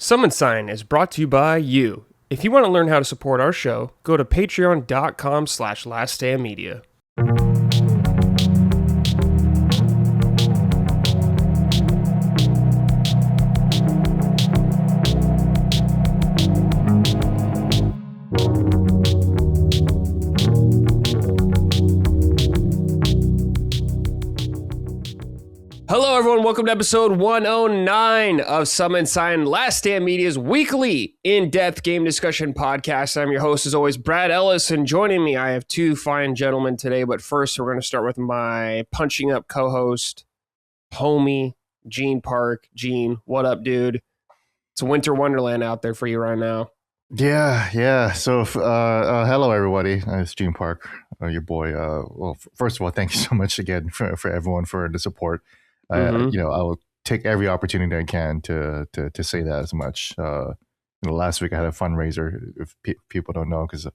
Summon Sign is brought to you by you. If you want to learn how to support our show, go to patreon.com/laststandmedia. Hello, everyone. Welcome to episode 109 of Summon Sign, Last Stand Media's weekly in-depth game discussion podcast. I'm your host, as always, Brad Ellis, and joining me, I have two fine gentlemen today. But first, we're going to start with my punching up co-host, homie, Gene Park. Gene, what up, dude? It's a winter wonderland out there for you right now. Yeah. So, hello, everybody. It's Gene Park, your boy. Well, first of all, thank you so much again for everyone for the support. I will take every opportunity I can to say that as much. Last week I had a fundraiser, if people don't know, because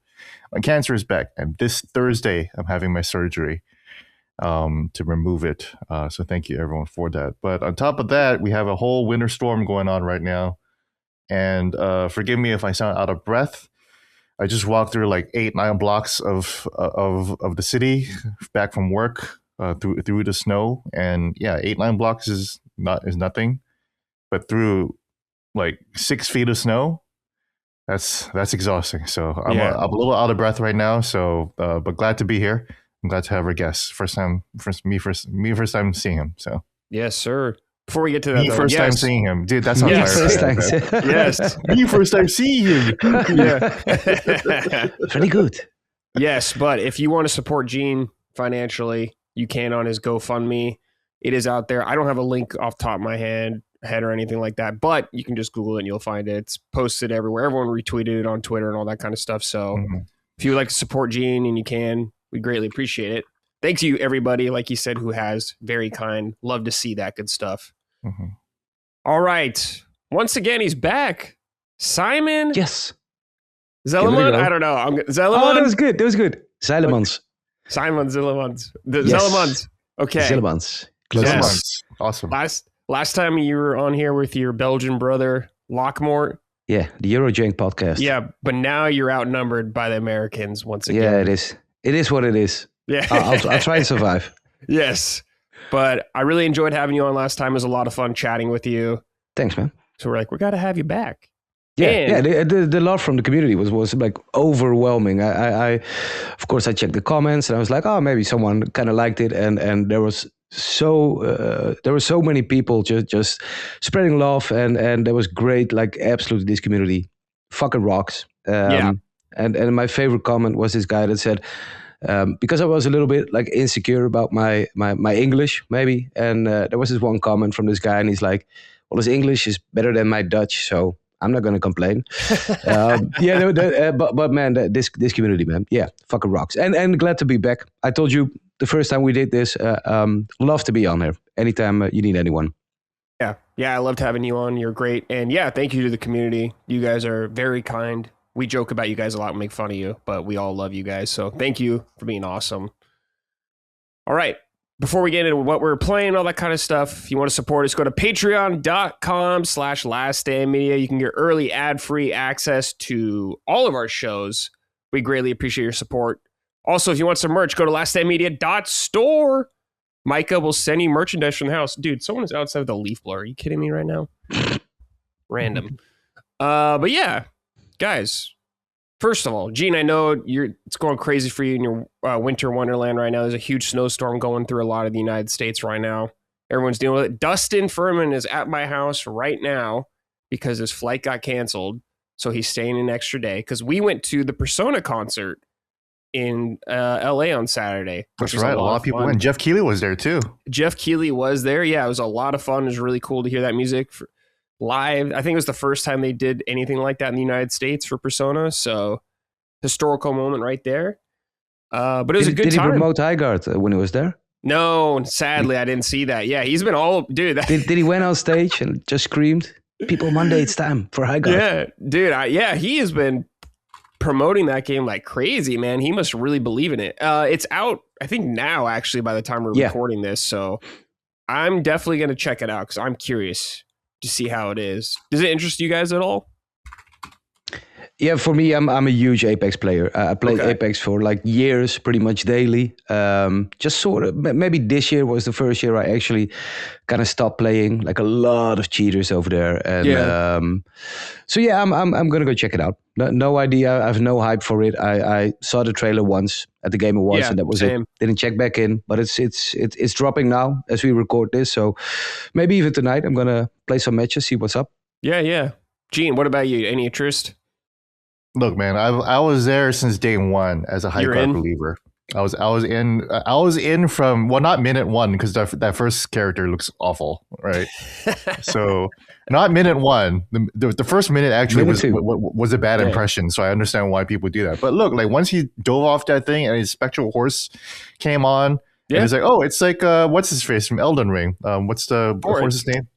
my cancer is back. And this Thursday, I'm having my surgery to remove it. So thank you, everyone, for that. But on top of that, we have a whole winter storm going on right now. And forgive me if I sound out of breath. I just walked through like 8-9 blocks of the city back from work. Through the snow, and 8-9 blocks is nothing, but through like 6 feet of snow, that's exhausting. So I'm a little out of breath right now. So, but glad to be here. I'm glad to have our guest. First time seeing him. So yes, sir. Before we get to that, me first time seeing him, dude. That's how yes. Yes, me first time seeing him. Yeah, pretty good. Yes, but if you want to support Gene financially, you can on his GoFundMe. It is out there. I don't have a link off the top of my head or anything like that, but you can just Google it and you'll find it. It's posted everywhere. Everyone retweeted it on Twitter and all that kind of stuff. So if you would like to support Gene and you can, we greatly appreciate it. Thanks to you, everybody, like you said, who has. Very kind. Love to see that good stuff. All right. Once again, he's back. Simon? Yes. Zijlemans? I don't know. Zijlemans? Oh, that was good. Zijlemans. Simon Zijlemans. Zijlemans. Okay. Zijlemans. Yes. Awesome. Last time you were on here with your Belgian brother, Lockmort. Yeah, the Eurojank podcast. Yeah, but now you're outnumbered by the Americans once again. Yeah, it is. It is what it is. Yeah. I'll try and survive. Yes. But I really enjoyed having you on last time. It was a lot of fun chatting with you. Thanks, man. So we're like, we got to have you back. Yeah, the love from the community was like overwhelming. I of course I checked the comments and I was like, oh, maybe someone kind of liked it, and there were so many people just spreading love, and there was great, like absolutely, this community fucking rocks. And my favorite comment was this guy that said, because I was a little bit like insecure about my English maybe, and there was this one comment from this guy, and he's like, well, his English is better than my Dutch, so I'm not going to complain. But man, this community, man, fucking rocks. And glad to be back. I told you the first time we did this, love to be on here anytime you need anyone. Yeah, I loved having you on. You're great. And thank you to the community. You guys are very kind. We joke about you guys a lot and make fun of you, but we all love you guys. So thank you for being awesome. All right. Before we get into what we're playing, all that kind of stuff, if you want to support us, go to patreon.com/laststandmedia. You can get early ad-free access to all of our shows. We greatly appreciate your support. Also, if you want some merch, go to laststandmedia.store. Micah will send you merchandise from the house. Dude, someone is outside of the leaf blower. Are you kidding me right now? Random. But yeah, guys. First of all, Gene, I know it's going crazy for you in your winter wonderland right now. There's a huge snowstorm going through a lot of the United States right now. Everyone's dealing with it. Dustin Furman is at my house right now because his flight got canceled. So he's staying an extra day because we went to the Persona concert in LA on Saturday. That's right. A lot of people went. Jeff Keighley was there too. Jeff Keighley was there. Yeah, it was a lot of fun. It was really cool to hear that music live. I think it was the first time they did anything like that in the United States for Persona, so historical moment right there. But it was a good time. Did he promote Highguard when he was there? No, sadly I didn't see that. Yeah, he's been dude. Did he went on stage and just screamed, "People, Monday, it's time for Highguard"? Yeah, dude. He has been promoting that game like crazy, man. He must really believe in it. It's out, I think now, actually, by the time we're recording this. So I'm definitely going to check it out because I'm curious to see how it is. Does it interest you guys at all? Yeah, for me, I'm a huge Apex player. I played Apex for like years, pretty much daily. Just sort of, maybe this year was the first year I actually kind of stopped playing. Like a lot of cheaters over there, and so yeah, I'm gonna go check it out. No idea. I have no hype for it. I saw the trailer once at the Game Awards, and that was it. Didn't check back in, but it's dropping now as we record this. So maybe even tonight I'm gonna play some matches, see what's up. Yeah. Gene, what about you? Any interest? Look, man, I was there since day one as a high card believer. I was in from, well, not minute one, because that first character looks awful, right? So not minute one. The first minute actually was a bad impression. So I understand why people do that. But look, like once he dove off that thing and his spectral horse came on, and it's like, oh, it's like what's his face from Elden Ring? What's the horse's name?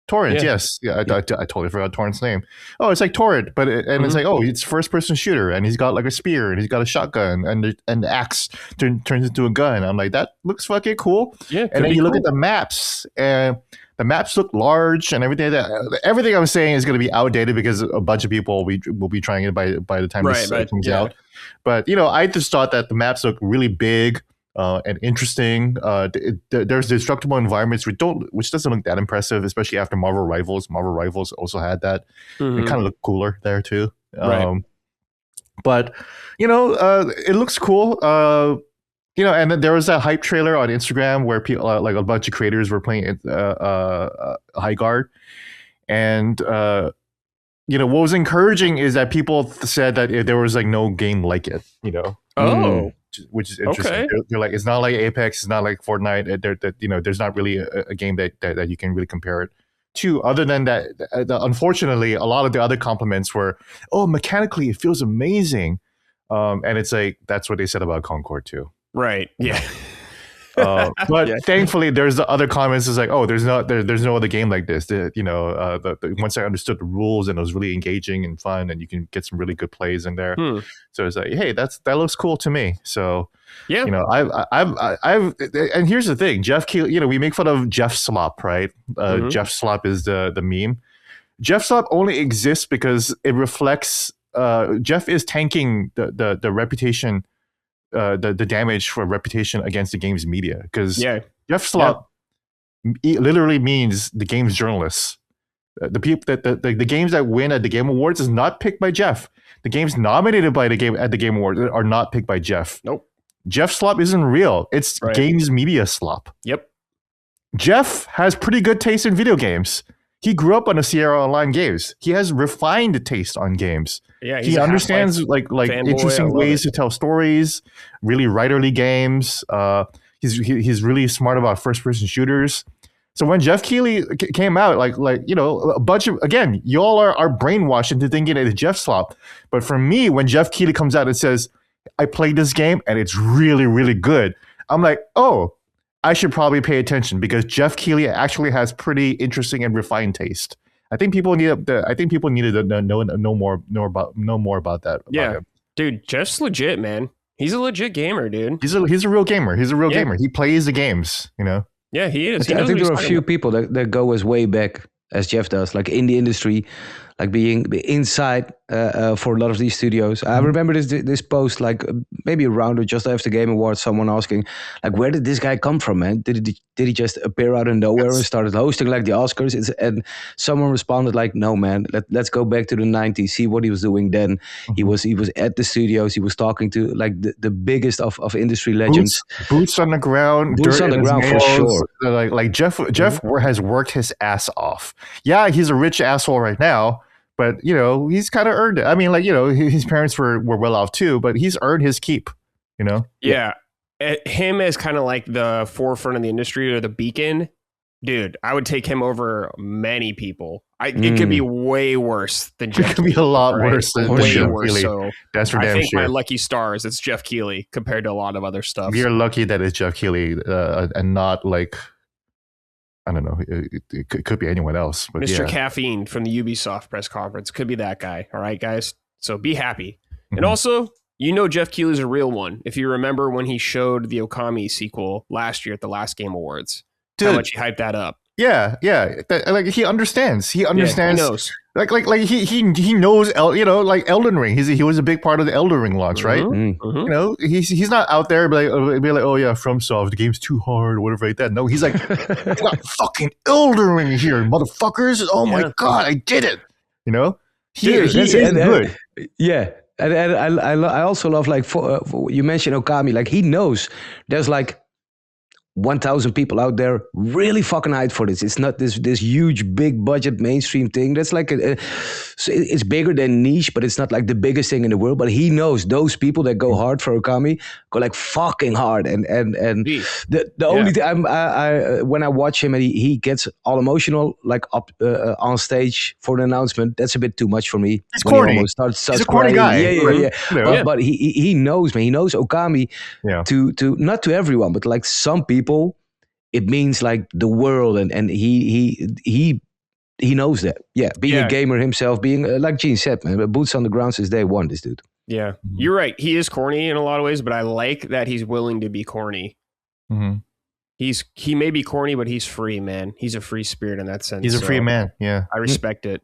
Torrent, yes. Yeah, I totally forgot Torrent's name. Oh, it's like Torrent, but it's like, oh, it's first-person shooter, and he's got like a spear, and he's got a shotgun, and the axe turns into a gun. I'm like, that looks fucking cool. Yeah, and then you look at the maps, and the maps look large, and everything I'm saying is going to be outdated because a bunch of people will be trying it by the time this comes out. But I just thought that the maps look really big. And interesting. There's destructible environments which doesn't look that impressive, especially after Marvel Rivals. Marvel Rivals also had that. It kind of looked cooler there too. But it looks cool. And then there was that hype trailer on Instagram where people, like a bunch of creators were playing High Guard, and what was encouraging is that people said that there was like no game like it. Which is interesting. Okay. They're like, it's not like Apex, it's not like Fortnite. There's not really a game that you can really compare it to. Other than that, unfortunately, a lot of the other compliments were, oh, mechanically it feels amazing, and it's like that's what they said about Concord too. Right. Yeah. But thankfully, there's the other comments. Is like, oh, there's no other game like this. Once I understood the rules, and it was really engaging and fun, and you can get some really good plays in there. So it's like, hey, that looks cool to me. So I've and here's the thing, Jeff Keighley. We make fun of Jeff Slop, right? Jeff Slop is the meme. Jeff Slop only exists because it reflects. Jeff is tanking the reputation. The damage for reputation against the game's media, because Jeff Slop literally means the game's journalists. The people that the games that win at the Game Awards is not picked by Jeff. The games nominated by the game at the Game Awards are not picked by Jeff. Nope. Jeff Slop isn't real. It's games media slop. Yep. Jeff has pretty good taste in video games. He grew up on the Sierra Online games. He has refined taste on games. Yeah, he understands like interesting ways to tell stories. Really writerly games. He's really smart about first-person shooters. So when Jeff Keighley came out, a bunch of, again, y'all are brainwashed into thinking it's Jeff Slop. But for me, when Jeff Keighley comes out and says, "I played this game and it's really, really good," I'm like, oh, I should probably pay attention, because Jeff Keighley actually has pretty interesting and refined taste. I think people needed to know more about that. Yeah, dude, Jeff's legit, man. He's a legit gamer, dude. He's a real gamer. He's a real gamer. He plays the games, Yeah, he is. I think there are a few people that go as way back as Jeff does, like in the industry, like being inside for a lot of these studios. I remember this post, like maybe around or just after Game Awards, someone asking, like, where did this guy come from, man? Did he just appear out of nowhere and started hosting like the Oscars? And someone responded like, no, man, let's go back to the 90s, see what he was doing then. He was at the studios, he was talking to like the biggest of industry legends. Boots on the ground. Boots on the ground for sure. Like Jeff has worked his ass off. Yeah, he's a rich asshole right now, but he's kind of earned it. I mean, his parents were well off too, but he's earned his keep. Yeah. Him as kind of like the forefront of the industry, or the beacon, dude. I would take him over many people. It could be way worse than Jeff. It could be a lot worse than way worse. So that's for damn sure. I think my lucky stars, it's Jeff Keighley compared to a lot of other stuff. You're lucky that it's Jeff Keighley and not like, I don't know. It could be anyone else. But Mr. Caffeine from the Ubisoft press conference. Could be that guy. All right, guys. So be happy. And also, Jeff Keighley's a real one. If you remember when he showed the Okami sequel last year at the last Game Awards, how much he hyped that up. Yeah, like he understands. He understands. He knows. Like he knows. Like Elden Ring. He was a big part of the Elden Ring launch, right? You know, he's not out there be like, oh yeah, FromSoft, the game's too hard or whatever like that. No, he's like, I got fucking Elden Ring here, motherfuckers. Oh my god, I did it. You know, he is good. Yeah. And I also love, like, you mentioned Okami, like he knows there's like 1,000 people out there really fucking hyped for this. It's not this huge big budget mainstream thing. That's like it's bigger than niche, but it's not like the biggest thing in the world. But he knows those people that go hard for Okami go like fucking hard. And the only thing when I watch him and he gets all emotional like up on stage for an announcement, that's a bit too much for me. He's corny. He starts He's a corny guy. Yeah. But he knows, man. He knows Okami to not to everyone, but like some people. It means like the world, and he knows that. Yeah, being a gamer himself, being like Gene said, man, boots on the ground since day one. This dude. Yeah, you're right. He is corny in a lot of ways, but I like that he's willing to be corny. Mm-hmm. He may be corny, but he's free, man. He's a free spirit in that sense. He's a free man. Yeah, I respect it.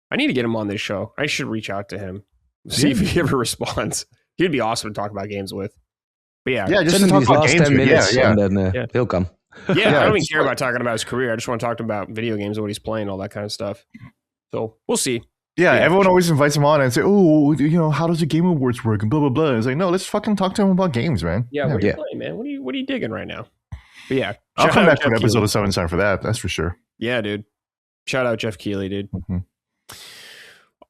I need to get him on this show. I should reach out to him, see if he ever responds. He'd be awesome to talk about games with. But yeah, just to talk about games. 10 minutes, and then he'll come. Yeah, I don't even care about talking about his career. I just want to talk about video games and what he's playing, all that kind of stuff. So we'll see. Yeah, everyone always invites him on and say, "Oh, how does the Game Awards work?" and blah blah blah. It's like, no, let's fucking talk to him about games, man. Yeah, what are you playing, man? What are you digging right now? But yeah, I'll come back to an episode of 7 Sign for that. That's for sure. Yeah, dude. Shout out Jeff Keighley, dude. Mm-hmm.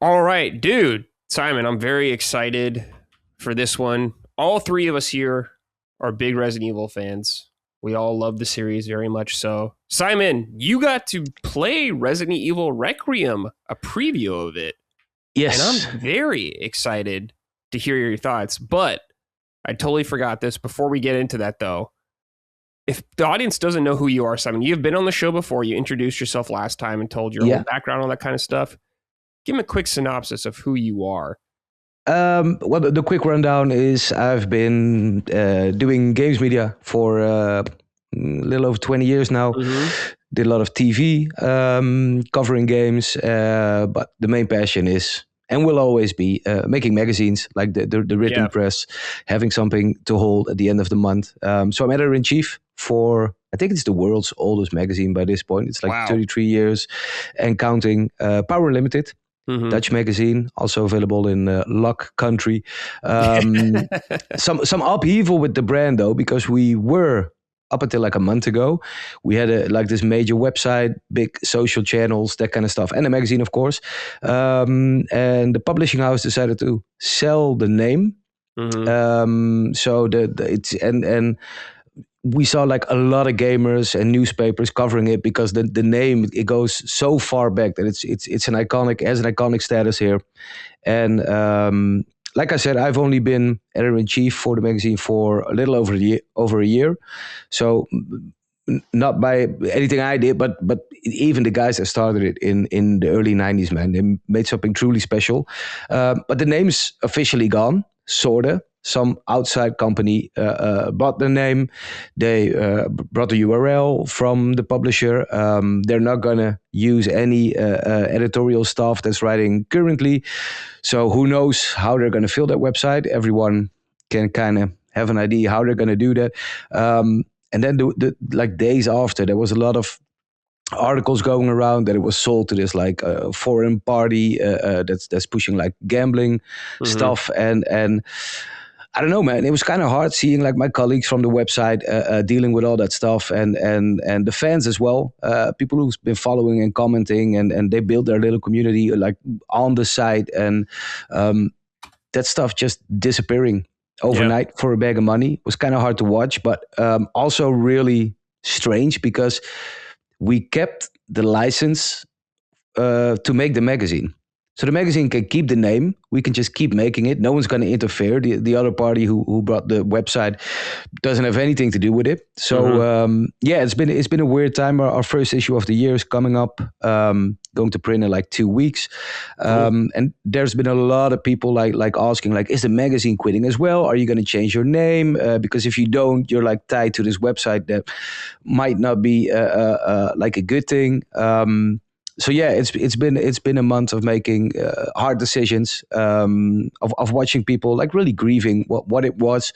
All right, dude. Simon, I'm very excited for this one. All three of us here are big Resident Evil fans. We all love the series very much so. Simon, you got to play Resident Evil Requiem, a preview of it. Yes. And I'm very excited to hear your thoughts. But I totally forgot this. Before we get into that, though, if the audience doesn't know who you are, Simon, you've been on the show before. You introduced yourself last time and told your whole background, all that kind of stuff. Give them a quick synopsis of who you are. Well, the quick rundown is I've been doing games media for a little over 20 years now. Mm-hmm. Did a lot of TV, covering games, but the main passion is, and will always be, making magazines, like the written press, having something to hold at the end of the month. So I'm editor-in-chief for, I think it's the world's oldest magazine by this point. It's like 33 years and counting. Power Unlimited. Mm-hmm. Dutch magazine, also available in Luck country. Some upheaval with the brand though, because we were up until like a month ago, we had this major website, big social channels, that kind of stuff, and a magazine, of course. And the publishing house decided to sell the name. Mm-hmm. So it's and we saw like a lot of gamers and newspapers covering it because the name, it goes so far back that it's an iconic, has an iconic status here. And like I said, I've only been editor-in-chief for the magazine for a little over a year. So not by anything I did, but even the guys that started it in the early 90s, man, they made something truly special. But the name's officially gone, sorta. Some outside company bought the name. They brought the URL from the publisher. They're not going to use any editorial staff that's writing currently. So who knows how they're going to fill that website. Everyone can kind of have an idea how they're going to do that. And then like days after, there was a lot of articles going around that it was sold to this like foreign party that's pushing like gambling stuff. And I don't know, man. It was kind of hard seeing like my colleagues from the website dealing with all that stuff, and the fans as well. People who've been following and commenting, and they built their little community like on the site, and that stuff just disappearing overnight for a bag of money. It was kind of hard to watch, but also really strange because we kept the license to make the magazine. So the magazine can keep the name. We can just keep making it. No one's going to interfere. The other party who brought the website doesn't have anything to do with it. So it's been a weird time. Our first issue of the year is coming up going to print in like 2 weeks. And there's been a lot of people like asking, like, is the magazine quitting as well? Are you going to change your name? Because if you don't, you're like tied to this website that might not be like a good thing. So yeah, it's been a month of making hard decisions, of watching people like really grieving what it was,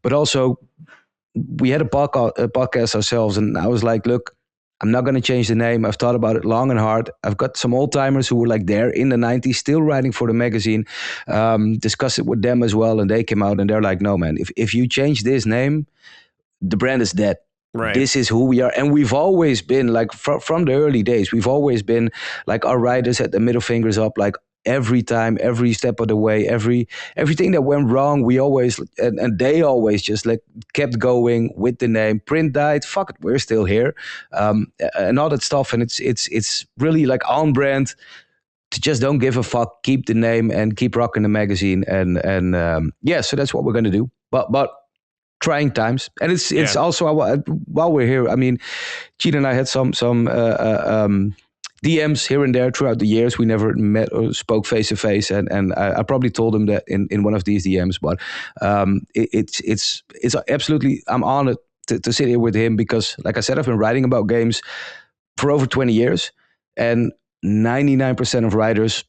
but also we had a podcast ourselves, and I was like, look, I'm not going to change the name. I've thought about it long and hard. I've got some old timers who were like there in the 90s, still writing for the magazine, discussed it with them as well. And they came out and they're like, no, man, if you change this name, the brand is dead. Right. This is who we are. And we've always been like, from the early days, we've always been like, our writers had the middle fingers up, like every time, every step of the way, everything that went wrong, we always, and they always just like kept going with the name. Print died, fuck it, we're still here. And all that stuff. And it's really like on brand to just don't give a fuck, keep the name and keep rocking the magazine. And yeah, so that's what we're going to do. But trying times, and it's also while we're here. I mean, Gene and I had some DMs here and there throughout the years. We never met or spoke face to face, and I probably told him that in one of these DMs. But it's absolutely, I'm honored to sit here with him because, like I said, I've been writing about games for over 20 years, and 99% of writers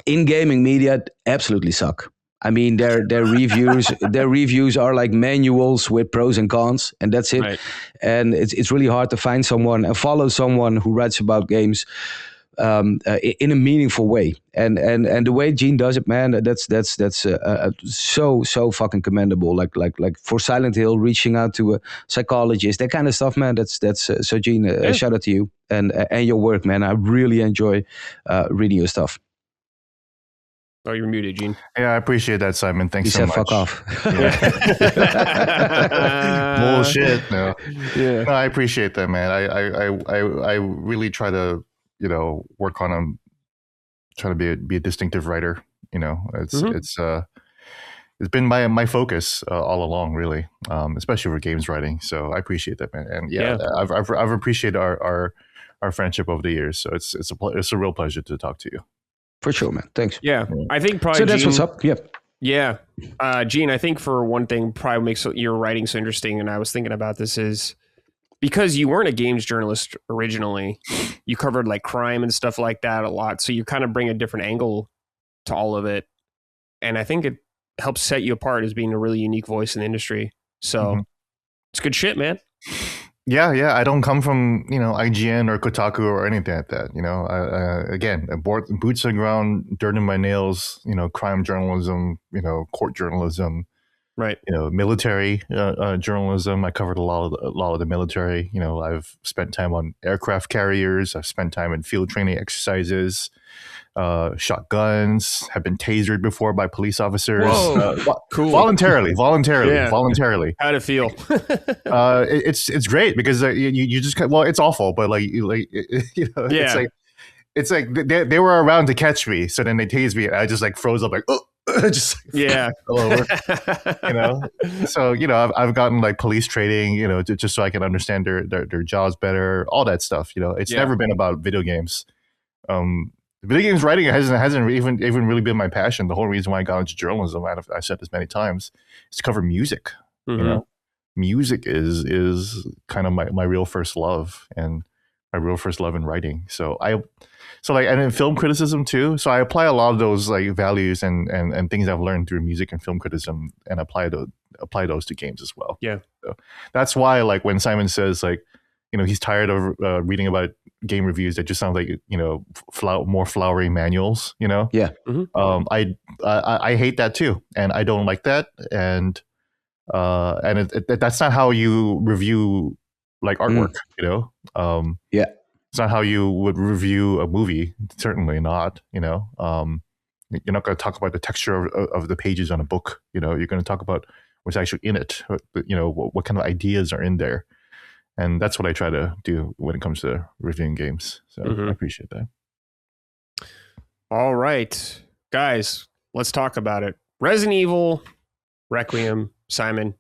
in gaming media absolutely suck. I mean, their reviews are like manuals with pros and cons, and that's it. Right. And it's really hard to find someone and follow someone who writes about games in a meaningful way. And the way Gene does it, man, that's so fucking commendable. Like for Silent Hill, reaching out to a psychologist, that kind of stuff, man. That's so Gene. Shout out to you and your work, man. I really enjoy reading your stuff. Oh, you're muted, Gene. Yeah, I appreciate that, Simon. Thanks so much. Fuck off. Bullshit. No. Yeah. No, I appreciate that, man. I really try to, work on trying to be a distinctive writer. It's been my focus all along, really, especially for games writing. So I appreciate that, man. And I've appreciated our friendship over the years. So it's a real pleasure to talk to you. For sure, man. Thanks. Yeah, I think probably. So that's what's up. Yep. Yeah, Gene. I think for one thing, probably makes your writing so interesting. And I was thinking about this is because you weren't a games journalist originally. You covered like crime and stuff like that a lot, so you kind of bring a different angle to all of it. And I think it helps set you apart as being a really unique voice in the industry. So it's good shit, man. Yeah. I don't come from, IGN or Kotaku or anything like that. Again, boots on the ground, dirt in my nails, crime journalism, court journalism, right. Military journalism. I covered a lot of the military. I've spent time on aircraft carriers. I've spent time in field training exercises, shot guns, have been tasered before by police officers. Cool. Voluntarily. How'd it feel? It's great because you just, it's awful, but it's like they were around to catch me, so then they tased me and I just like froze up, like just fell over. So I've gotten like police training, just so I can understand their jobs better, all that stuff. It's never been about video games. Video games writing hasn't even really been my passion. The whole reason why I got into journalism, I've said this many times, is to cover music. Music is kind of my real first love, and my real first love in writing. And in film criticism too. So I apply a lot of those like values and things I've learned through music and film criticism, and apply those to games as well. Yeah. So that's why, like, when Simon says like, he's tired of reading about game reviews that just sound like, more flowery manuals, Yeah. I hate that too. And I don't like that. And that's not how you review like artwork, Yeah. It's not how you would review a movie. Certainly not, You're not going to talk about the texture of the pages on a book. You're going to talk about what's actually in it, what kind of ideas are in there. And that's what I try to do when it comes to reviewing games. So I appreciate that. All right, guys, let's talk about it. Resident Evil Requiem, Simon,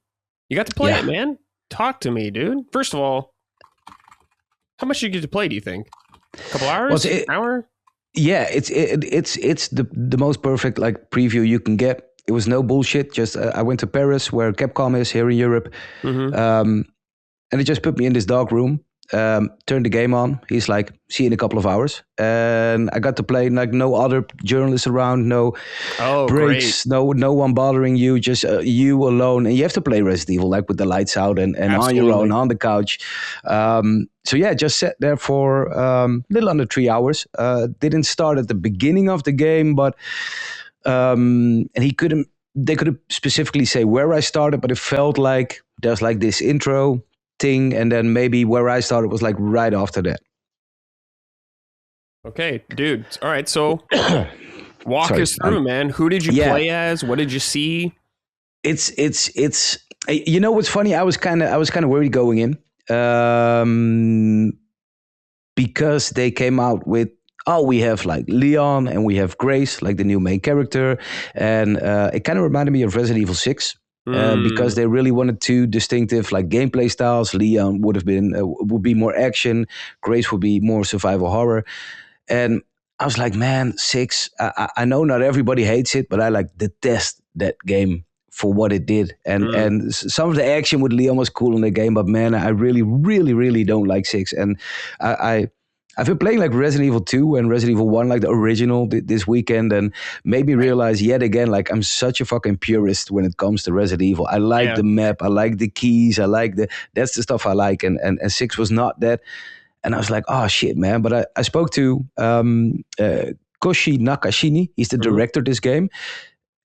you got to play it, man. Talk to me, dude. First of all, how much did you get to play, do you think? Couple hours? Was it? Hour? Yeah, it's the most perfect like preview you can get. It was no bullshit. Just I went to Paris, where Capcom is here in Europe, Mm-hmm. and they just put me in this dark room. Turned the game on. He's like, "See you in a couple of hours," and I got to play like no other journalists around, no breaks, no one bothering you, just you alone, and you have to play Resident Evil like with the lights out and on your own on the couch. So yeah, just sat there for a little under 3 hours. Didn't start at the beginning of the game, but and they couldn't specifically say where I started, but it felt like there's like this intro thing, and then maybe where I started was like right after that. Okay, dude. All right, so walk us through, man. Who did you play as? What did you see? It's you know what's funny? I was kind of worried going in, because they came out with, we have like Leon and we have Grace, like the new main character, and it kind of reminded me of Resident Evil 6. Because they really wanted two distinctive like gameplay styles. Leon would be more action, Grace would be more survival horror, and I was like, man, 6. I know not everybody hates it, but I like detest that game for what it did. And some of the action with Leon was cool in the game, but man, I really, really, really don't like 6. And I've been playing like Resident Evil 2 and Resident Evil 1, like the original this weekend, and made me realize yet again, like I'm such a fucking purist when it comes to Resident Evil. I like the map, I like the keys, that's the stuff I like, and 6 was not that. And I was like, oh shit, man. But I spoke to Koshi Nakashini, he's the director of this game.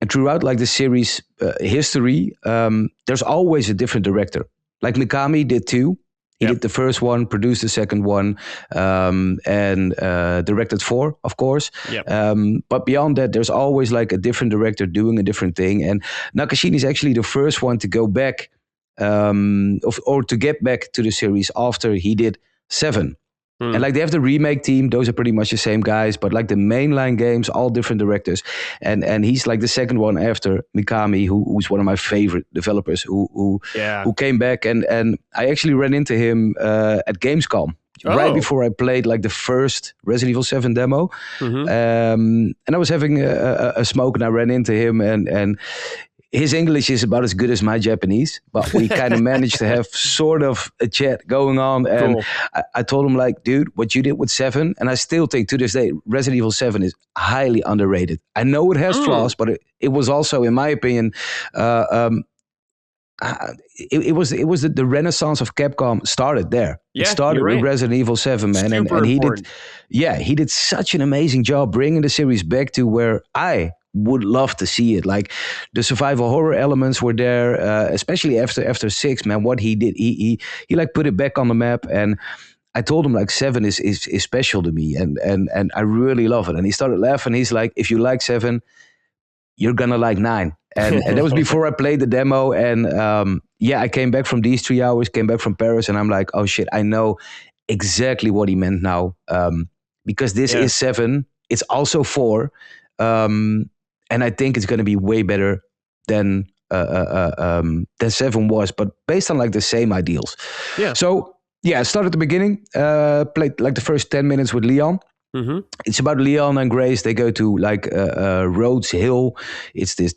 And throughout like the series history, there's always a different director. Like Mikami did too. He did the first one, produced the second one, and directed 4, of course. But beyond that, there's always like a different director doing a different thing. And Nakashini is actually the first one to go back, or to get back to the series after he did 7. And like they have the remake team; those are pretty much the same guys. But like the mainline games, all different directors. And he's like the second one after Mikami, who's one of my favorite developers, who came back. And I actually ran into him at Gamescom right before I played like the first Resident Evil 7 demo. And I was having a smoke, and I ran into him, and his English is about as good as my Japanese, but we kind of managed to have sort of a chat going on. And I told him, like, dude, what you did with 7, and I still think to this day, Resident Evil 7 is highly underrated. I know it has flaws, but it was also, in my opinion, it was the renaissance of Capcom started there. It started with Resident Evil 7, man. And he did such an amazing job bringing the series back to where I would love to see it. Like the survival horror elements were there, especially after 6, man. What he did, he like put it back on the map. And I told him like 7 is special to me, and I really love it. And he started laughing. He's like, if you like 7, you're gonna like 9. And that was before I played the demo. And I came back from these 3 hours, came back from Paris, and I'm like, oh shit, I know exactly what he meant now. Because this is 7. It's also 4. And I think it's going to be way better than 7 was, but based on like the same ideals. Yeah. So I started at the beginning, played like the first 10 minutes with Leon. It's about Leon and Grace. They go to like Rhodes Hill. It's this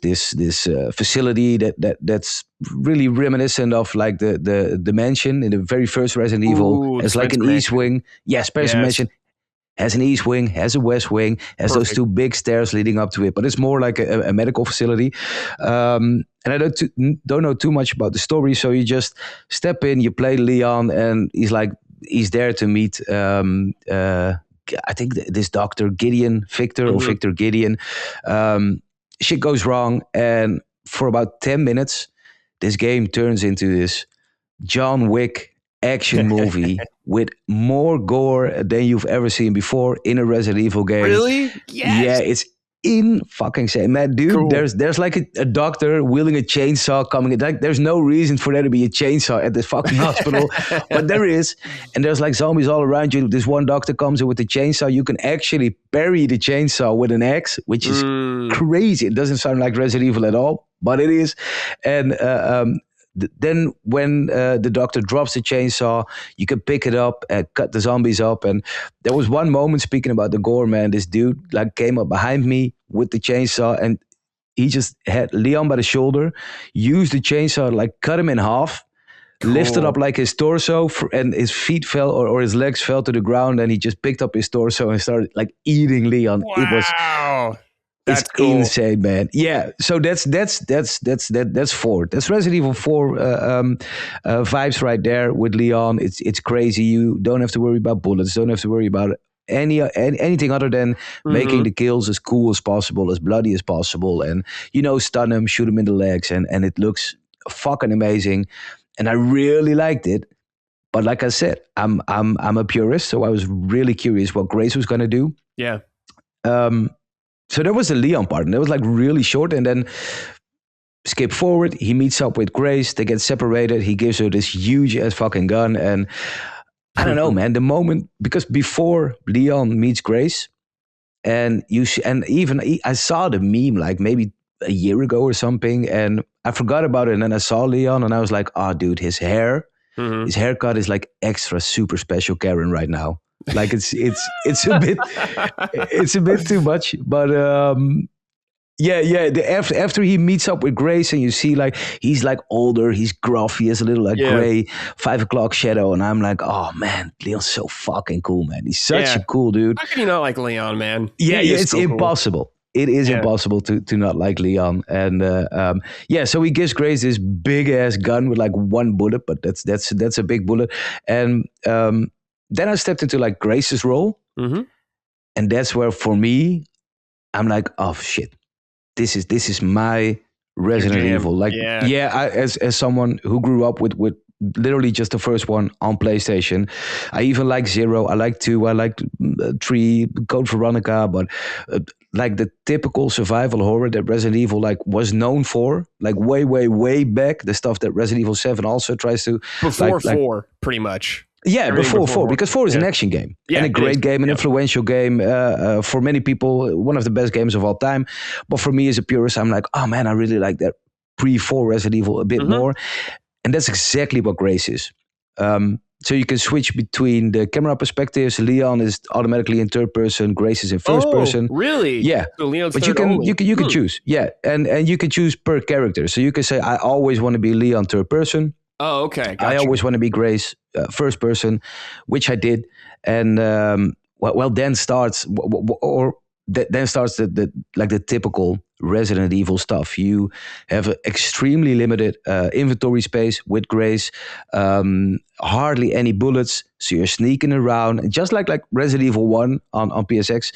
facility that's really reminiscent of like the mansion in the very first Resident Evil. It's like an East Wing. Yeah, Spencer Mansion. Has an east wing, has a west wing, has those 2 big stairs leading up to it. But it's more like a medical facility. And I don't know too much about the story. So you just step in, you play Leon, and he's there to meet, I think this doctor, Victor or Victor Gideon. Shit goes wrong. And for about 10 minutes, this game turns into this John Wick action movie with more gore than you've ever seen before in a Resident Evil game. Really? Yes. Yeah, it's in fucking insane, man, dude. Cool. There's like a doctor wielding a chainsaw coming in. Like, there's no reason for there to be a chainsaw at this fucking hospital, but there is. And there's like zombies all around you. This one doctor comes in with the chainsaw. You can actually bury the chainsaw with an axe, which is crazy. It doesn't sound like Resident Evil at all, but it is. And then when the doctor drops the chainsaw, you can pick it up and cut the zombies up. And there was one moment, speaking about the gore, man, this dude like came up behind me with the chainsaw, and he just had Leon by the shoulder, used the chainsaw, like cut him in half, lifted up like his torso, and his feet fell, or his legs fell to the ground, and he just picked up his torso and started like eating Leon. Wow. It was That's it's cool. insane, man. Yeah, so that's 4. That's Resident Evil 4 vibes right there with Leon. It's crazy. You don't have to worry about bullets. Don't have to worry about anything other than making the kills as cool as possible, as bloody as possible, and stun him, shoot him in the legs, and it looks fucking amazing. And I really liked it. But like I said, I'm a purist, so I was really curious what Grace was gonna do. Yeah. So there was the Leon part, and it was like really short, and then skip forward, he meets up with Grace, they get separated, he gives her this huge ass fucking gun, and I don't know, man, the moment, because before Leon meets Grace, and I saw the meme like maybe a year ago or something, and I forgot about it, and then I saw Leon, and I was like, oh dude, his haircut is like extra super special Karen right now. Like it's a bit too much, but after he meets up with Grace, and you see like he's like older, he's gruff, he has a little like gray 5 o'clock shadow, and I'm like, oh man, Leon's so fucking cool, man. He's such a cool dude. How can you not like Leon, man? Yeah, it's so impossible. Cool. It is impossible to not like Leon, and so he gives Grace this big ass gun with like one bullet, but that's a big bullet, and then I stepped into like Grace's role, and that's where for me, I'm like, oh shit, this is my Resident Evil. Like, as someone who grew up with literally just the first one on PlayStation, I even like 0, I like 2, I like 3, Code Veronica, but like the typical survival horror that Resident Evil like was known for, like way back, the stuff that Resident Evil 7 also tries to before 4, pretty much. Yeah, everything before 4, because 4 is an action game, and a great game, an influential game, for many people, one of the best games of all time. But for me as a purist, I'm like, oh man, I really like that pre-4 Resident Evil a bit more. And that's exactly what Grace is. So you can switch between the camera perspectives. Leon is automatically in third person. Grace is in first person. Really? Yeah. So Leon's but you can choose. Yeah, and you can choose per character. So you can say, I always want to be Leon third person. Oh, okay. Gotcha. I always want to be Grace first person, which I did. And then starts the typical Resident Evil stuff. You have an extremely limited inventory space with Grace, hardly any bullets, so you're sneaking around. Just like Resident Evil 1 on PSX,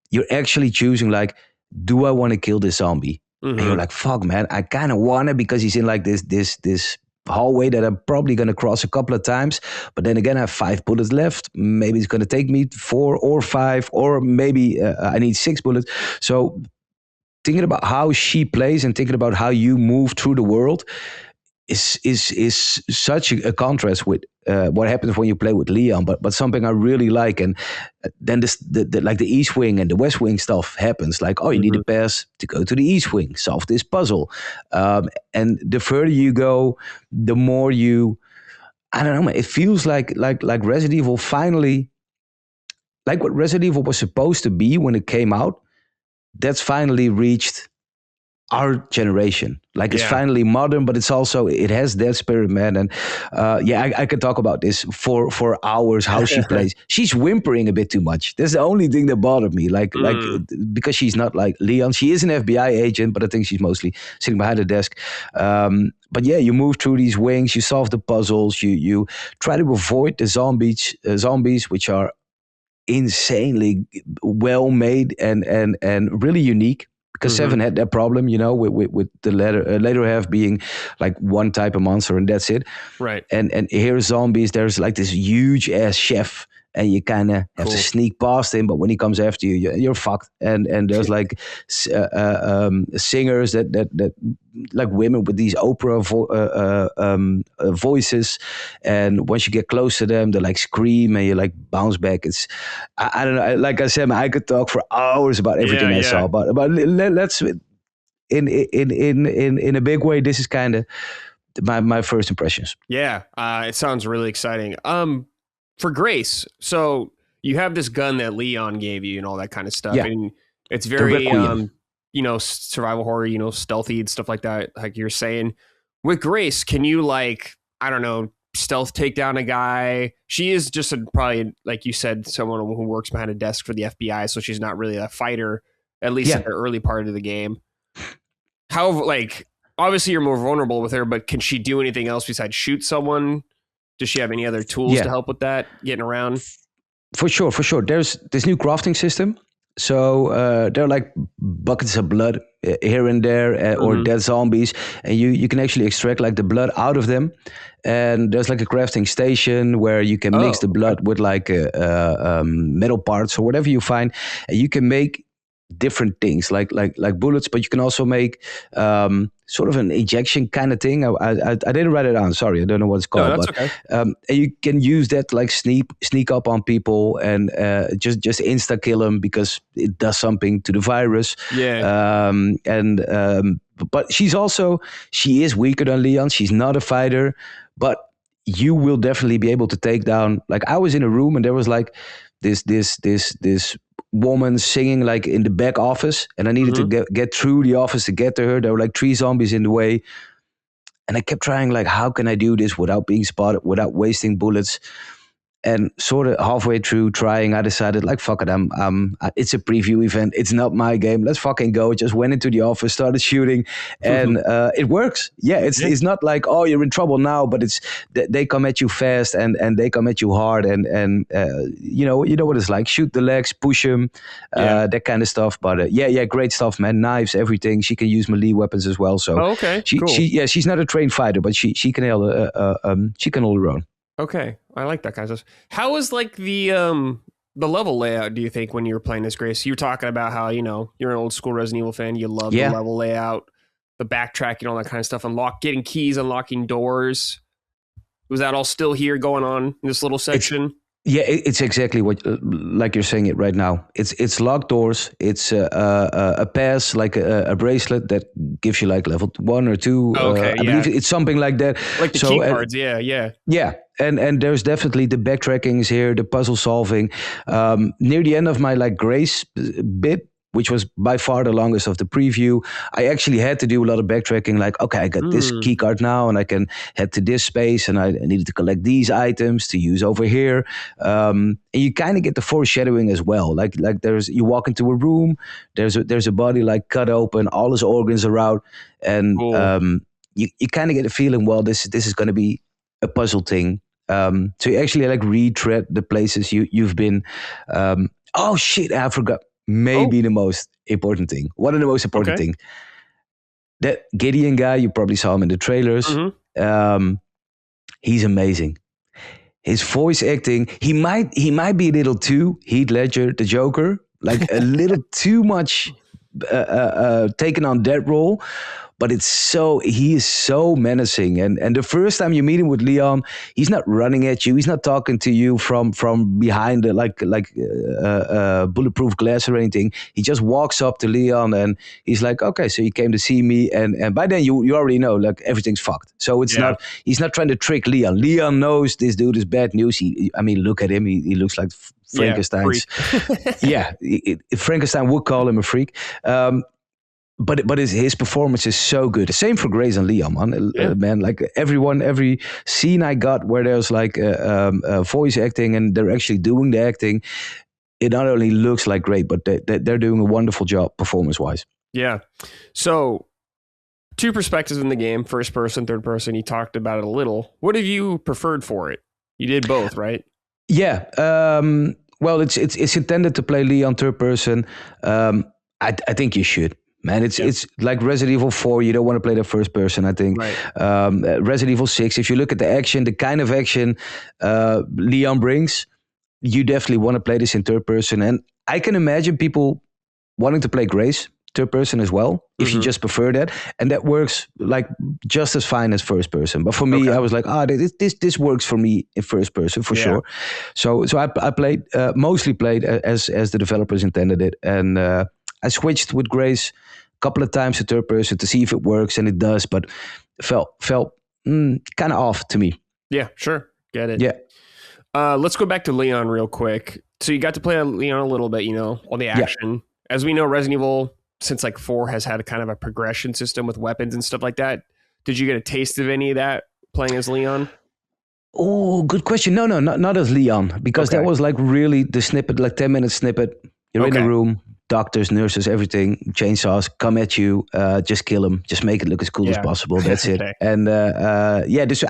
you're actually choosing like, do I want to kill this zombie? And you're like, fuck man, I kind of want to, because he's in like this hallway that I'm probably going to cross a couple of times, but then again I have 5 bullets left. Maybe it's going to take me 4 or 5, or maybe I need 6 bullets. So thinking about how she plays and thinking about how you move through the world is such a contrast with what happens when you play with Leon, but something I really like. And then the East Wing and the West Wing stuff happens. Like, oh, you need a pass to go to the East Wing, solve this puzzle. And the further you go, the more you, I don't know, man, it feels like Resident Evil finally, like what Resident Evil was supposed to be when it came out, that's finally reached our generation. Like it's finally modern, but it's also, it has that spirit, man. And I could talk about this for hours, how she plays. She's whimpering a bit too much. That's the only thing that bothered me. Like because she's not like Leon. She is an FBI agent, but I think she's mostly sitting behind the desk. But yeah, you move through these wings, you solve the puzzles, you try to avoid the zombies, which are insanely well made and really unique. Because 7 had that problem, with the later half being like one type of monster and that's it. Right. And here's zombies. There's like this huge ass chef, and you kind of have to sneak past him. But when he comes after you, you're fucked. And there's like singers that like women with these opera voices. And once you get close to them, they like scream and you like bounce back. It's I don't know. Like I said, man, I could talk for hours about everything I saw. But let's in a big way. This is kind of my first impressions. Yeah, it sounds really exciting. For Grace, so you have this gun that Leon gave you and all that kind of stuff, and it's very survival horror, stealthy and stuff like that, like you're saying. With Grace, can you I don't know, stealth take down a guy? She is just probably, like you said, someone who works behind a desk for the FBI, so she's not really a fighter, at least in the early part of the game. How, obviously you're more vulnerable with her, but can she do anything else besides shoot someone? Does she have any other tools to help with that, getting around? For sure. There's this new crafting system. So there are like buckets of blood here and there, or dead zombies, and you can actually extract like the blood out of them. And there's like a crafting station where you can mix the blood with like metal parts or whatever you find, and you can make different things like bullets, but you can also make sort of an ejection kind of thing. I didn't write it down. Sorry, I don't know what it's called. No, that's but okay. And you can use that to like sneak up on people and just insta kill them because it does something to the virus. Yeah. But she is weaker than Leon. She's not a fighter, but you will definitely be able to take down. Like I was in a room and there was like this woman singing like in the back office, and I needed to get through the office to get to her. There were like 3 zombies in the way, and I kept trying like, how can I do this without being spotted, without wasting bullets? And sort of halfway through trying, I decided like, fuck it, it's a preview event. It's not my game. Let's fucking go. Just went into the office, started shooting, and it works. Yeah, it's not like, oh, you're in trouble now, but it's they come at you fast and they come at you hard, and you know what it's like. Shoot the legs, push them, that kind of stuff. But great stuff, man. Knives, everything. She can use melee weapons as well. So cool. She's not a trained fighter, but she can hold her own. Okay, I like that kind of stuff. How was like the level layout, do you think, when you were playing as Grace? You were talking about how, you're an old school Resident Evil fan, you love the level layout, the backtracking, all that kind of stuff, getting keys, unlocking doors. Was that all still here going on in this little section? It's exactly what, like you're saying it right now. It's locked doors. It's a pass, like a bracelet that gives you like level 1 or 2. I believe it's something like that. Like the key cards, yeah. Yeah, and there's definitely the backtrackings here, the puzzle solving. Near the end of my like Grace bit, which was by far the longest of the preview, I actually had to do a lot of backtracking. Like, okay, I got this key card now, and I can head to this space, and I needed to collect these items to use over here. And you kind of get the foreshadowing as well. Like you walk into a room, there's a body like cut open, all his organs are out, and you kind of get a feeling, well, this is going to be a puzzle thing. So you actually like retread the places you've been. Oh shit, I forgot. Maybe the most important thing. One of the most important things. That Gideon guy, you probably saw him in the trailers. He's amazing. His voice acting, he might be a little too Heath Ledger, the Joker, like a little too much taken on that role. But he is so menacing. And the first time you meet him with Leon, he's not running at you. He's not talking to you from behind like bulletproof glass or anything. He just walks up to Leon and he's like, okay, so you came to see me. And by then you already know, like, everything's fucked. So he's not trying to trick Leon. Leon knows this dude is bad news. Look at him. He looks like Frankenstein's. Frankenstein would call him a freak. But his performance is so good. The same for Grace and Leon, man. Like every scene I got where there's like voice acting and they're actually doing the acting, it not only looks like great, but they're doing a wonderful job performance-wise. Yeah. So 2 perspectives in the game, first person, third person. You talked about it a little. What have you preferred for it? You did both, right? Yeah. Well, it's intended to play Leon third person. I think you should. Man, it's like Resident Evil 4. You don't want to play the first person, I think. Right. Resident Evil 6, if you look at the action, the kind of action Leon brings, you definitely want to play this in third person. And I can imagine people wanting to play Grace third person as well, if you just prefer that. And that works like just as fine as first person. But for me, I was like, this works for me in first person for sure. So I played, mostly played as the developers intended it. And I switched with Grace a couple of times to third person to see if it works, and it does, but felt kind of off to me. Yeah, sure. Get it. Yeah. Let's go back to Leon real quick. So you got to play Leon a little bit, all the action. Yeah. As we know, Resident Evil, since like 4, has had a kind of a progression system with weapons and stuff like that. Did you get a taste of any of that playing as Leon? Oh, good question. No, not as Leon, because that was like really the snippet, like 10-minute snippet. You're in a room, doctors, nurses, everything, chainsaws come at you, just kill them, just make it look as cool as possible. That's it. And this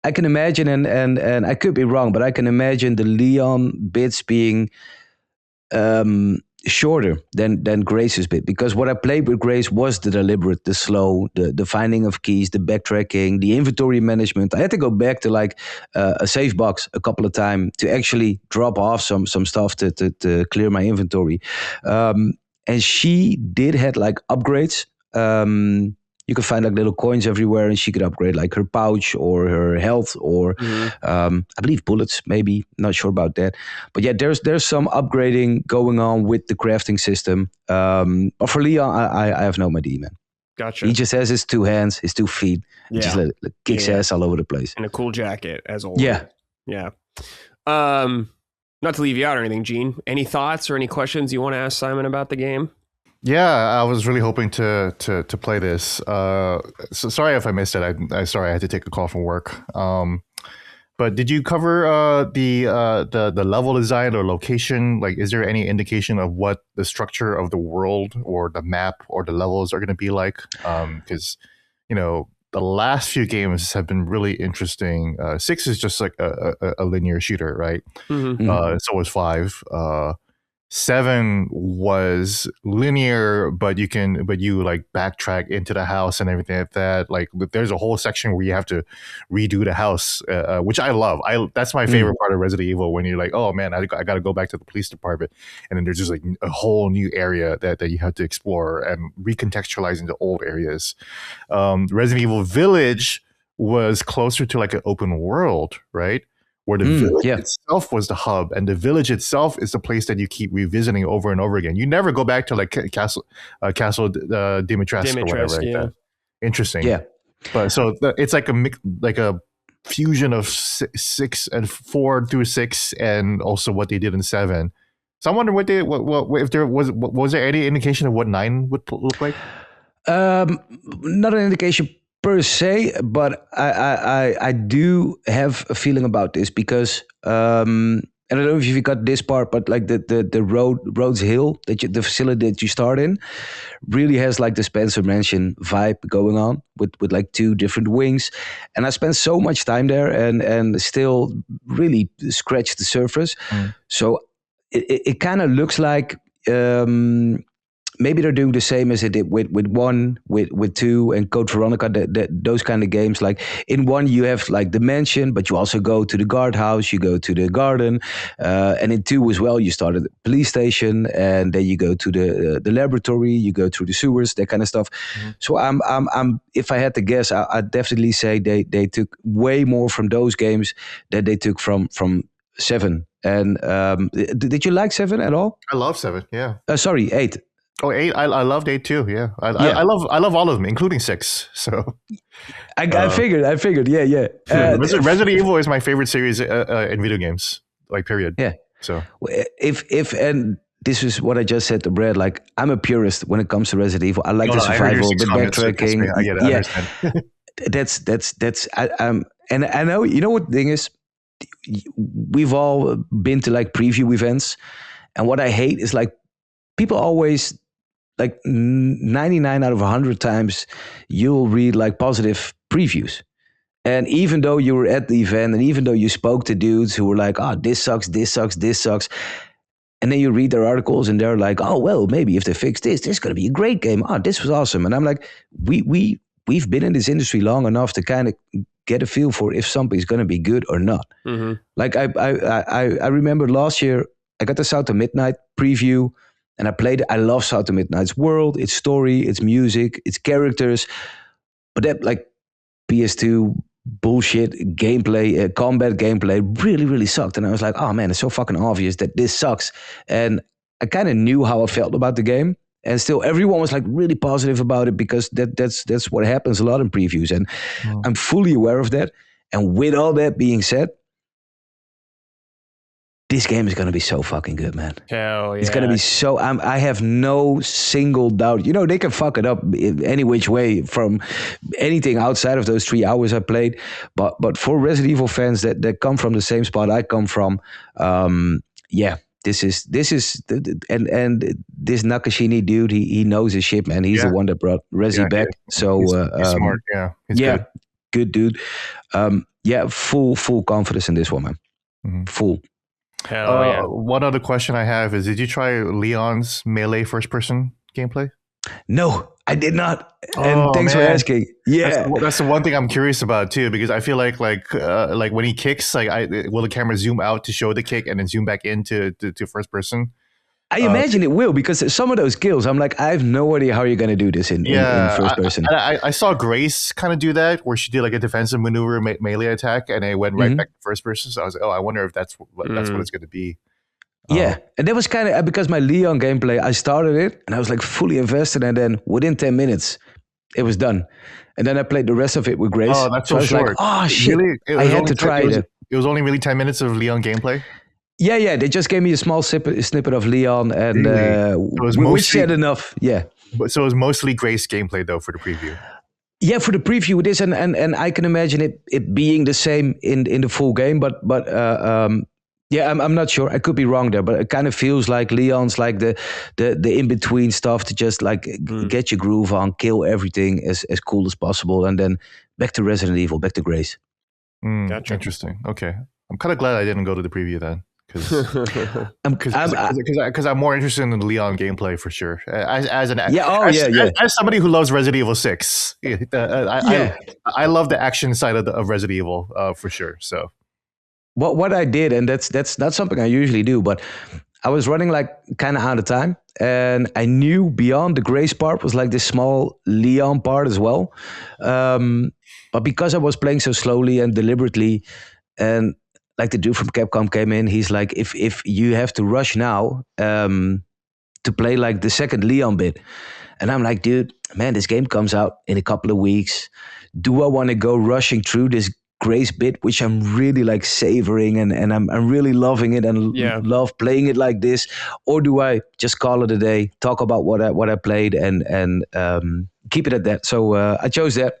I can imagine, and I could be wrong, but I can imagine the Leon bits being shorter than Grace's bit, because what I played with Grace was the deliberate, the slow, the finding of keys, the backtracking, the inventory management. I had to go back to like a save box a couple of times to actually drop off some stuff to clear my inventory. And she did had like upgrades. You could find like little coins everywhere, and she could upgrade like her pouch or her health or I believe bullets, maybe. Not sure about that. But yeah, there's some upgrading going on with the crafting system. But for Leon, I have no idea, man. Gotcha. He just has his 2 hands, his 2 feet. Just kicks ass all over the place. And a cool jacket, as always. Yeah. Yeah. Not to leave you out or anything, Gene. Any thoughts or any questions you want to ask Simon about the game? Yeah, I was really hoping to play this. So sorry if I missed it. I sorry I had to take a call from work. But did you cover the level design or location? Like, is there any indication of what the structure of the world or the map or the levels are going to be like? Because the last few games have been really interesting. 6 is just like a linear shooter, right? So was 5. 7 was linear, but you like backtrack into the house and everything like that. Like there's a whole section where you have to redo the house, which I love. That's my favorite part of Resident Evil, when you're like, oh man, I got to go back to the police department, and then there's just like a whole new area that you have to explore and recontextualize into old areas. Resident Evil Village was closer to like an open world, right? Where the village itself was the hub, and the village itself is the place that you keep revisiting over and over again. You never go back to like Castle Dimitrescu or whatever. Like that. Interesting. Yeah. But so it's like a fusion of 6 and 4 through 6, and also what they did in 7. So I wonder what if there was there any indication of what 9 would look like? Not an indication per se, but I do have a feeling about this, because and I don't know if you got this part, but like the Rhodes Hill, the facility that you start in, really has like the Spencer Mansion vibe going on with like 2 different wings. And I spent so much time there and still really scratched the surface. So it kind of looks like maybe they're doing the same as they did with 1, with 2, and Code Veronica, those kind of games. Like in 1, you have like the mansion, but you also go to the guardhouse, you go to the garden, and in 2 as well, you start at the police station, and then you go to the laboratory, you go through the sewers, that kind of stuff. So I'm if I had to guess, I'd definitely say they took way more from those games than they took from 7. And did you like 7 at all? I love 7. Yeah. Sorry, 8. Oh, 8! I loved 8 too. Yeah, I love all of them, including 6. So I figured. Yeah. Resident Evil is my favorite series in video games. Like period. Yeah. So if and this is what I just said to Brad. Like, I'm a purist when it comes to Resident Evil. I like the survival, the backtracking. I get it. That's and I know, you know what the thing is. We've all been to like preview events, and what I hate is like people always, like 99 out of 100 times, you'll read like positive previews. And even though you were at the event, and even though you spoke to dudes who were like, oh, this sucks. And then you read their articles and they're like, oh, well, maybe if they fix this is going to be a great game. Oh, this was awesome. And I'm like, we've been in this industry long enough to kind of get a feel for if something's going to be good or not. Like I remember last year, I got the South of Midnight preview, and I played it. I love South of Midnight's world, its story, its music, its characters. But that like PS2 bullshit gameplay, combat gameplay really, really sucked. And I was like, oh man, it's so fucking obvious that this sucks. And I kind of knew how I felt about the game. And still, everyone was like really positive about it because that's what happens a lot in previews, and I'm fully aware of that. And with all that being said, this game is going to be so fucking good, man. Hell yeah. It's going to be so... I have no single doubt. You know, they can fuck it up any which way from anything outside of those 3 hours I played. But for Resident Evil fans that come from the same spot I come from, this is and this Nakashini dude, he knows his shit, man. He's the one that brought Resi back. So he's smart. Yeah, he's good dude. Full confidence in this one, man. Mm-hmm. Full. Hell yeah. One other question I have is, did you try Leon's melee first-person gameplay? No, I did not. And thanks for asking. Yeah, that's the one thing I'm curious about too, because I feel like when he kicks, will the camera zoom out to show the kick and then zoom back into to first person? I imagine it will, because some of those kills, I'm like, I have no idea how you're going to do this in first person. I saw Grace kind of do that, where she did like a defensive maneuver melee attack, and it went right back to first person. So I was like, I wonder if that's what it's going to be. Yeah, and that was kind of because my Leon gameplay, I started it and I was like fully invested, and then within 10 minutes, it was done. And then I played the rest of it with Grace. Oh, that's so short. Like, oh shit, really? I had to try it. It was only really 10 minutes of Leon gameplay? Yeah. They just gave me a small snippet of Leon, and which said enough. Yeah. So it was mostly Grace gameplay though for the preview. Yeah, for the preview it is, and I can imagine it being the same in the full game. But I'm not sure. I could be wrong there, but it kind of feels like Leon's like the in between stuff to just like get your groove on, kill everything as cool as possible, and then back to Resident Evil, back to Grace. Gotcha. Interesting. Okay, I'm kind of glad I didn't go to the preview then. Because I'm more interested in the Leon gameplay for sure. As somebody who loves Resident Evil 6, I love the action side of Resident Evil for sure. So what I did, and that's not something I usually do, but I was running like kind of out of time, and I knew beyond the Grace part was like this small Leon part as well. But because I was playing so slowly and deliberately, and like the dude from Capcom came in, he's like, if you have to rush now to play like the second Leon bit. And I'm like, dude, man, this game comes out in a couple of weeks. Do I want to go rushing through this Grace bit, which I'm really like savoring and I'm really loving it and love playing it like this? Or do I just call it a day, talk about what I played and keep it at that? So I chose that.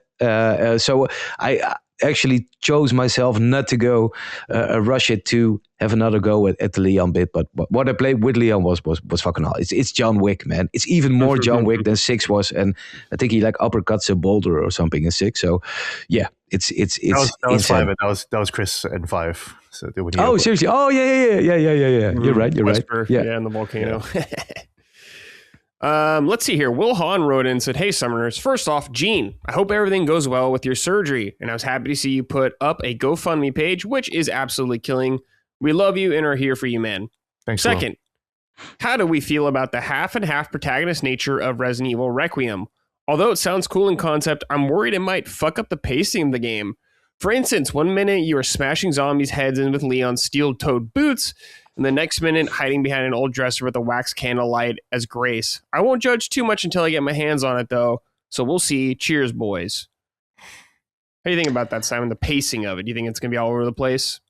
So I actually chose myself not to go rush it to have another go at the Leon bit, but what I played with Leon was fucking hell. It's John Wick, man. It's even more John Wick than 6 was, and I think he like uppercuts a boulder or something in 6. So yeah, it's that was 5. That was Chris and 5. So seriously? Oh yeah. You're right. Yeah, in the volcano. Let's see here. Will Hahn wrote in and said, "Hey, Summoners. First off, Gene, I hope everything goes well with your surgery, and I was happy to see you put up a GoFundMe page, which is absolutely killing. We love you and are here for you, man." Thanks. Second, how do we feel about the half and half protagonist nature of Resident Evil Requiem? Although it sounds cool in concept, I'm worried it might fuck up the pacing of the game. For instance, one minute you are smashing zombies' heads in with Leon's steel-toed boots, and the next minute hiding behind an old dresser with a wax candle light as Grace. I won't judge too much until I get my hands on it, though, so we'll see. Cheers, boys. How do you think about that, Simon? The pacing of it? Do you think it's going to be all over the place?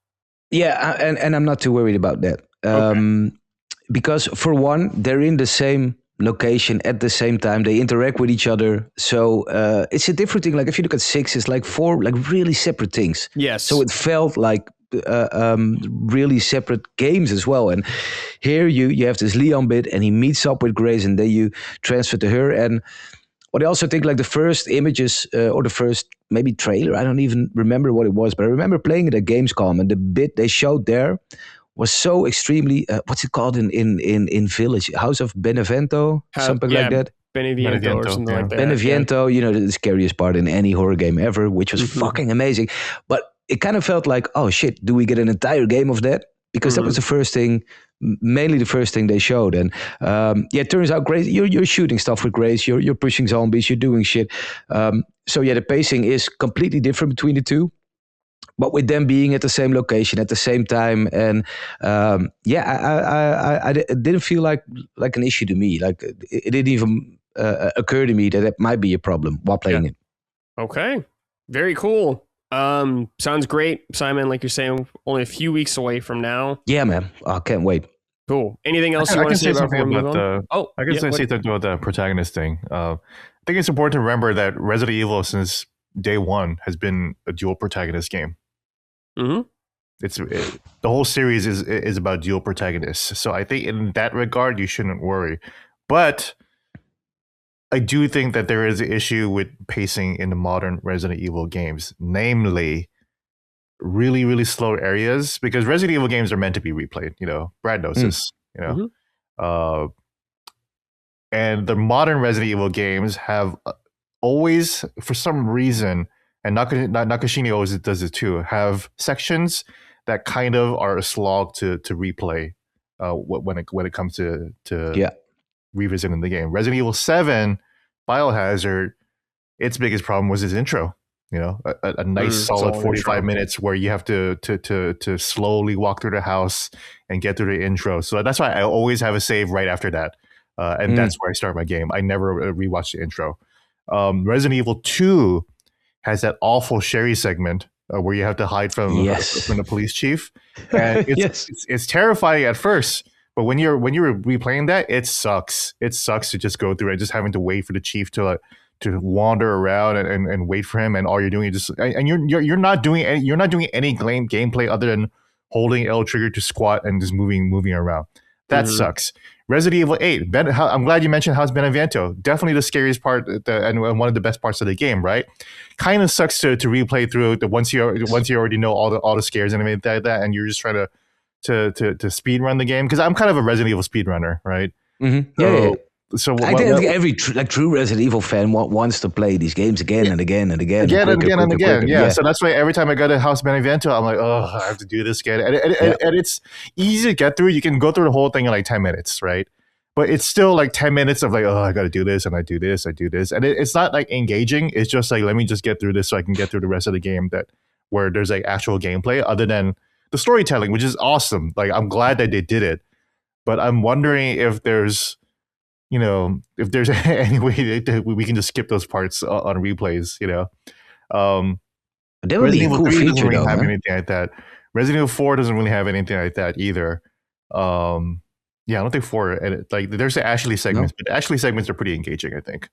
Yeah, and I'm not too worried about that. Because, for one, they're in the same location at the same time. They interact with each other. So it's a different thing. Like, if you look at 6, it's like 4 like really separate things. Yes. So it felt like really separate games as well. And here you have this Leon bit, and he meets up with Grace, and then you transfer to her. And what I also think, like the first images or the first maybe trailer, I don't even remember what it was, but I remember playing it at Gamescom, and the bit they showed there was so extremely what's it called in Village, House of Benevento, something like that. Beneviento or something like that. Beneviento, the scariest part in any horror game ever, which was fucking amazing. But it kind of felt like, oh shit, do we get an entire game of that? Because that was the first thing, mainly the first thing they showed. And it turns out Grace, you're shooting stuff with Grace, you're pushing zombies, you're doing shit. So yeah, the pacing is completely different between the two. but with them being at the same location at the same time, and it didn't feel like an issue to me. Like it didn't even occur to me that it might be a problem while playing it. Okay, very cool. Sounds great, Simon. Like you're saying, only a few weeks away from now. Yeah, man. I can't wait. Cool. Anything else you want to say about the? I can say something about the protagonist thing. I think it's important to remember that Resident Evil since day one has been a dual protagonist game. Mm-hmm. The whole series is about dual protagonists. So I think in that regard, you shouldn't worry. But I do think that there is an issue with pacing in the modern Resident Evil games, namely really, really slow areas, because Resident Evil games are meant to be replayed. Brad knows this. And the modern Resident Evil games have always, for some reason, and Nakashini always does it too, have sections that kind of are a slog to replay when it comes to revisiting the game. Resident Evil 7, Biohazard, its biggest problem was its intro. A nice solid 45 minutes where you have to slowly walk through the house and get through the intro. So that's why I always have a save right after that. And that's where I start my game. I never rewatch the intro. Resident Evil 2 has that awful Sherry segment where you have to hide from the police chief. And it's terrifying at first. But when you're replaying that, it sucks. It sucks to just go through it, just having to wait for the chief to wander around and wait for him, and all you're doing is you're not doing any gameplay other than holding L trigger to squat and just moving around. That sucks. Resident Evil 8. I'm glad you mentioned House Benevento. Definitely the scariest part and one of the best parts of the game, right? Kind of sucks to replay through the once you already know all the scares and everything like that, and you're just trying to speed run the game, because I'm kind of a Resident Evil speed runner, right? Mm-hmm. So I think every true Resident Evil fan wants to play these games again and again and again. Again. Yeah. So that's why every time I go to House Benevento, I'm like, oh, I have to do this again. And it's easy to get through. You can go through the whole thing in like 10 minutes, right? But it's still like 10 minutes of like, oh, I got to do this, and I do this. And it's not like engaging. It's just like, let me just get through this so I can get through the rest of the game where there's like actual gameplay other than the storytelling, which is awesome. Like, I'm glad that they did it. But I'm wondering if there's any way that we can just skip those parts on replays, That would be a cool feature, doesn't really have anything like that. Resident Evil 4 doesn't really have anything like that either. I don't think 4, and there's the Ashley segments, but the Ashley segments are pretty engaging, I think,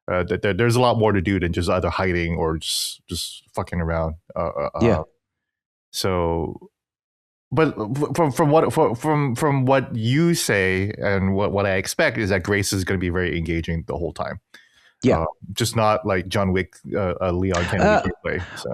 there's a lot more to do than just either hiding or just fucking around. So, but from what you say and what I expect is that Grace is going to be very engaging the whole time. Yeah, just not like John Wick, Leon Kennedy play. So.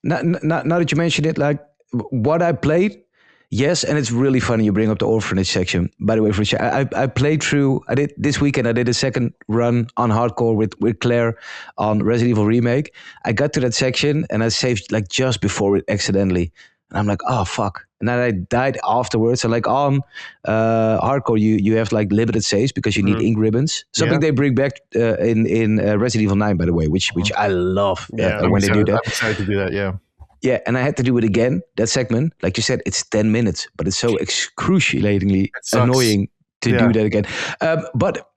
Now that you mention it, like what I played, yes, and it's really funny you bring up the orphanage section. By the way, I played through. I did this weekend. I did a second run on hardcore with Claire on Resident Evil Remake. I got to that section and I saved like just before it accidentally, and I'm like, oh fuck! And then I died afterwards. So like on hardcore, you have like limited saves because you need ink ribbons. Something they bring back in Resident Evil 9, by the way, which I love when they do that. I'm excited to do that. Yeah. Yeah, and I had to do it again, that segment. Like you said, it's 10 minutes, but it's so excruciatingly annoying to do that again. But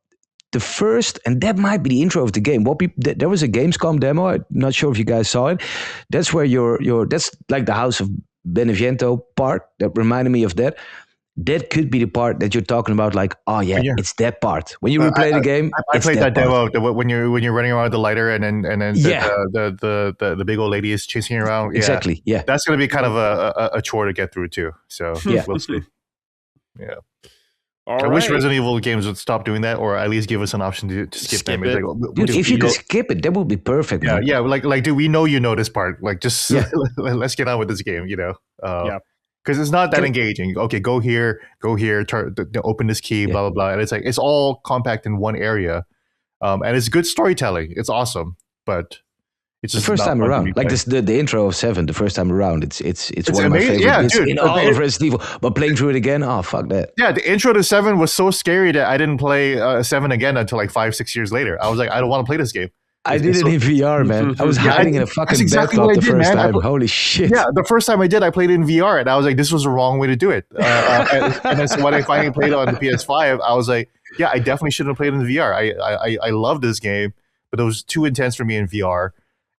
the first, and that might be the intro of the game. There was a Gamescom demo. I'm not sure if you guys saw it. That's where that's like the House of Benevento part. That reminded me of that. That could be the part that you're talking about. Like, it's that part. When you replay the game, I played that demo when you're running around with the lighter and then the big old lady is chasing you around. Exactly. Yeah, that's going to be kind of a chore to get through too. So we'll see. Yeah. I wish Resident Evil games would stop doing that, or at least give us an option to skip them. It. Like, dude, if you could skip it, that would be perfect. Yeah, man. Yeah. Like, dude, we know this part. Like, just let's get on with this game. Because it's not that engaging. Okay, go here, open this key, blah, blah, blah. And it's like, it's all compact in one area. And it's good storytelling. It's awesome. But it's just the first time around. Like this, the intro of 7, the first time around, it's one of my favorite bits in all of Resident Evil. But playing through it again, oh, fuck that. Yeah, the intro to 7 was so scary that I didn't play 7 again until like 5-6 years later. I was like, I don't want to play this game. I did it in VR, man. I was hiding in a fucking exactly backlog the did, first man. time. Holy shit. Yeah, the first time I did, I played it in VR, and I was like, this was the wrong way to do it. And then so when I finally played it on the PS5, I was like, yeah, I definitely shouldn't have played it in VR. I love this game, but it was too intense for me in VR.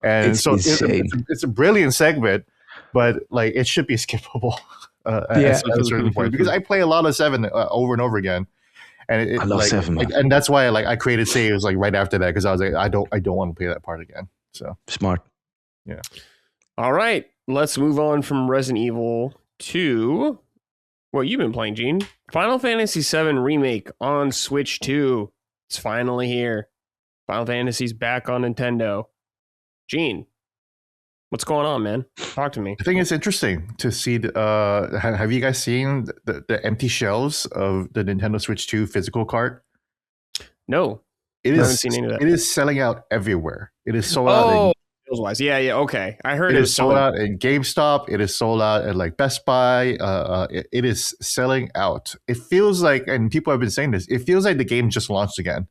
And It's so insane. it's a brilliant segment, but like it should be skippable at a certain point, because I play a lot of 7 over and over again. And I love 7, man. and that's why I created saves like right after that, because I was like, I don't want to play that part again. So smart. Yeah. All right, let's move on from Resident Evil to what you've been playing, Gene. Final Fantasy VII Remake on Switch 2. It's finally here. Final Fantasy's back on Nintendo. Gene, what's going on, man? Talk to me. I think it's interesting to see. Have you guys seen the empty shelves of the Nintendo Switch 2 physical cart? No, I haven't seen any of that. It is selling out everywhere. It is sold out. Oh, wise, yeah, okay. I heard it is sold selling out in GameStop. It is sold out at like Best Buy. It is selling out. It feels like, and people have been saying this, it feels like the game just launched again,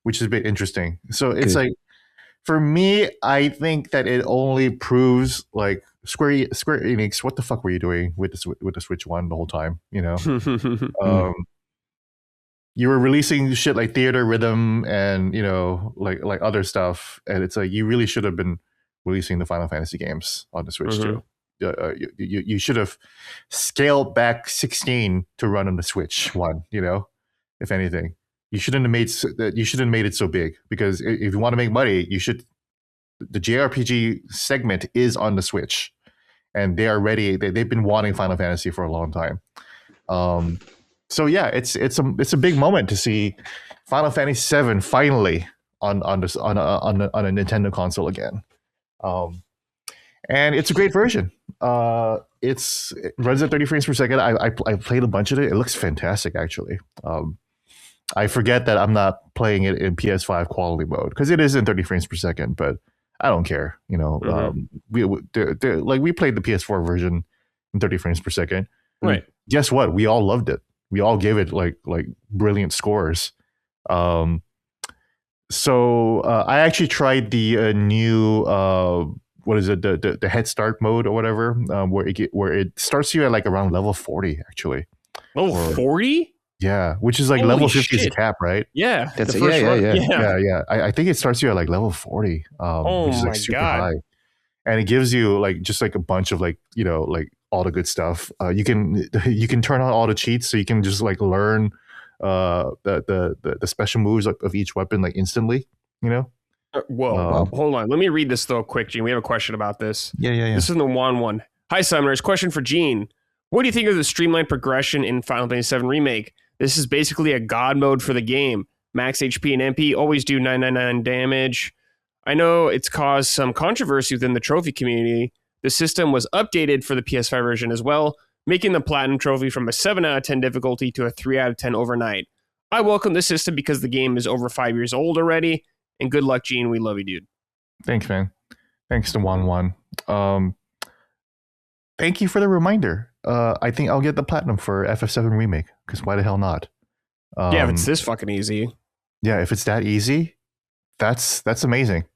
which is a bit interesting. So it's like, for me, I think that it only proves like Square Enix, what the fuck were you doing with the Switch 1 the whole time? You know, you were releasing shit like Theater Rhythm and, you know, like other stuff, and it's like you really should have been releasing the Final Fantasy games on the Switch too. You should have scaled back 16 to run on the Switch 1. You know, if anything, you shouldn't have made it so big, because if you want to make money, you should. The JRPG segment is on the Switch, and they are ready. They've been wanting Final Fantasy for a long time. So yeah, it's a big moment to see Final Fantasy VII finally on a Nintendo console again, and it's a great version. It runs at 30 frames per second. I played a bunch of it. It looks fantastic, actually. I forget that I'm not playing it in PS5 quality mode, because it is in 30 frames per second, but I don't care. You know, we played the PS4 version in 30 frames per second. Right. Guess what? We all loved it. We all gave it like brilliant scores. So I actually tried the new what is it, the Head Start mode or whatever, where it starts you at like around level 40 actually. Oh, 40? Yeah, which is like Holy level 50 shit. is a cap, right? Yeah, that's yeah. I think it starts you at like level 40, which is like super high, and it gives you like just like a bunch of like, you know, like all the good stuff. You can turn on all the cheats, so you can just like learn the special moves of each weapon like instantly. You know. Whoa, hold on. Let me read this though, quick, Gene. We have a question about this. Yeah. This is the one. Hi, Summoners. Question for Gene. What do you think of the streamlined progression in Final Fantasy VII Remake? This is basically a god mode for the game. Max HP and MP always do 999 damage. I know it's caused some controversy within the trophy community. The system was updated for the PS5 version as well, making the Platinum Trophy from a 7 out of 10 difficulty to a 3 out of 10 overnight. I welcome this system because the game is over 5 years old already. And good luck, Gene. We love you, dude. Thanks, man. Thanks to Juan. Thank you for the reminder. I think I'll get the Platinum for FF7 Remake, because why the hell not? Yeah, if it's this fucking easy. Yeah, if it's that easy, that's amazing.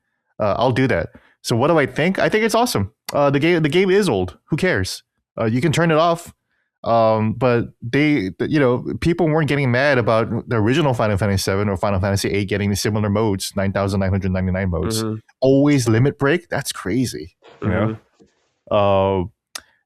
I'll do that. So what do I think? I think it's awesome. The game is old. Who cares? You can turn it off. But people weren't getting mad about the original Final Fantasy VII or Final Fantasy VIII getting the similar modes, 9,999 modes. Always limit break. That's crazy. You know.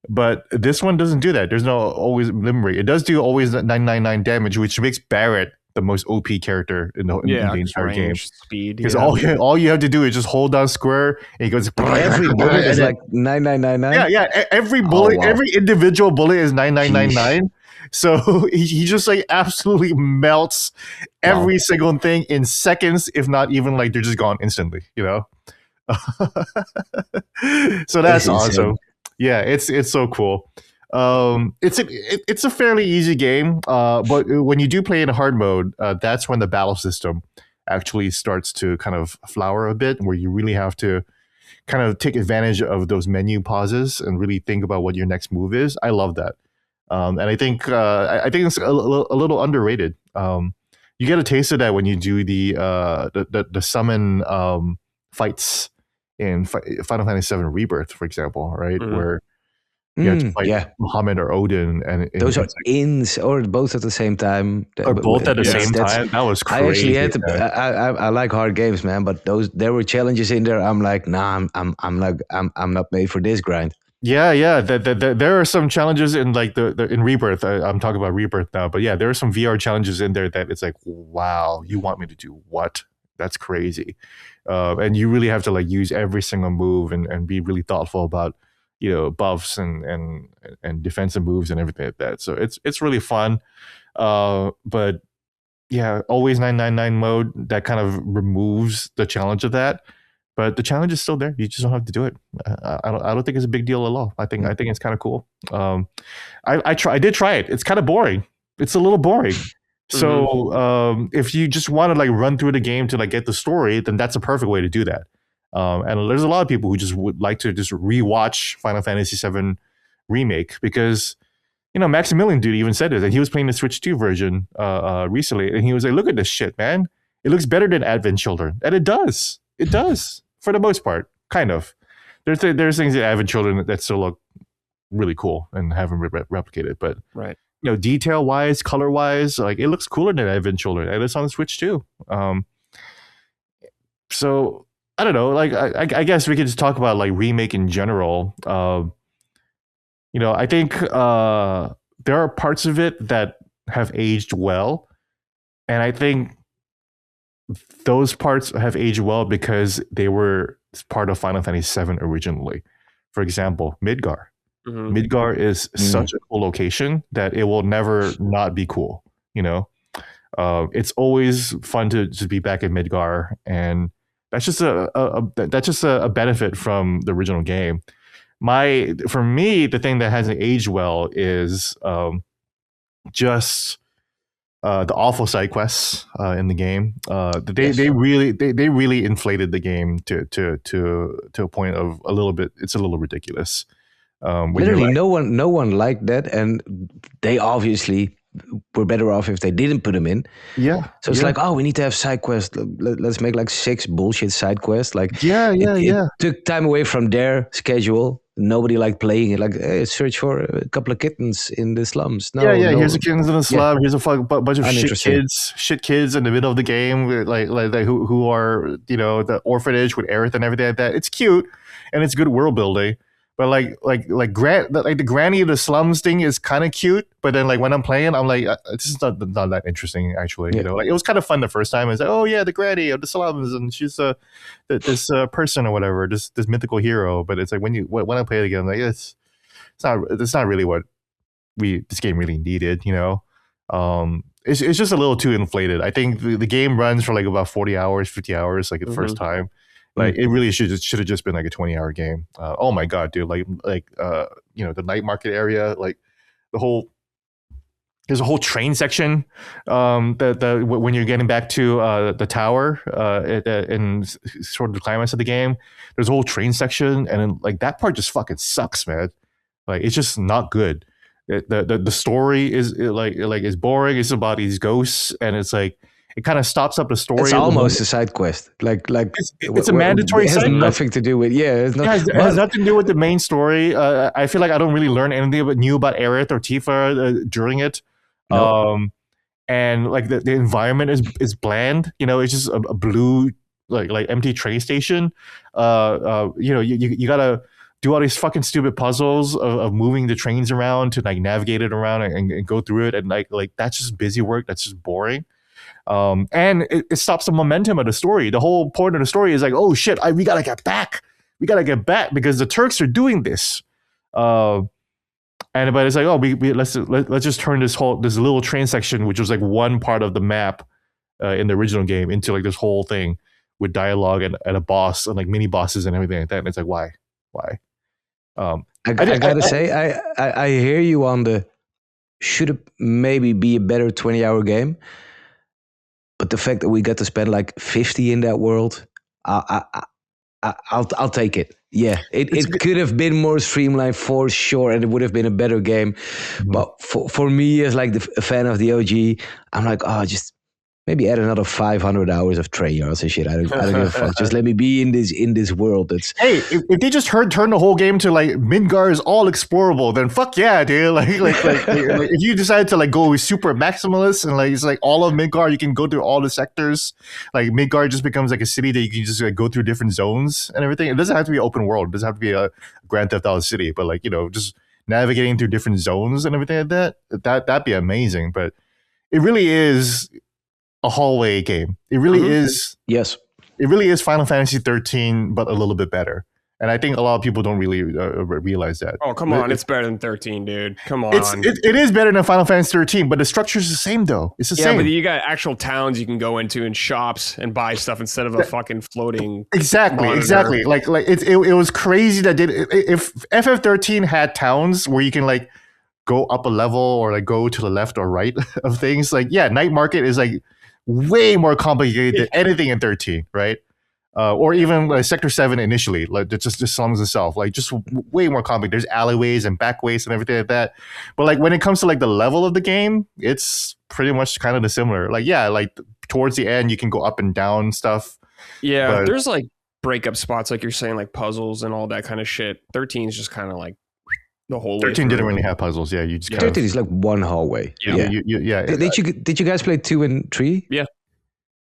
But this one doesn't do that. There's no always limit break. It does do always 999 damage, which makes Barrett the most OP character in the entire game. Speed, because all you have to do is just hold down square, and he goes. Every bullet is like 9999. Yeah. Every bullet, every individual bullet is 9999. So he just like absolutely melts every single thing in seconds, if not even like they're just gone instantly. You know. So that's awesome. Yeah, it's so cool. It's a fairly easy game, but when you do play in hard mode, that's when the battle system actually starts to kind of flower a bit, where you really have to kind of take advantage of those menu pauses and really think about what your next move is. I love that, and I think it's a little underrated. you get a taste of that when you do the summon fights in Final Fantasy VII Rebirth, for example, right? Where you have to fight Muhammad or Odin, and those are ins or both at the same time. Or both at the same time. That was crazy. I actually had to. I like hard games, man, but there were challenges in there. I'm like, nah, I'm not made for this grind. Yeah. There are some challenges in like in Rebirth. I'm talking about Rebirth now, but yeah, there are some VR challenges in there that it's like, wow, you want me to do what? That's crazy. And you really have to like use every single move and be really thoughtful about, you know, buffs and defensive moves and everything like that. So it's really fun. But yeah, always 999 mode that kind of removes the challenge of that. But the challenge is still there. You just don't have to do it. I don't think it's a big deal at all. I think it's kind of cool. I did try it. It's kind of boring. It's a little boring. So if you just want to like run through the game to like get the story, then that's a perfect way to do that. And there's a lot of people who just would like to just rewatch Final Fantasy VII Remake because, you know, Maximilian dude even said it, and he was playing the Switch 2 version recently, and he was like, "Look at this shit, man! It looks better than Advent Children," and it does. It does for the most part, kind of. There's things in Advent Children that still look really cool and haven't replicated, but right. You know, detail wise, color wise, like it looks cooler than Advent Children, and it's on the Switch too. So I don't know. Like I guess we could just talk about like Remake in general. You know, I think there are parts of it that have aged well, and I think those parts have aged well because they were part of Final Fantasy VII originally. For example, Midgar. Midgar is such a cool location that it will never not be cool. You know, it's always fun to just be back in Midgar, and that's just a benefit from the original game. For me, the thing that hasn't aged well is just the awful side quests in the game. They really inflated the game to a point of a little bit. It's a little ridiculous. Literally, like, no one liked that, and they obviously were better off if they didn't put them in. Yeah. So it's like, oh, we need to have side quests. Let's make like 6 bullshit side quests. Like, it took time away from their schedule. Nobody liked playing it. Like, hey, search for a couple of kittens in the slums. No, here's the kittens in the slum. Here's a bunch of shit kids in the middle of the game, like who are, you know, the orphanage with Aerith and everything like that. It's cute and it's good world building. But the granny of the slums thing is kind of cute. But then like when I'm playing, I'm like, this is not that interesting actually. You know, like it was kind of fun the first time. It's like, oh yeah, the granny of the slums, and she's this person or whatever, this mythical hero. But it's like when I play it again, I'm like it's not really what this game really needed. You know, it's just a little too inflated. I think the game runs for like about 40 hours, 50 hours, like the first time. Like it really should have just been like a 20-hour game. Oh my god, dude! Like you know, the night market area, like there's a whole train section. When you're getting back to the tower, in sort of the climax of the game, there's a whole train section, and then, like that part just fucking sucks, man. Like it's just not good. The story is is boring. It's about these ghosts, and it's like. It kind of stops up the story. It's almost a side quest. Like it's a mandatory side quest. It has nothing to do with it has nothing to do with the main story. I feel like I don't really learn anything new about Aerith or Tifa during it. No. And like the environment is bland. You know, it's just a blue like empty train station. You know, you gotta do all these fucking stupid puzzles of moving the trains around to like navigate it around and go through it, and like that's just busy work. That's just boring. And it stops the momentum of the story. The whole point of the story is like, oh shit, we gotta get back. We gotta get back because the Turks are doing this. But it's like, oh, let's just turn this little train section, which was like one part of the map in the original game, into like this whole thing with dialogue and a boss and like mini bosses and everything like that. And it's like, why? I gotta say, I hear you on the should it maybe be a better 20-hour game. But the fact that we got to spend like 50 in that world, I'll take it. Yeah, it could have been more streamlined for sure, and it would have been a better game. Mm-hmm. But for me, as like a fan of the OG, I'm like, oh, just maybe add another 500 hours of Treyarch and shit. I don't give a fuck. Just let me be in this world. It's if they just turn the whole game to like Midgar is all explorable, then fuck yeah, dude. Like if you decide to like go super maximalist and like it's like all of Midgar, you can go through all the sectors. Like Midgar just becomes like a city that you can just like go through different zones and everything. It doesn't have to be open world. It doesn't have to be a Grand Theft Auto city, but like just navigating through different zones and everything like that'd be amazing. But it really is a hallway game. It really is. Yes. It really is Final Fantasy 13, but a little bit better. And I think a lot of people don't really realize that. Oh, come on. It's better than 13, dude. Come on. It is better than Final Fantasy 13, but the structure's the same, though. It's the same. Yeah, but you got actual towns you can go into and shops and buy stuff instead of a fucking floating Exactly. Like it was crazy that if FF13 had towns where you can like go up a level or like go to the left or right of things, like Night Market is like way more complicated than anything in 13, right? Or even like Sector 7 initially, like just slums itself, like just way more complicated. There's alleyways and backways and everything like that. But like when it comes to like the level of the game, it's pretty much kind of the similar. Like like towards the end, you can go up and down stuff. Yeah, but there's like breakup spots, like you're saying, like puzzles and all that kind of shit. 13 is just kind of like the whole 13 didn't really have puzzles. Yeah, you just 13 is like one hallway. Yeah. Did you guys play 2 and 3? Yeah.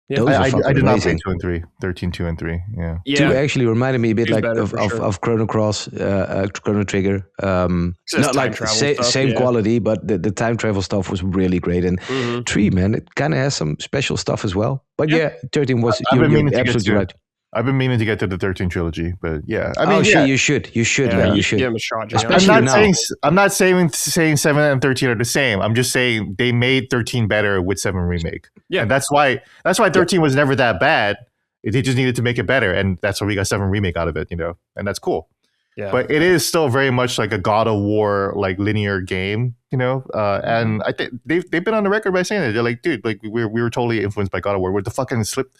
I did not play 2 and 3. 13, 2 and 3. Yeah. 2 actually reminded me a bit like of Chrono Cross, Chrono Trigger. Not like same quality, but the time travel stuff was really great. And 3, man, it kind of has some special stuff as well. But 13 was you're absolutely right. I've been meaning to get to the 13 trilogy, but I mean, you should, man, you should. Give him a shot, I'm not saying 7 and 13 are the same. I'm just saying they made 13 better with 7 Remake. Yeah, and that's why 13 was never that bad. They just needed to make it better, and that's why we got 7 Remake out of it, and that's cool. Yeah, but it is still very much like a God of War like linear game, and I think they've been on the record by saying that they're like, dude, like we were totally influenced by God of War with the fucking slip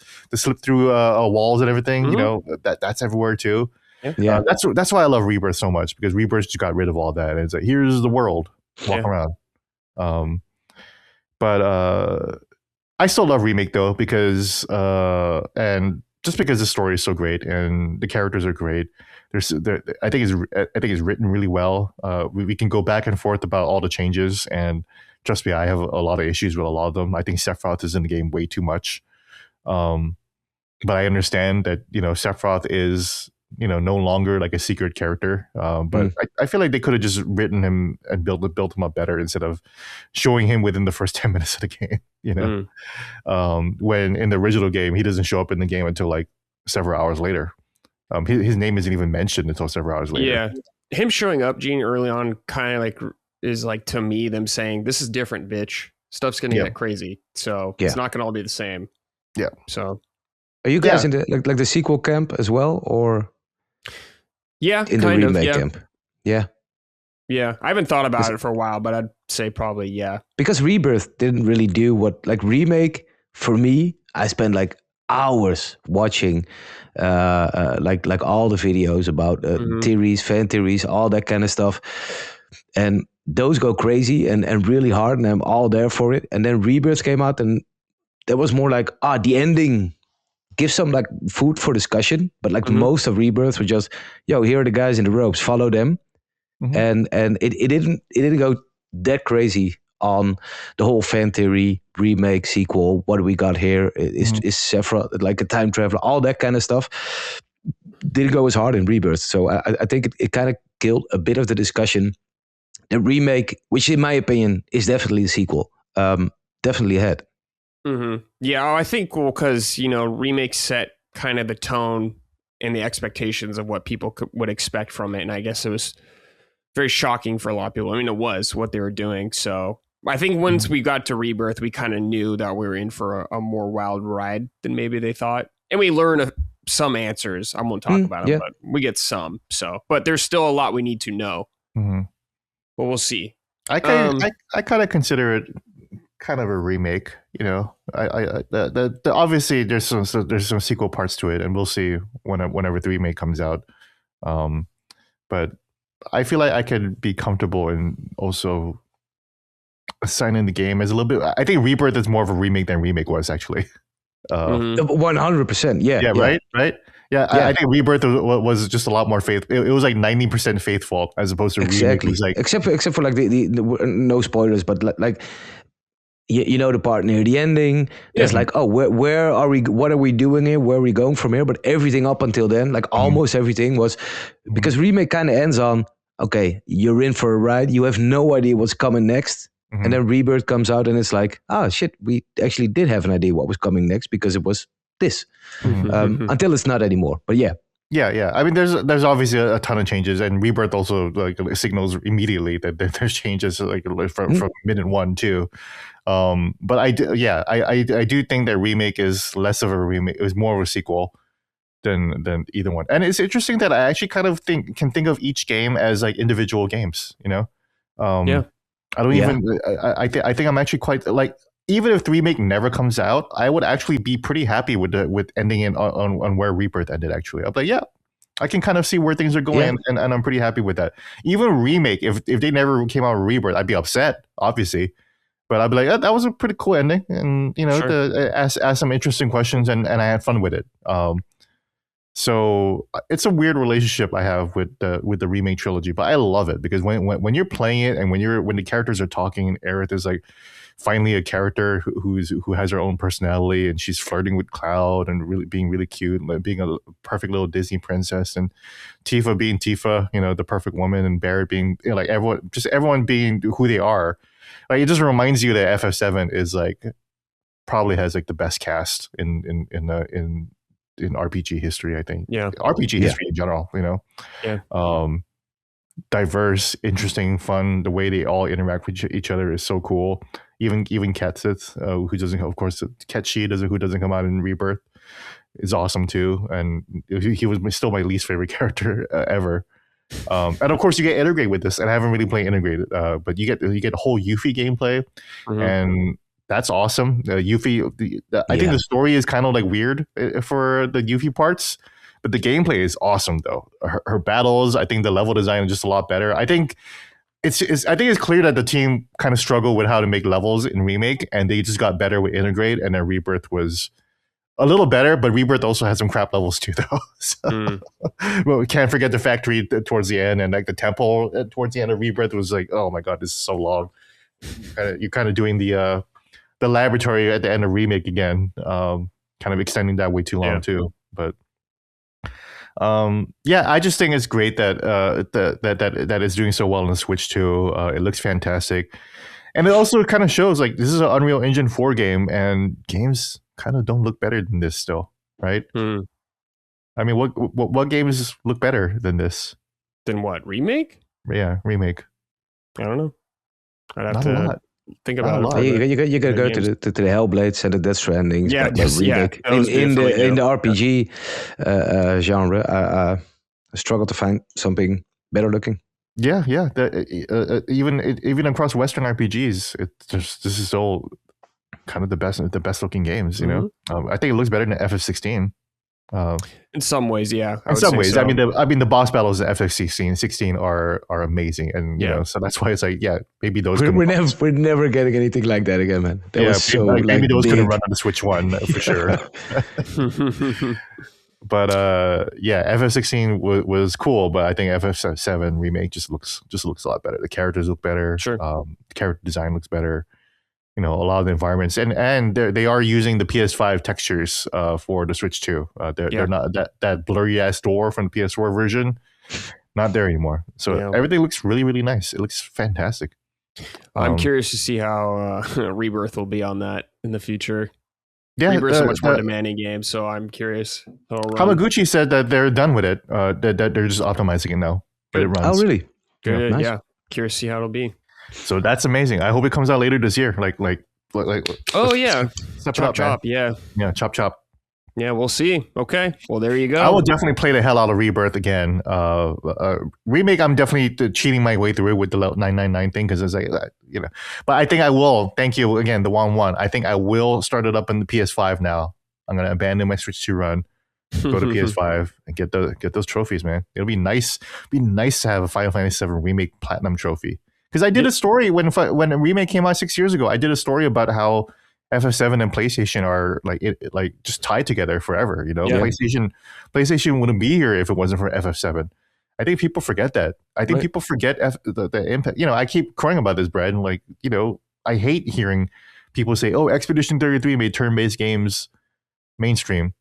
through walls and everything, that's everywhere too. Yeah, that's why I love Rebirth so much, because Rebirth just got rid of all that, and it's like here's the world, walk around. But I still love Remake though, because and just because the story is so great and the characters are great. I think it's written really well. We can go back and forth about all the changes, and trust me, I have a lot of issues with a lot of them. I think Sephiroth is in the game way too much, but I understand that Sephiroth is no longer like a secret character. But I feel like they could have just written him and built him up better instead of showing him within the first 10 minutes of the game. When in the original game he doesn't show up in the game until like several hours later. His name isn't even mentioned until several hours later. Yeah, him showing up, Gene, early on, kind of like is like to me them saying, "This is different, bitch. Stuff's gonna get crazy, so it's not gonna all be the same." Yeah. So, are you guys in the like the sequel camp as well, or in the remake camp? Yeah. Yeah, I haven't thought about it for a while, but I'd say probably because Rebirth didn't really do what like Remake for me. I spent like hours watching like all the videos about theories, fan theories, all that kind of stuff, and those go crazy and really hard, and I'm all there for it. And then Rebirth came out, and there was more like the ending gives some like food for discussion, but like most of Rebirth was just here are the guys in the ropes, follow them. And it didn't go that crazy on the whole fan theory, remake, sequel, what we got here is Sephiroth, like a time traveler, all that kind of stuff. Didn't go as hard in Rebirth. So I think it kind of killed a bit of the discussion. The remake, which in my opinion is definitely a sequel, definitely ahead. Yeah, I think because remake set kind of the tone and the expectations of what people would expect from it, and I guess it was very shocking for a lot of people. I mean, it was what they were doing. So I think once we got to Rebirth, we kind of knew that we were in for a more wild ride than maybe they thought. And we learned some answers. I won't talk about them, but we get some. So, but there's still a lot we need to know. But we'll see. I kind of consider it kind of a remake. Obviously there's some sequel parts to it, and we'll see whenever the remake comes out. But I feel like I could be comfortable in also assigning the game as a little bit. I think Rebirth is more of a remake than Remake was actually. 100%. Yeah. Right. Yeah, Yeah. I think Rebirth was just a lot more faith. It was like 90% faithful as opposed to Remake. It was like except for like the no spoilers, but like you know the part near the ending. It's like, oh, where are we? What are we doing here? Where are we going from here? But everything up until then, like almost everything was because Remake kind of ends on, okay, you're in for a ride. You have no idea what's coming next. And then Rebirth comes out and it's like, oh shit, we actually did have an idea what was coming next because it was this. Until it's not anymore. But yeah. Yeah. I mean, there's obviously a ton of changes, and Rebirth also like signals immediately that there's changes like from minute one too. But I do think that Remake is less of a remake; it was more of a sequel than either one. And it's interesting that I actually kind of can think of each game as like individual games. You know, I don't even. I think I'm actually quite like. Even if the Remake never comes out, I would actually be pretty happy with ending it on where Rebirth ended. Actually, I'm like, yeah, I can kind of see where things are going, and I'm pretty happy with that. Even Remake, if they never came out with Rebirth, I'd be upset, obviously, but I'd be like, that was a pretty cool ending, and you know, ask some interesting questions, and I had fun with it. So it's a weird relationship I have with the Remake trilogy, but I love it because when you're playing it and when the characters are talking, and Aerith is like finally a character who has her own personality, and she's flirting with Cloud and really being really cute, and like being a perfect little Disney princess, and Tifa being Tifa, you know, the perfect woman, and Barrett being, you know, like everyone being who they are. Like it just reminds you that FF7 is like probably has like the best cast in RPG history, I think. Yeah. RPG history in general, you know. Yeah. Diverse, interesting, fun. The way they all interact with each other is so cool. Even Ketsit, who doesn't, of course, Ketshi who doesn't come out in Rebirth, is awesome too. And he was still my least favorite character ever. And of course, you get integrate with this, and I haven't really played integrated, but you get a whole Yuffie gameplay, and that's awesome. Yuffie, I think the story is kind of like weird for the Yuffie parts, but the gameplay is awesome though. Her battles, I think the level design is just a lot better. I think it's clear that the team kind of struggled with how to make levels in Remake, and they just got better with integrate, and then Rebirth was a little better, but Rebirth also had some crap levels too, though. So, well, we can't forget the factory towards the end, and like the temple towards the end of Rebirth was like, oh my god, this is so long. You're kind of doing the laboratory at the end of Remake again, kind of extending that way too long too. But I just think it's great that that it's doing so well on the Switch too. It looks fantastic, and it also kind of shows like this is an Unreal Engine 4 game, and games kind of don't look better than this still, right? I mean, what games look better than this? Than what? Remake? Yeah, Remake. I don't know. I'd have Not to a lot. think about it. You gotta go to the Hellblades and the Death Stranding. Yeah, Remake. In the RPG genre, I struggle to find something better looking. Yeah. Even across Western RPGs, this is all kind of the best looking games. You know, I think it looks better than FF16. In some ways, yeah. In some ways, so. I mean, the boss battles in FF16 are amazing, and you know, so that's why it's like, maybe those. We're never getting anything like that again, man. That was so maybe those couldn't run on the Switch One for sure. But FF16 was cool, but I think FF7 Remake just looks a lot better. The characters look better. Sure. The character design looks better. You know, a lot of the environments, and they are using the PS5 textures for the Switch too. They're not that blurry ass door from the PS4 version, not there anymore. So everything looks really, really nice. It looks fantastic. I'm curious to see how Rebirth will be on that in the future. Yeah, Rebirth is a much more demanding game, so I'm curious. Hamaguchi said that they're done with it. That they're just optimizing it now. But it runs. Oh, really? Good. Nice. Yeah, curious to see how it'll be. So that's amazing. I hope it comes out later this year. Like. Oh yeah, chop. Yeah, chop. Yeah, we'll see. Okay, well there you go. I will definitely play the hell out of Rebirth again. Remake, I'm definitely cheating my way through it with the 999 thing because it's like, you know. But I think I will. Thank you again, the 1-1. I think I will start it up in the PS5 now. I'm gonna abandon my Switch 2 run, go to PS5 and get those trophies, man. It'll be nice. Be nice to have a Final Fantasy VII Remake Platinum trophy. Because I did a story when Remake came out 6 years ago. I did a story about how FF7 and PlayStation are like just tied together forever. PlayStation wouldn't be here if it wasn't for FF7. I think people forget that. I think people forget the impact. I keep crying about this, Brad. And I hate hearing people say, "Oh, Expedition 33 made turn-based games mainstream."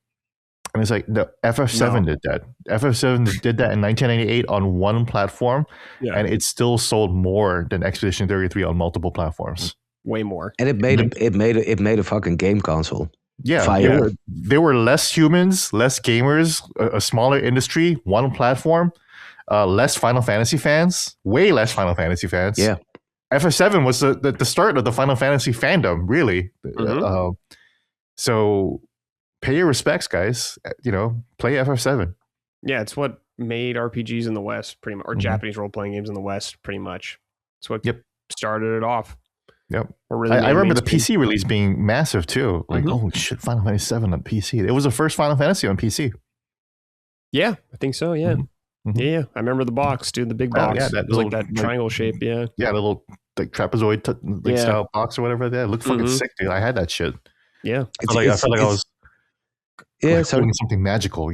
And it's like, no, FF7 did that. FF7 did that in 1998 on one platform, and it still sold more than Expedition 33 on multiple platforms. Way more. And it made a fucking game console. Yeah, there were less humans, less gamers, a smaller industry, one platform, less Final Fantasy fans, way less Final Fantasy fans. Yeah. FF7 was the start of the Final Fantasy fandom, really. So pay your respects, guys. Play FF7. Yeah, it's what made RPGs in the West, pretty much, or Japanese role-playing games in the West, pretty much. It's what started it off. Yep. Really I remember the PC release being massive, too. Like, oh, shit, Final Fantasy 7 on PC. It was the first Final Fantasy on PC. Yeah, I think so, yeah. Yeah, I remember the box, dude, the big box. Yeah, it was like that triangle shape, yeah. Yeah, the little trapezoid style box or whatever. It looked fucking sick, dude. I had that shit. Yeah. I felt like I was doing something magical,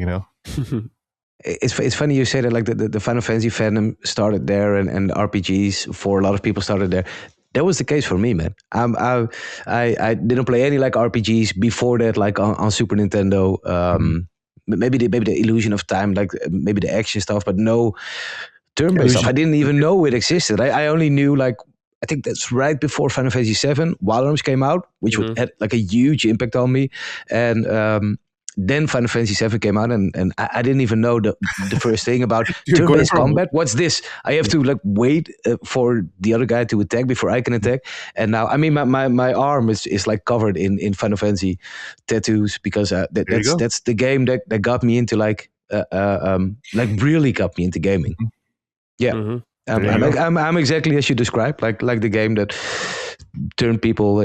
It's funny you say that, like the Final Fantasy fandom started there, and RPGs for a lot of people started there. That was the case for me, man. I didn't play any like RPGs before that, like on Super Nintendo. Maybe the Illusion of Time, like maybe the action stuff, but no turn-based stuff. I didn't even know it existed. I only knew, like, I think that's right before Final Fantasy VII, Wild Arms came out, which had like a huge impact on me. And then Final Fantasy VII came out, and I didn't even know the first thing about turn-based combat. What's this? I have to like wait for the other guy to attack before I can attack. And now, I mean, my arm is like covered in Final Fantasy tattoos, because that's the game that got me into like really got me into gaming. Yeah. I'm exactly as you described, like the game that turned people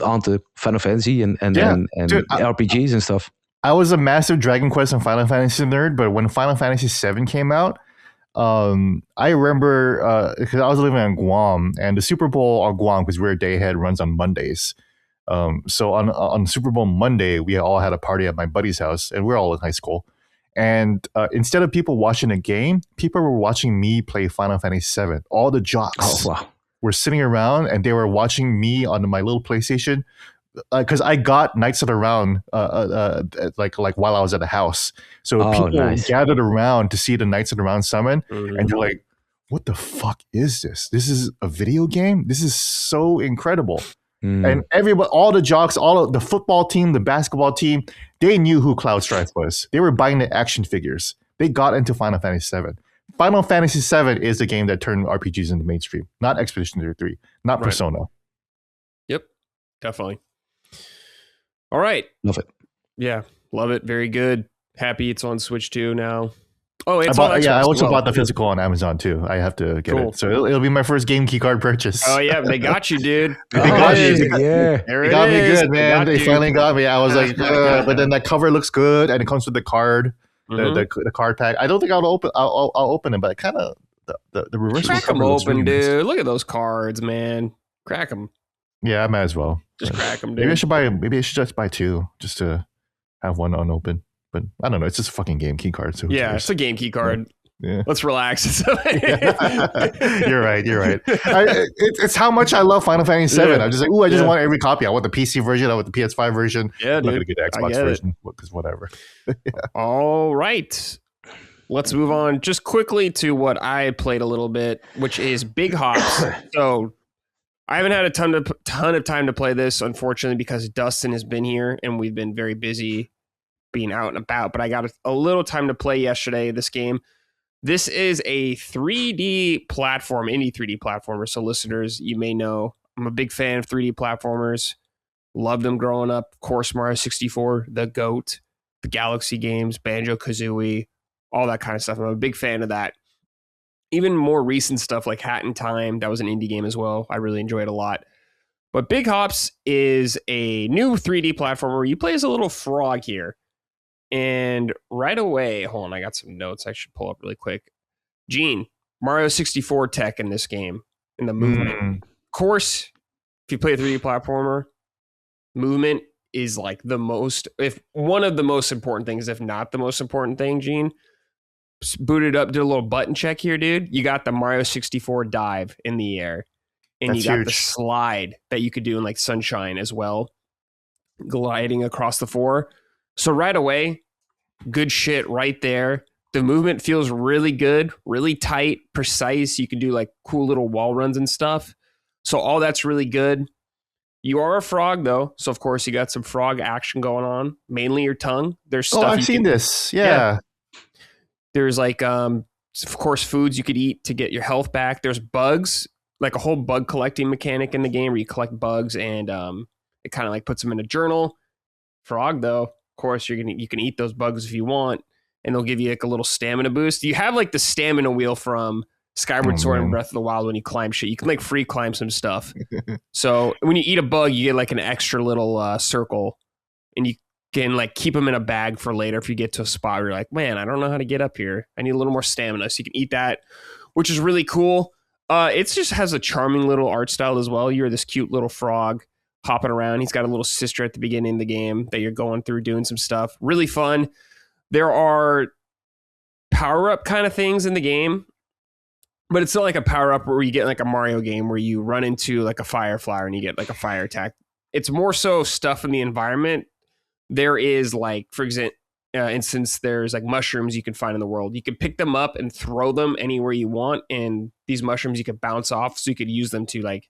onto Final Fantasy and RPGs and stuff. I was a massive Dragon Quest and Final Fantasy nerd, but when Final Fantasy VII came out, I remember because I was living in Guam, and the Super Bowl on Guam, because we're a day ahead, runs on Mondays. So on Super Bowl Monday, we all had a party at my buddy's house, and we're all in high school. And instead of people watching a game, people were watching me play Final Fantasy VII. All the jocks were sitting around, and they were watching me on my little PlayStation. Because I got Knights of the Round like while I was at the house. So people gathered around to see the Knights of the Round summon, and they're like, what the fuck is this? This is a video game? This is so incredible. And everybody, all the jocks, all of the football team, the basketball team, they knew who Cloud Strife was. They were buying the action figures. They got into Final Fantasy VII. Final Fantasy VII is the game that turned RPGs into mainstream, not Expedition 33, not Persona. Yep, definitely. All right. Love it. Yeah, love it. Very good. Happy it's on Switch 2 now. Oh, it's on Xbox. Yeah, I also bought the physical on Amazon too. I have to get it. So it'll be my first game key card purchase. Oh yeah, they got you, dude. They got you. Yeah, they got me good, man. They finally got me. I was like, but then that cover looks good, and it comes with the card, the card pack. I don't think I'll open. I'll open it, but kind of the reverse. Crack them open, really dude. Nice. Look at those cards, man. Crack them. Yeah, I might as well. Just crack them, dude. Maybe I should just buy two, just to have one unopened. But I don't know. It's just a fucking game key card. So it's a game key card. Yeah. Let's relax. You're right. It's how much I love Final Fantasy VII. I'm just like, I just want every copy. I want the PC version. I want the PS5 version. Yeah, I'm not gonna get the Xbox version because whatever. All right. Let's move on just quickly to what I played a little bit, which is Big Hops. So I haven't had a ton of time to play this, unfortunately, because Dustin has been here and we've been very busy being out and about. But I got a little time to play yesterday. This game. This is a 3D platform, indie 3D platformer. So listeners, you may know I'm a big fan of 3D platformers. Loved them growing up. Of course, Mario 64, the GOAT, the Galaxy games, Banjo-Kazooie, all that kind of stuff. I'm a big fan of that. Even more recent stuff like Hat in Time, that was an indie game as well. I really enjoyed it a lot. But Big Hops is a new 3D platformer. You play as a little frog here. And right away, hold on, I got some notes I should pull up really quick. Gene, Mario 64 tech in this game. and the movement. Of course, if you play a 3D platformer, movement is like if one of the most important things, if not the most important thing, Gene. Booted up, did a little button check here, dude. You got the Mario 64 dive in the air. And That's you got huge. the slide that you could do in like Sunshine as well. Gliding across the floor. So right away, good shit right there. The movement feels really good, really tight, precise. You can do like cool little wall runs and stuff. So all that's really good. You are a frog though. So of course you got some frog action going on. Mainly your tongue. There's stuff. I've seen this. Yeah. There's like, of course, foods you could eat to get your health back. There's bugs, like a whole bug collecting mechanic in the game where you collect bugs and it kind of like puts them in a journal. Frog, though, of course, you can eat those bugs if you want, and they'll give you like a little stamina boost. You have like the stamina wheel from Skyward Sword and Breath of the Wild when you climb shit. You can like free climb some stuff. So when you eat a bug, you get like an extra little circle, and you can like keep them in a bag for later if you get to a spot where you're like, man, I don't know how to get up here. I need a little more stamina. So you can eat that, which is really cool. It just has a charming little art style as well. You're this cute little frog hopping around. He's got a little sister at the beginning of the game that you're going through doing some stuff. Really fun. There are power-up kind of things in the game, but it's not like a power-up where you get like a Mario game where you run into like a fire flower and you get like a fire attack. It's more so stuff in the environment. There is like, for instance, there's like mushrooms you can find in the world. You can pick them up and throw them anywhere you want. And these mushrooms you could bounce off. So you could use them to like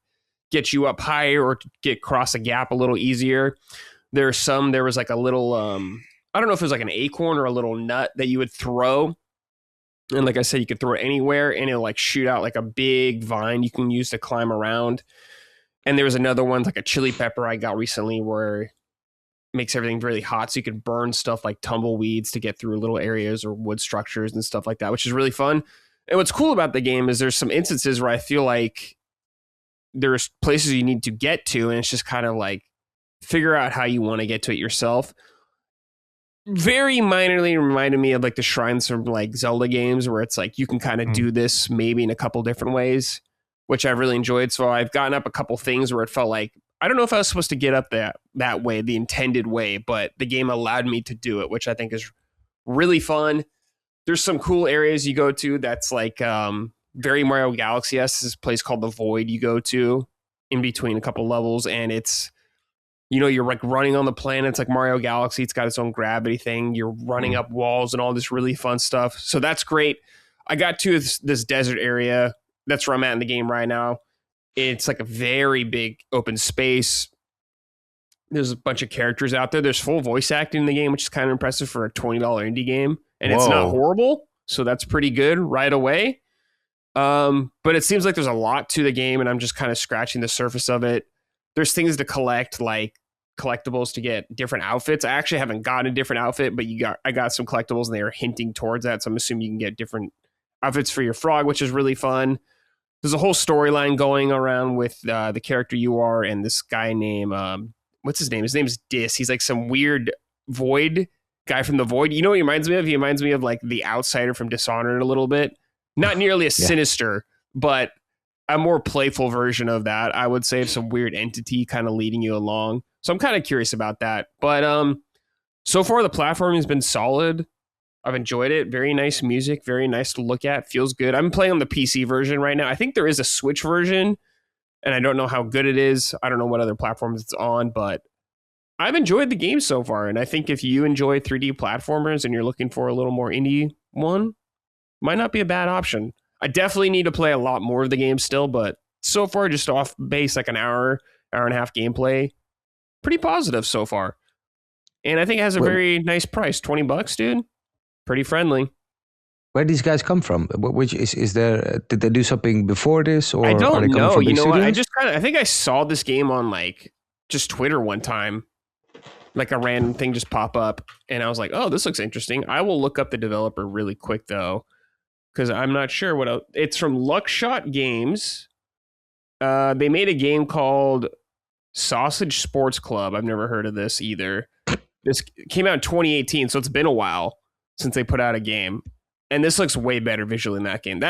get you up higher or to get across a gap a little easier. There was like a little, I don't know if it was like an acorn or a little nut that you would throw. And like I said, you could throw it anywhere and it'll like shoot out like a big vine you can use to climb around. And there was another one, like a chili pepper I got recently where makes everything really hot, so you can burn stuff like tumbleweeds to get through little areas or wood structures and stuff like that, which is really fun. And what's cool about the game is there's some instances where I feel like there's places you need to get to, and it's just kind of like figure out how you want to get to it yourself. Very minorly reminded me of like the shrines from like Zelda games where it's like you can kind of do this maybe in a couple different ways, which I've really enjoyed. So I've gotten up a couple things where it felt like I don't know if I was supposed to get up that way, the intended way, but the game allowed me to do it, which I think is really fun. There's some cool areas you go to that's like very Mario Galaxy-esque. This place called the Void you go to in between a couple levels, and it's, you know, you're like running on the planet. It's like Mario Galaxy. It's got its own gravity thing. You're running up walls and all this really fun stuff. So that's great. I got to this desert area. That's where I'm at in the game right now. It's like a very big open space. There's a bunch of characters out there. There's full voice acting in the game, which is kind of impressive for a $20 indie game. And It's not horrible. So that's pretty good right away. But it seems like there's a lot to the game, and I'm just kind of scratching the surface of it. There's things to collect, like collectibles to get different outfits. I actually haven't gotten a different outfit, but I got some collectibles, and they are hinting towards that. So I'm assuming you can get different outfits for your frog, which is really fun. There's a whole storyline going around with the character you are and this guy named, what's his name? His name's Dis. He's like some weird void guy from the Void. You know what he reminds me of? He reminds me of like the outsider from Dishonored a little bit. Not nearly as sinister, but a more playful version of that. I would say of some weird entity kind of leading you along. So I'm kind of curious about that. But so far the platform has been solid. I've enjoyed it. Very nice music. Very nice to look at. Feels good. I'm playing on the PC version right now. I think there is a Switch version, and I don't know how good it is. I don't know what other platforms it's on, but I've enjoyed the game so far. And I think if you enjoy 3D platformers and you're looking for a little more indie one, might not be a bad option. I definitely need to play a lot more of the game still, but so far, just off base, like an hour and a half gameplay, pretty positive so far. And I think it has a very nice price, $20, dude. Pretty friendly. Where these guys come from? Which is there? Did they do something before this, or I don't know. You know what? I think I saw this game on like just Twitter one time, like a random thing just pop up, and I was like, "Oh, this looks interesting." I will look up the developer really quick though, because I'm not sure what else. It's from Luckshot Games. They made a game called Sausage Sports Club. I've never heard of this either. This came out in 2018, so it's been a while since they put out a game. And this looks way better visually than that game.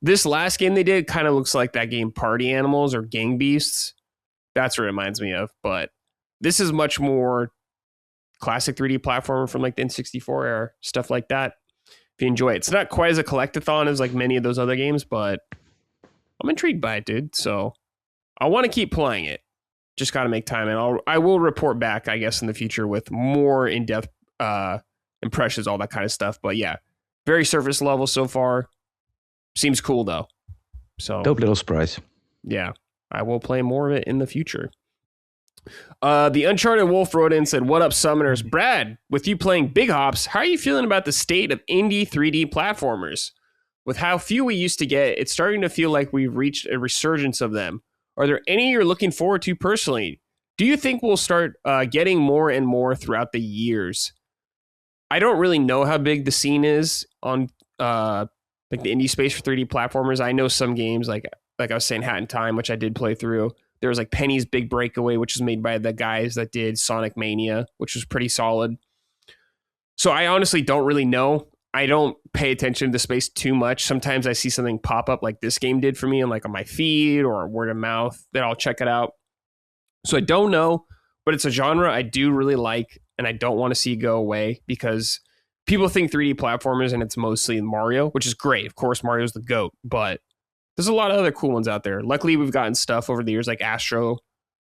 This last game they did kind of looks like that game Party Animals or Gang Beasts. That's what it reminds me of. But this is much more classic 3D platformer from like the N64 era, stuff like that. If you enjoy it, it's not quite as a collectathon as like many of those other games, but I'm intrigued by it, dude. So I want to keep playing it. Just got to make time, and I will report back, I guess, in the future with more in-depth impressions, all that kind of stuff. But yeah, very surface level so far. Seems cool though. So dope little surprise. Yeah, I will play more of it in the future. The Uncharted Wolf wrote in and said, "What up, Summoners? Brad, with you playing Big Hops, how are you feeling about the state of indie 3D platformers? With how few we used to get, it's starting to feel like we've reached a resurgence of them. Are there any you're looking forward to personally? Do you think we'll start getting more and more throughout the years?" I don't really know how big the scene is on like the indie space for 3D platformers. I know some games like I was saying, Hat in Time, which I did play through. There was like Penny's Big Breakaway, which is made by the guys that did Sonic Mania, which was pretty solid. So I honestly don't really know. I don't pay attention to the space too much. Sometimes I see something pop up like this game did for me, and like on my feed or word of mouth, then I'll check it out. So I don't know, but it's a genre I do really like, and I don't want to see go away because people think 3D platformers and it's mostly Mario, which is great. Of course, Mario's the GOAT, but there's a lot of other cool ones out there. Luckily, we've gotten stuff over the years like Astro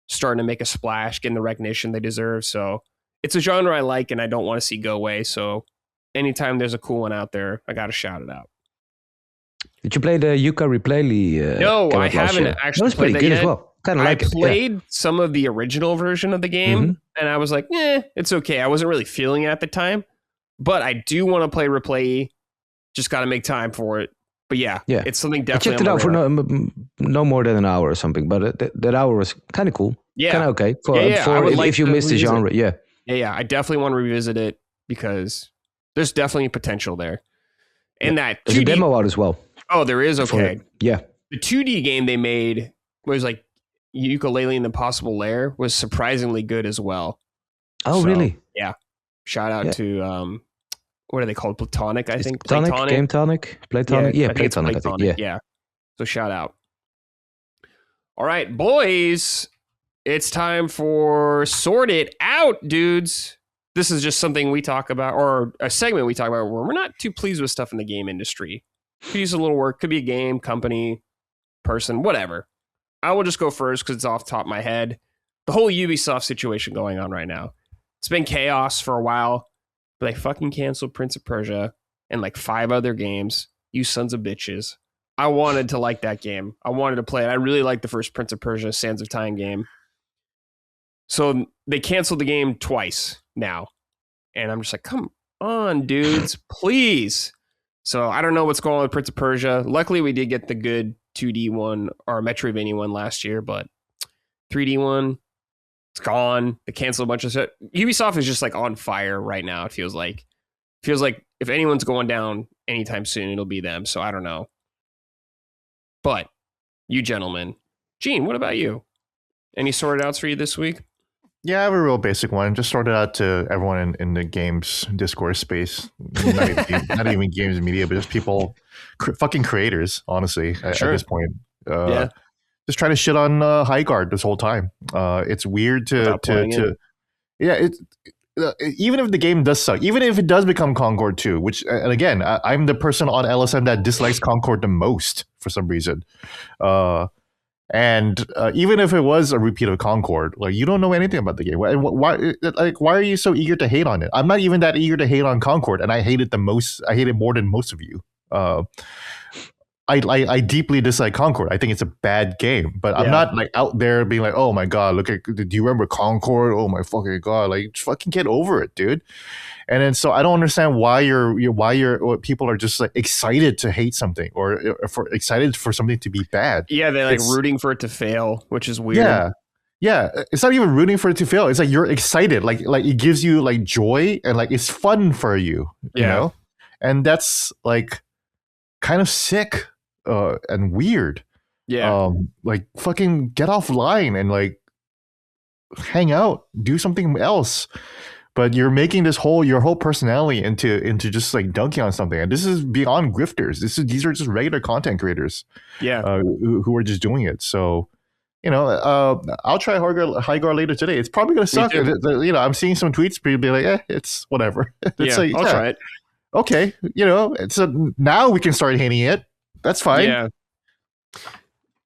starting to make a splash, getting the recognition they deserve. So it's a genre I like and I don't want to see go away. So anytime there's a cool one out there, I got to shout it out. Did you play the Yuka Replayly? No, I haven't actually. That was pretty good as well. Kind of like it. I played some of the original version of the game, and I was like, it's okay. I wasn't really feeling it at the time, but I do want to play Replay. Just got to make time for it. But yeah, it's something definitely. I checked it out for no more than an hour or something, but that hour was kind of cool. Yeah, kind of okay for if you missed the genre. Yeah. I definitely want to revisit it because there's definitely potential there. And that 2D, there's a demo out as well. Oh, there is? Okay. Yeah. The 2D game they made was like Yooka-Laylee in the Impossible Lair was surprisingly good as well. Oh, really? Yeah. Shout out to, what are they called? Platonic, I think. Platonic? Game Tonic? Platonic? Yeah, Platonic. I think. Yeah. So shout out. All right, boys. It's time for Sort It Out, dudes. This is just something we talk about, or a segment we talk about where we're not too pleased with stuff in the game industry. Could use a little work. Could be a game, company, person, whatever. I will just go first because it's off the top of my head. The whole Ubisoft situation going on right now. It's been chaos for a while, but they fucking canceled Prince of Persia and like 5 other games. You sons of bitches. I wanted to like that game. I wanted to play it. I really liked the first Prince of Persia Sands of Time game. So they canceled the game twice now. And I'm just like, come on, dudes, please. So I don't know what's going on with Prince of Persia. Luckily, we did get the good 2D one or Metroidvania one last year, but 3D one, it's gone. They canceled a bunch of stuff. Ubisoft is just like on fire right now. It feels like if anyone's going down anytime soon, it'll be them. So I don't know. But you gentlemen, Gene, what about you? Any sorted outs for you this week? Yeah, I have a real basic one. Just sorted out to everyone in the games Discord space. Not even games media, but just people, fucking creators, honestly, at this point. Just trying to shit on Highguard this whole time. It's weird even if the game does suck, even if it does become Concord 2, which, and again, I'm the person on LSM that dislikes Concord the most for some reason. And even if it was a repeat of Concord, like, you don't know anything about the game. Why are you so eager to hate on it? I'm not even that eager to hate on Concord, and I hate it the most. I hate it more than most of you. I deeply dislike Concord. I think it's a bad game, but I'm not like out there being like, oh my god, do you remember Concord? Oh my fucking god, like, just fucking get over it, dude. And then so I don't understand why people are just like excited to hate something or excited for something to be bad. Yeah, they're like rooting for it to fail, which is weird. Yeah, it's not even rooting for it to fail. It's like you're excited, like it gives you like joy and like it's fun for you, you know. And that's like kind of sick and weird. Yeah, like fucking get offline and like hang out, do something else. but you're making your whole personality into just like dunking on something. And this is beyond grifters. These are just regular content creators. Yeah. Who are just doing it. So, I'll try Highgar later today. It's probably going to suck. I'm seeing some tweets, people be like, it's whatever. It's I'll try it. Okay. Now we can start hating it. That's fine. Yeah.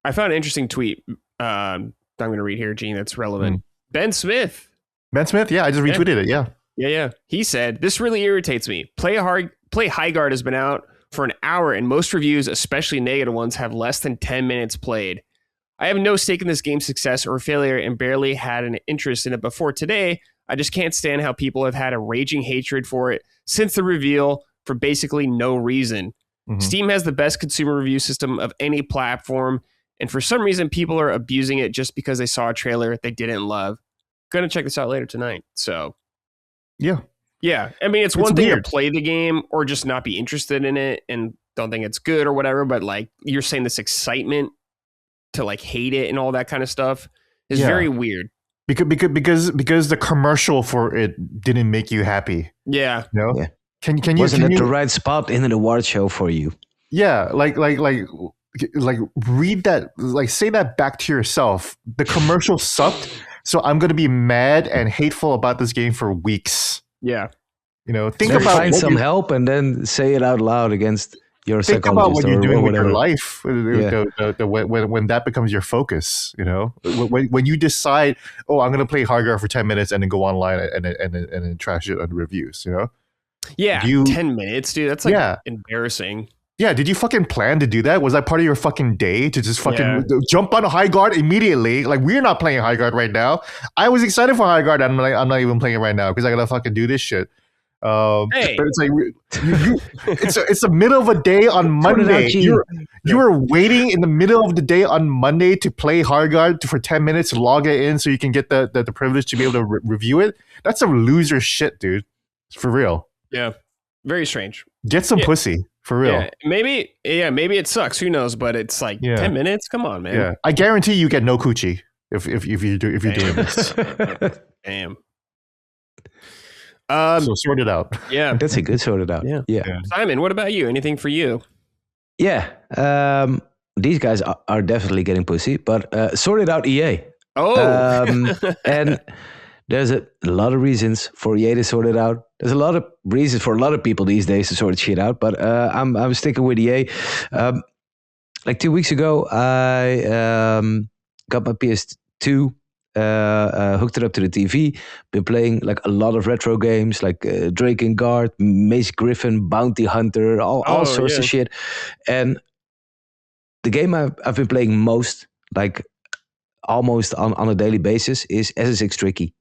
I found an interesting tweet. I'm going to read here, Gene, that's relevant. Ben Smith. Yeah, I just retweeted it. Yeah. Yeah. He said, "This really irritates me. Play Highguard has been out for an hour, and most reviews, especially negative ones, have less than 10 minutes played. I have no stake in this game's success or failure and barely had an interest in it before today. I just can't stand how people have had a raging hatred for it since the reveal for basically no reason. Steam has the best consumer review system of any platform, and for some reason, people are abusing it just because they saw a trailer they didn't love. Gonna check this out later tonight." So, yeah. I mean, it's one thing to play the game or just not be interested in it and don't think it's good or whatever. But like you're saying, this excitement to like hate it and all that kind of stuff is very weird. Because the commercial for it didn't make you happy. Yeah. No. Yeah. Can you wasn't it the right spot in an award show for you? Yeah, like read that, like say that back to yourself. The commercial sucked, so I'm going to be mad and hateful about this game for weeks. Yeah. Think about find some help and then say it out loud against your psychologist. Think about what you're doing with whatever. your life when that becomes your focus. When you decide, I'm going to play Highgar for 10 minutes and then go online and then trash it on reviews. Yeah, 10 minutes, dude. That's like embarrassing. Yeah, did you fucking plan to do that? Was that part of your fucking day to just fucking jump on a Highguard immediately? Like, we're not playing Highguard right now. I was excited for Highguard, and I'm not even playing it right now because I gotta fucking do this shit. Hey. But it's like it's the middle of a day on Monday. You're waiting in the middle of the day on Monday to play Highguard for 10 minutes to log it in so you can get the privilege to be able to review it. That's some loser shit, dude. For real. Yeah, very strange. Get some pussy. For real. Yeah, maybe it sucks. Who knows? But it's like 10 minutes. Come on, man. Yeah, I guarantee you get no coochie if you're doing this. Damn. So sort it out. Yeah, that's a good sort it out. Yeah. Simon, what about you? Anything for you? Yeah. These guys are definitely getting pussy, but sort it out, EA. Oh. And there's a lot of reasons for EA to sort it out. There's a lot of reasons for a lot of people these days to sort shit out, but I'm sticking with EA. Like 2 weeks ago, I got my PS2, hooked it up to the TV, been playing like a lot of retro games like Drake and Guard, Mace Griffin, Bounty Hunter, all sorts of shit. And the game I've been playing most, like almost on a daily basis, is SSX Tricky.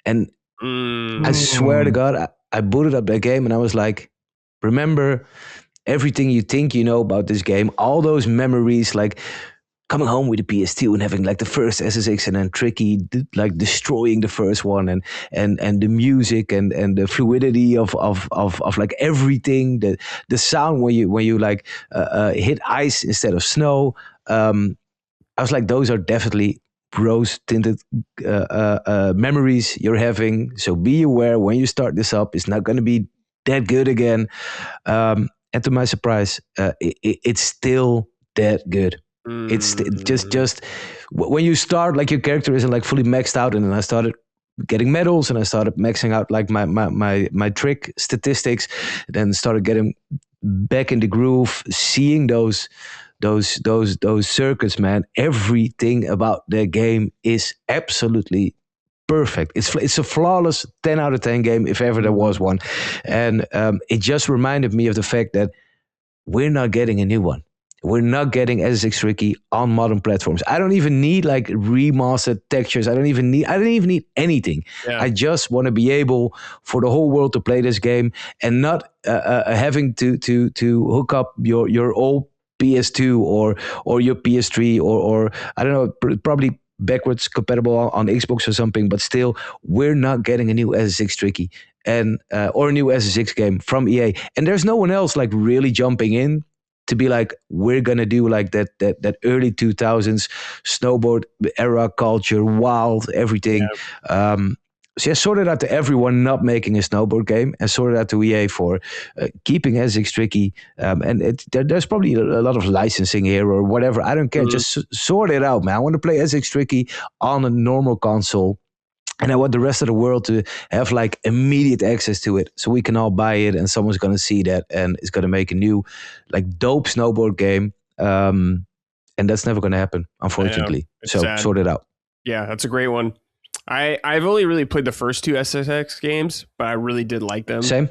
And I swear to God, I booted up that game and I was like, remember everything you think you know about this game, all those memories, like coming home with the PS2 and having like the first SSX and then Tricky, like destroying the first one and the music and the fluidity of like everything, the sound when you like hit ice instead of snow. I was like, those are definitely rose-tinted memories you're having. So be aware when you start this up, it's not going to be that good again. And to my surprise, it's still that good. It's just when you start, like your character isn't like fully maxed out, and then I started getting medals and I started maxing out like my trick statistics, then started getting back in the groove, seeing those circuits, man. Everything about that game is absolutely perfect. It's a flawless 10 out of 10 game if ever there was one. And it just reminded me of the fact that we're not getting a new one. We're not getting SSX Tricky on modern platforms. I don't even need like remastered textures. I don't even need anything. Yeah. I just want to be able for the whole world to play this game and not having to hook up your old PS2 or your PS3 or I don't know, probably backwards compatible on Xbox or something, but still we're not getting a new SSX Tricky and or a new SSX game from EA. And there's no one else like really jumping in to be like, we're gonna do like that early 2000s snowboard era culture, wild everything. Yeah. So yeah, sort it out to everyone not making a snowboard game, and sort it out to EA for keeping SX tricky. And there's probably a lot of licensing here or whatever. I don't care. Just sort it out, man. I want to play SX tricky on a normal console. And I want the rest of the world to have like immediate access to it, so we can all buy it, and someone's gonna see that and is gonna make a new, like, dope snowboard game. And that's never gonna happen, unfortunately. So sad. Sort it out. Yeah, that's a great one. I've only really played the first 2 SSX games, but I really did like them. Same.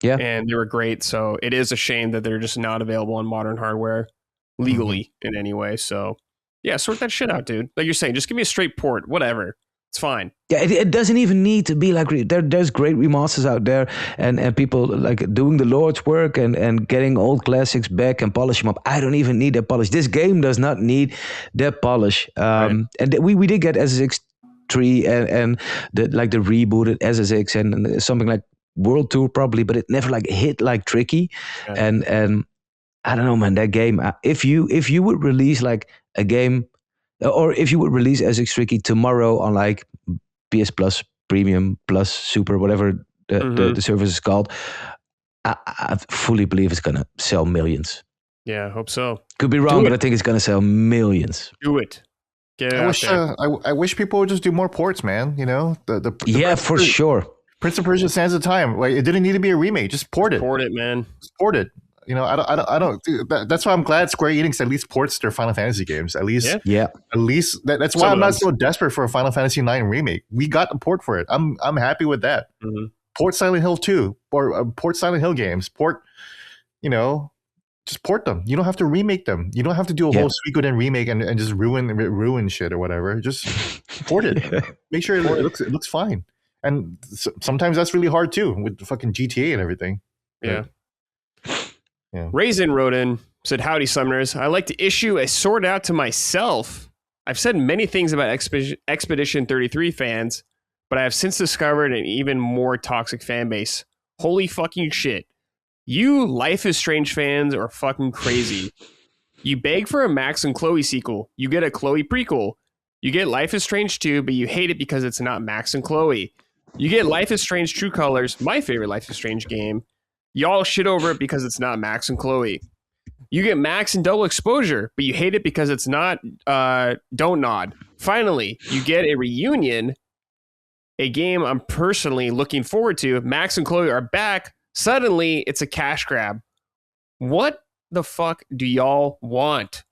Yeah. And they were great. So it is a shame that they're just not available on modern hardware legally in any way. So yeah, sort that shit out, dude. Like you're saying, just give me a straight port, whatever. It's fine. Yeah, it doesn't even need to be like there's great remasters out there, and people like doing the Lord's work and getting old classics back and polish them up. I don't even need that polish. This game does not need that polish. And we did get SSX 3 and the rebooted SSX and something like World Tour probably, but it never like hit like Tricky. Yeah. And I don't know, man. That game, if you would release like a game. Or if you would release SX Tricky tomorrow on like PS Plus, Premium Plus, Super, whatever the service is called, I fully believe it's gonna sell millions. Yeah, I hope so. Could be wrong, but I think it's gonna sell millions. Do it. Get it out there. I wish people would just do more ports, man. You know, the for sure. Prince of Persia: Sands of Time. Like, it didn't need to be a remake. Just port it. Port it, man. Just port it. You know, I don't. That's why I'm glad Square Enix at least ports their Final Fantasy games. At least, At least that's why I'm not so desperate for a Final Fantasy IX remake. We got the port for it. I'm happy with that. Mm-hmm. Port Silent Hill 2 or port Silent Hill games. Port, just port them. You don't have to remake them. You don't have to do a whole Suikoden remake and just ruin shit or whatever. Just port it. Make sure it looks fine. And sometimes that's really hard too with the fucking GTA and everything. Yeah. Raisin wrote in, said, "Howdy, Summoners. I like to issue a sword out to myself. I've said many things about Expedition 33 fans, but I have since discovered an even more toxic fan base. Holy fucking shit. You Life is Strange fans are fucking crazy. You beg for a Max and Chloe sequel. You get a Chloe prequel. You get Life is Strange 2, but you hate it because it's not Max and Chloe. You get Life is Strange True Colors, my favorite Life is Strange game. Y'all shit over it because it's not Max and Chloe. You get Max and Double Exposure, but you hate it because it's not Don't Nod. Finally, you get a reunion, a game I'm personally looking forward to. Max and Chloe are back. Suddenly, it's a cash grab. What the fuck do y'all want?"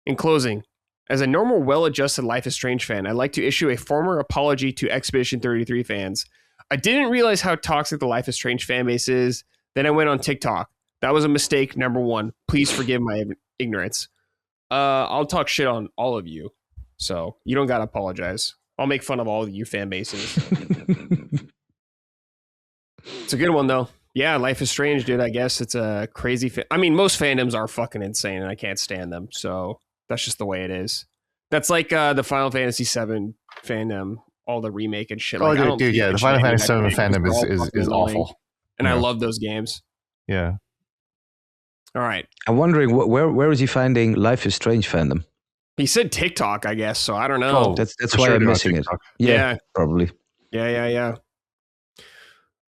In closing, as a normal, well-adjusted Life is Strange fan, I'd like to issue a formal apology to Expedition 33 fans. I didn't realize how toxic the Life is Strange fan base is. Then I went on TikTok. That was a mistake, number one. Please forgive my ignorance. I'll talk shit on all of you, so you don't gotta apologize. I'll make fun of all of you fan bases. It's a good one, though. Yeah, Life is Strange, dude. I guess it's a crazy... I mean, most fandoms are fucking insane, and I can't stand them, so that's just the way it is. That's like the Final Fantasy VII fandom, all the remake and shit. Like, dude, yeah, the Final Fantasy VII fandom is awful. And I love those games. Yeah. All right. I'm wondering where is he finding Life is Strange fandom? He said TikTok, I guess. So I don't know. Oh, that's why I'm missing it. Yeah, probably. Yeah.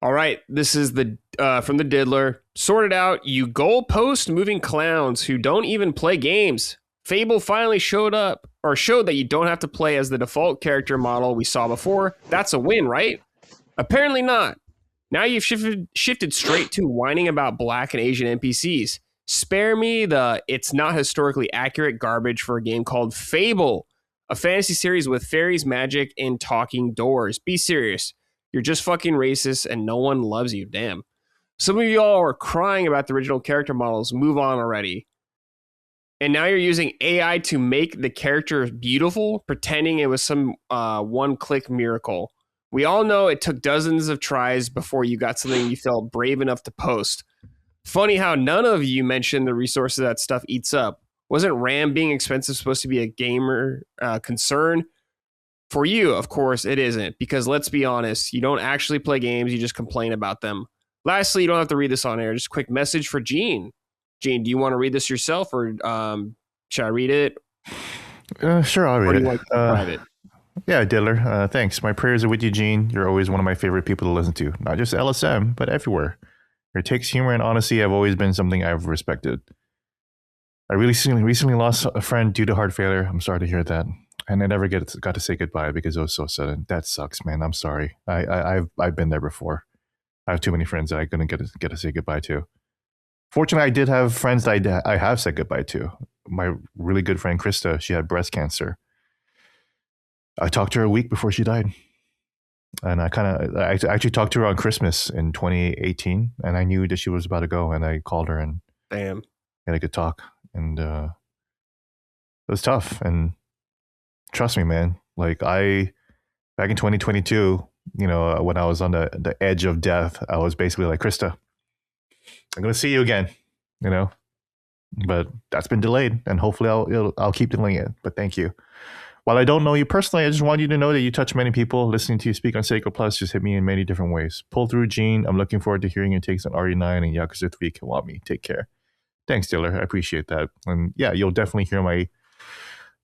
All right. This is the from the Diddler. Sorted out, you goalpost moving clowns who don't even play games. Fable finally showed that you don't have to play as the default character model we saw before. That's a win, right? Apparently not. Now you've shifted straight to whining about Black and Asian NPCs. Spare me the it's not historically accurate garbage for a game called Fable, a fantasy series with fairies, magic, and talking doors. Be serious. You're just fucking racist and no one loves you. Damn. Some of y'all are crying about the original character models. Move on already. And now you're using AI to make the character beautiful, pretending it was some one-click miracle. We all know it took dozens of tries before you got something you felt brave enough to post. Funny how none of you mentioned the resources that stuff eats up. Wasn't RAM being expensive supposed to be a gamer concern? For you, of course, it isn't. Because let's be honest, you don't actually play games, you just complain about them. Lastly, you don't have to read this on air. Just a quick message for Gene. Gene, do you want to read this yourself or should I read it? Sure, I'll read it. Private? Yeah, Diddler. Thanks. My prayers are with you, Gene. You're always one of my favorite people to listen to. Not just LSM, but everywhere. Your takes, humor, and honesty have always been something I've respected. I recently lost a friend due to heart failure. I'm sorry to hear that. And I never got to say goodbye because it was so sudden. That sucks, man. I'm sorry. I've been there before. I have too many friends that I couldn't get to say goodbye to. Fortunately, I did have friends that I have said goodbye to. My really good friend Krista, she had breast cancer. I talked to her a week before she died. And I actually talked to her on Christmas in 2018, and I knew that she was about to go, and I called her and Damn. had a good talk. And it was tough. And trust me, man, like back in 2022, when I was on the edge of death, I was basically like, Krista, I'm going to see you again, but that's been delayed, and hopefully I'll keep delaying it. But thank you. While I don't know you personally, I just want you to know that you touch many people. Listening to you speak on Sacred Plus just hit me in many different ways. Pull through, Gene. I'm looking forward to hearing your takes on RE9 and Yakuza 3 Kiwami. Take care. Thanks, Diller. I appreciate that. And yeah, you'll definitely hear my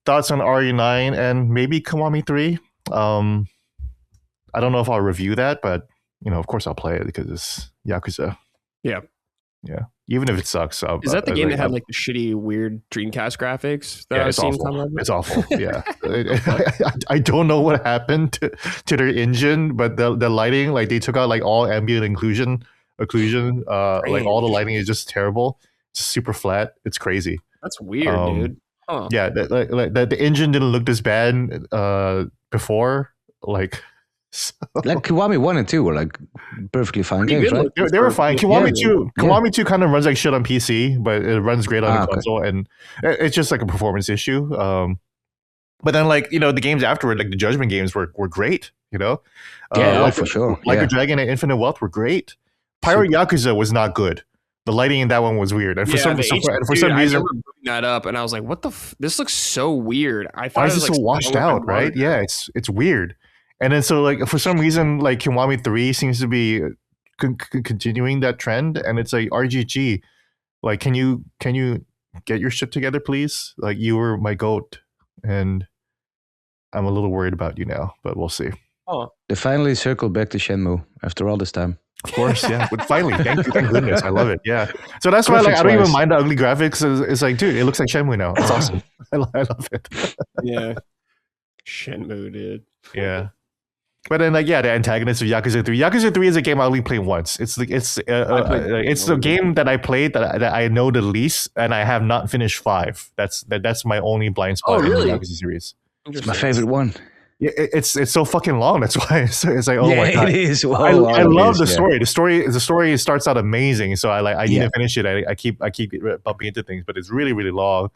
thoughts on RE9 and maybe Kiwami 3. I don't know if I'll review that, but, of course I'll play it because it's Yakuza. Yeah. Yeah. Even if it sucks. Is that the game that had like the shitty, weird Dreamcast graphics that I've seen come up? It's awful. Yeah. I don't know what happened to their engine, but the lighting, like they took out like all ambient occlusion. Like all the lighting is just terrible. It's super flat. It's crazy. That's weird, dude. Huh. Yeah. The engine didn't look this bad before. Like, so. Like Kiwami 1 and 2 were like perfectly fine games, right? They were fine. Kiwami 2 kind of runs like shit on PC, but it runs great on the console, and it's just like a performance issue. But then the games afterward, like the Judgment games were great, For sure. Like a Dragon and Infinite Wealth were great. Pirate Yakuza was not good. The lighting in that one was weird, and for some reason, I remember booting that up, and I was like, "What the? This looks so weird." I thought why it is was this so washed out, right? Yeah, it's weird. And then so like for some reason like Kiwami 3 seems to be continuing that trend, and it's like RGG, like can you get your shit together, please? Like you were my goat, and I'm a little worried about you now, but we'll see. Oh, they finally circled back to Shenmue after all this time. Of course, yeah. But finally, thank goodness, I love it. Yeah. So that's why I don't even mind the ugly graphics. It's like, dude, it looks like Shenmue now. It's awesome. I love it. Yeah, Shenmue, dude. Yeah. But then, the antagonist of Yakuza 3. Yakuza 3 is a game I only played once. It's the game that I played that I know the least, and I have not finished 5. That's my only blind spot in the Yakuza series. It's my favorite one. Yeah, it's so fucking long. That's why it's like, oh my god, it is. I love the story. The story starts out amazing. So I need to finish it. I keep bumping into things, but it's really really long.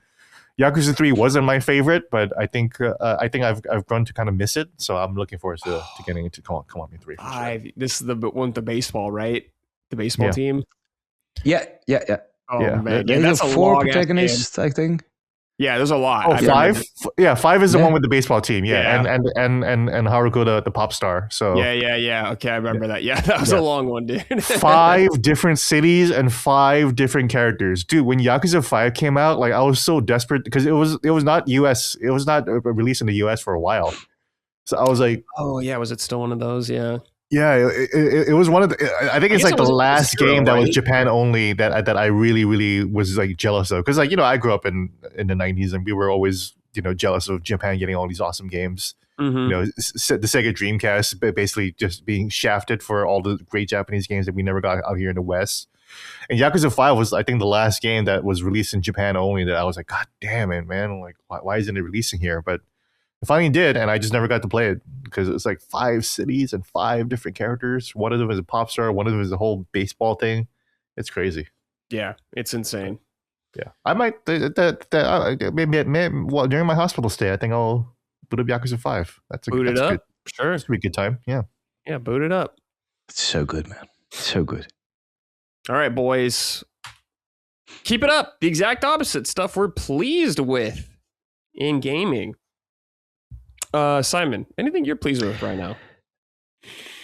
Yakuza 3 wasn't my favorite, but I think I've grown to kind of miss it. So I'm looking forward to getting into Kiwami 3. 5. Sure. This is the one with the baseball, right? The baseball team. Yeah. Oh man, that's 4 protagonists, I think. Yeah, there's a lot. Oh, 5? Yeah, 5 is the one with the baseball team. Yeah. And Haruko the pop star. So yeah. Okay, I remember that. Yeah, that was a long one, dude. 5 different cities and 5 different characters, dude. When Yakuza 5 came out, like I was so desperate because it was not US. It was not released in the US for a while. So I was like, oh yeah, was it still one of those? Yeah. Yeah, it was one of the. I think it's like the last game that was Japan only that I really really was like jealous of, because I grew up in the 90s and we were always jealous of Japan getting all these awesome games. Mm-hmm. The Sega Dreamcast basically just being shafted for all the great Japanese games that we never got out here in the West. And Yakuza 5 was, I think, the last game that was released in Japan only that I was like, God damn it, man! Like, why isn't it releasing here? But I finally did, and I just never got to play it because it's like 5 cities and 5 different characters. One of them is a pop star. One of them is a whole baseball thing. It's crazy. Yeah, it's insane. Yeah, I might maybe during my hospital stay, I think I'll boot up Yakuza 5. Boot it up. Sure, it's a good time. Yeah, boot it up. It's so good, man. So good. All right, boys, keep it up. The exact opposite stuff we're pleased with in gaming. Simon, anything you're pleased with right now?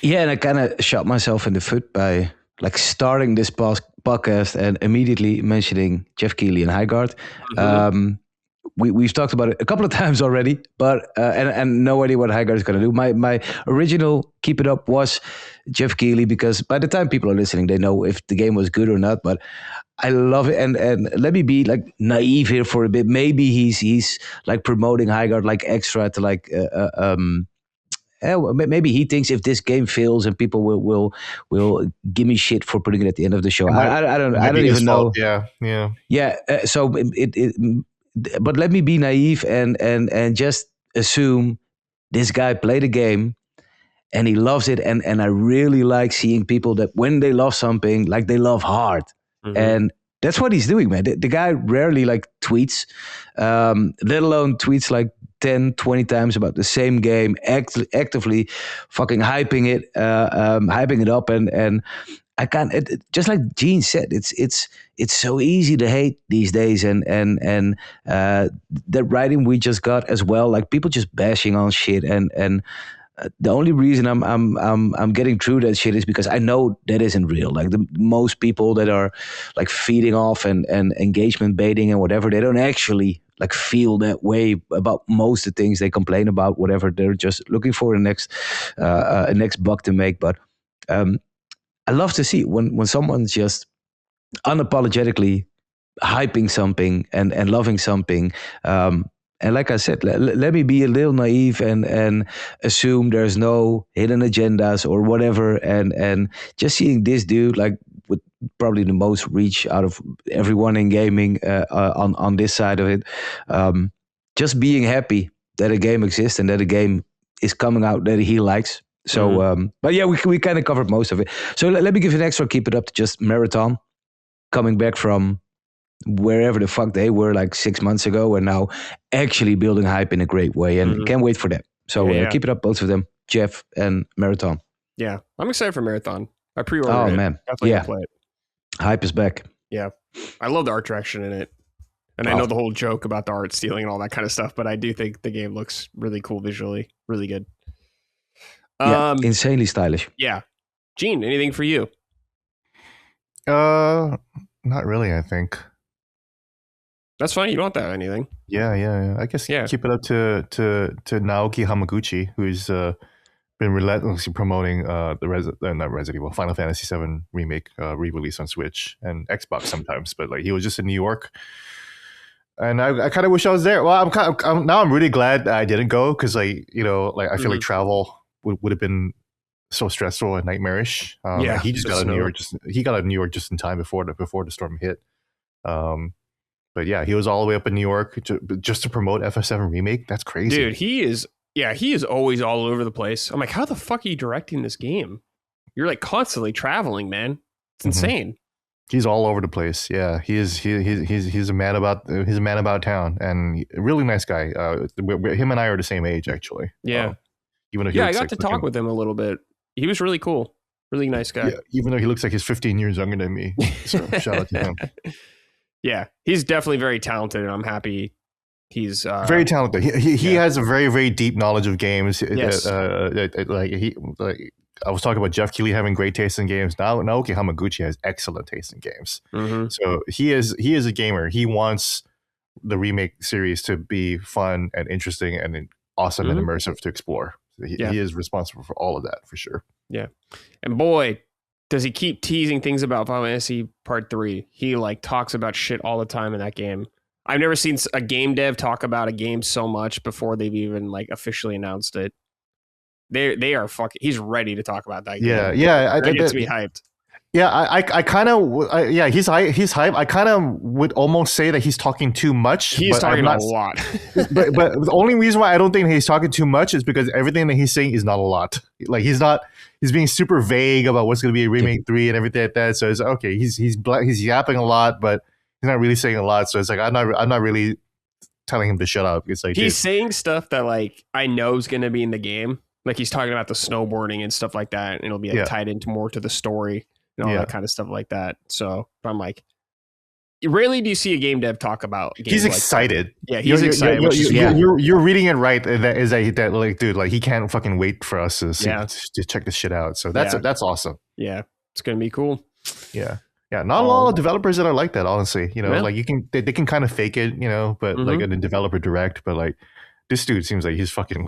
Yeah, and I kind of shot myself in the foot by starting this podcast and immediately mentioning Jeff Keighley and Highguard. Mm-hmm. we've talked about it a couple of times already, but and no idea what Hygar is going to do. My original keep it up was Jeff Keighley, because by the time people are listening, they know if the game was good or not. But I love it, and let me be like naive here for a bit. Maybe he's like promoting Hygar like extra to like maybe he thinks if this game fails and people will give me shit for putting it at the end of the show. I don't even know. Yeah. So but let me be naive and just assume this guy played a game and he loves it, and I really like seeing people that when they love something, like they love hard, and that's what he's doing, man. The guy rarely like tweets, let alone tweets like 10, 20 times about the same game, actively fucking hyping it up, and I can't. Just like Gene said, it's so easy to hate these days, and that writing we just got as well, like people just bashing on shit, and the only reason I'm getting through that shit is because I know that isn't real. Like the most people that are like feeding off and engagement baiting and whatever, they don't actually like feel that way about most of the things they complain about. Whatever, they're just looking for a next buck to make. But I love to see when someone's just unapologetically hyping something and loving something. And like I said, let me be a little naive and assume there's no hidden agendas or whatever. And just seeing this dude, like with probably the most reach out of everyone in gaming on this side of it, just being happy that a game exists and that a game is coming out that he likes. So, but yeah, we kind of covered most of it. So let me give you an extra keep it up to just Marathon coming back from wherever the fuck they were like 6 months ago, and now actually building hype in a great way, and can't wait for that. So keep it up, both of them, Jeff and Marathon. Yeah, I'm excited for Marathon. I pre-ordered it. Oh man, Definitely play it. Hype is back. Yeah, I love the art direction in it, and I know the whole joke about the art stealing and all that kind of stuff, but I do think the game looks really cool visually, really good. Insanely stylish. Yeah, Gene, anything for you? Not really. I think. That's fine. You don't have anything. Yeah. I guess keep it up to Naoki Hamaguchi, who's been relentlessly promoting not Resident Evil, Final Fantasy VII Remake re-release on Switch and Xbox sometimes. But like he was just in New York, and I kind of wish I was there. Well, I'm really glad that I didn't go, because I feel like travel would have been so stressful and nightmarish. He just got to New York. He got to New York just in time before the storm hit. But yeah, he was all the way up in New York just to promote FF7 Remake. That's crazy. Dude, he is always all over the place. I'm like, how the fuck are you directing this game? You're like constantly traveling, man. It's insane. He's all over the place. Yeah, he's a man about town, and a really nice guy. Him and I are the same age, actually. Yeah. Even though I got to talk with him a little bit. He was really cool. Really nice guy. Yeah, even though he looks like he's 15 years younger than me. So shout out to him. Yeah, he's definitely very talented, and I'm happy he's very talented. He has a very, very deep knowledge of games. Yes. I was talking about Jeff Keighley having great taste in games. Now Naoki Hamaguchi has excellent taste in games. So he is a gamer. He wants the Remake series to be fun and interesting and awesome and immersive to explore. He is responsible for all of that, for sure. Yeah. And boy, does he keep teasing things about Final Fantasy Part 3. He like talks about shit all the time in that game. I've never seen a game dev talk about a game so much before they've even like officially announced it. They are fucking. He's ready to talk about that game. Yeah. I get to be hyped. Yeah, I kind of, he's hype. I kind of would almost say that he's talking too much. He's talking a lot. but the only reason why I don't think he's talking too much is because everything that he's saying is not a lot. Like he's being super vague about what's going to be a Remake 3 and everything like that. So it's okay. He's yapping a lot, but he's not really saying a lot. So it's like I'm not really telling him to shut up. It's like he's saying stuff that like I know is going to be in the game. Like he's talking about the snowboarding and stuff like that, and it'll be like, tied into more to the story and all that kind of stuff like that. So I'm like, rarely do you see a game dev talk about games. He's excited. Yeah, he's excited. You're reading it right. That like, dude, like he can't fucking wait for us to check this shit out. So that's awesome. Yeah, it's gonna be cool. Yeah. Yeah, not a lot of developers that are like that, honestly. You know, Yeah. like they can kind of fake it, you know, but like in a developer direct, but like this dude seems like he's fucking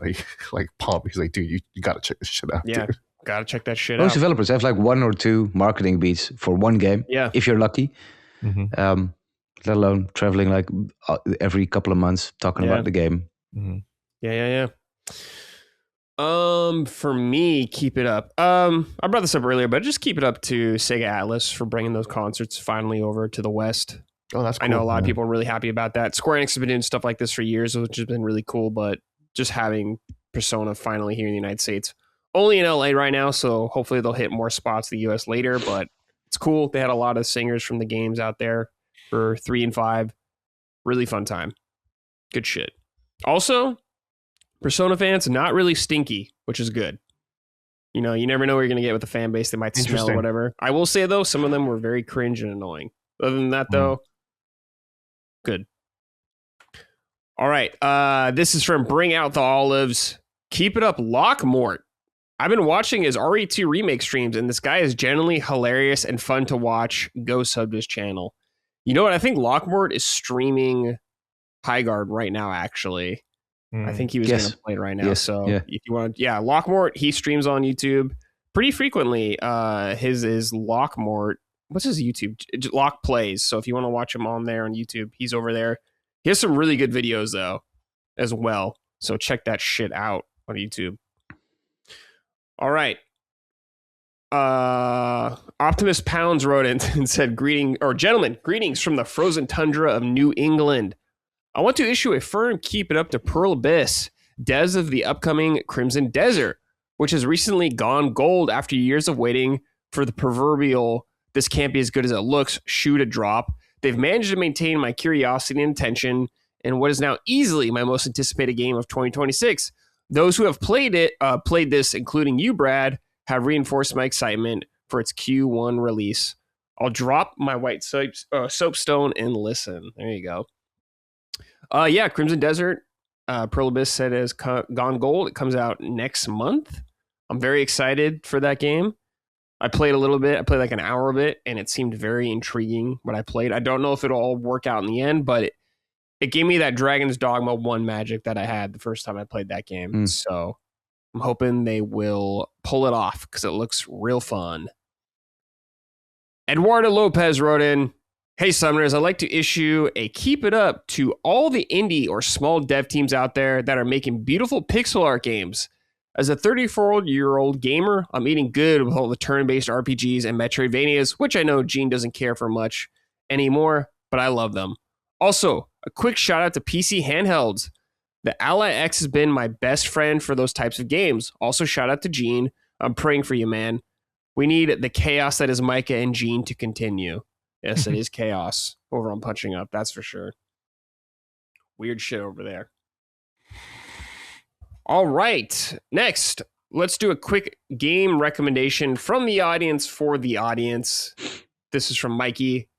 like pumped. He's like, dude, you gotta check this shit out. Yeah, dude. gotta check that shit Most out. developers have like 1 or 2 marketing beats for one game. Yeah. If you're lucky. Mm-hmm. Let alone traveling like every couple of months talking about the game. Mm-hmm. Yeah. For me, keep it up. I brought this up earlier, but just keep it up to Sega Atlas for bringing those concerts finally over to the West. Oh, that's cool. I know a lot of people are really happy about that. Square Enix has been doing stuff like this for years, which has been really cool, but just having Persona finally here in the United States. Only in LA right now, so hopefully they'll hit more spots in the US later, but it's cool. They had a lot of singers from the games out there for 3 and 5. Really fun time. Good shit. Also, Persona fans, not really stinky, which is good. You know, you never know what you're going to get with the fan base. They might smell or whatever. I will say, though, some of them were very cringe and annoying. Other than that, though, good. All right. This is from Bring Out the Olives. Keep it up, Lockmort. I've been watching his RE2 remake streams, and this guy is genuinely hilarious and fun to watch. Go sub to his channel. You know what? I think Lockmort is streaming Highguard right now, actually. I think he was going to play it right now. So if you want, Lockmort, he streams on YouTube pretty frequently. His is Lockmort. What's his YouTube? Lock Plays. So if you want to watch him on there on YouTube, he's over there. He has some really good videos though, as well. So check that shit out on YouTube. All right. Optimus Pounds wrote in and said, greetings from the frozen tundra of New England. I want to issue a firm keep it up to Pearl Abyss, devs of the upcoming Crimson Desert, which has recently gone gold after years of waiting for the proverbial "this can't be as good as it looks" shoe to drop. They've managed to maintain my curiosity and attention in what is now easily my most anticipated game of 2026. Those who have played this, including you, Brad, have reinforced my excitement for its Q1 release. I'll drop my white soapstone and listen. There you go. Crimson Desert, Pearl Abyss said has gone gold. It comes out next month. I'm very excited for that game. I played a little bit. I played like an hour of it, and it seemed very intriguing what I played. I don't know if it'll all work out in the end, but it gave me that Dragon's Dogma 1 magic that I had the first time I played that game. So I'm hoping they will pull it off because it looks real fun. Eduardo Lopez wrote in, "Hey Summoners, I'd like to issue a keep it up to all the indie or small dev teams out there that are making beautiful pixel art games. As a 34-year-old gamer, I'm eating good with all the turn-based RPGs and Metroidvanias, which I know Gene doesn't care for much anymore, but I love them. Also, a quick shout out to PC handhelds. The Ally X has been my best friend for those types of games. Also, shout out to Gene. I'm praying for you, man. We need the chaos that is Micah and Gene to continue." Yes, it is chaos over on Punching Up. That's for sure. Weird shit over there. All right. Next, let's do a quick game recommendation from the audience for the audience. This is from Mikey.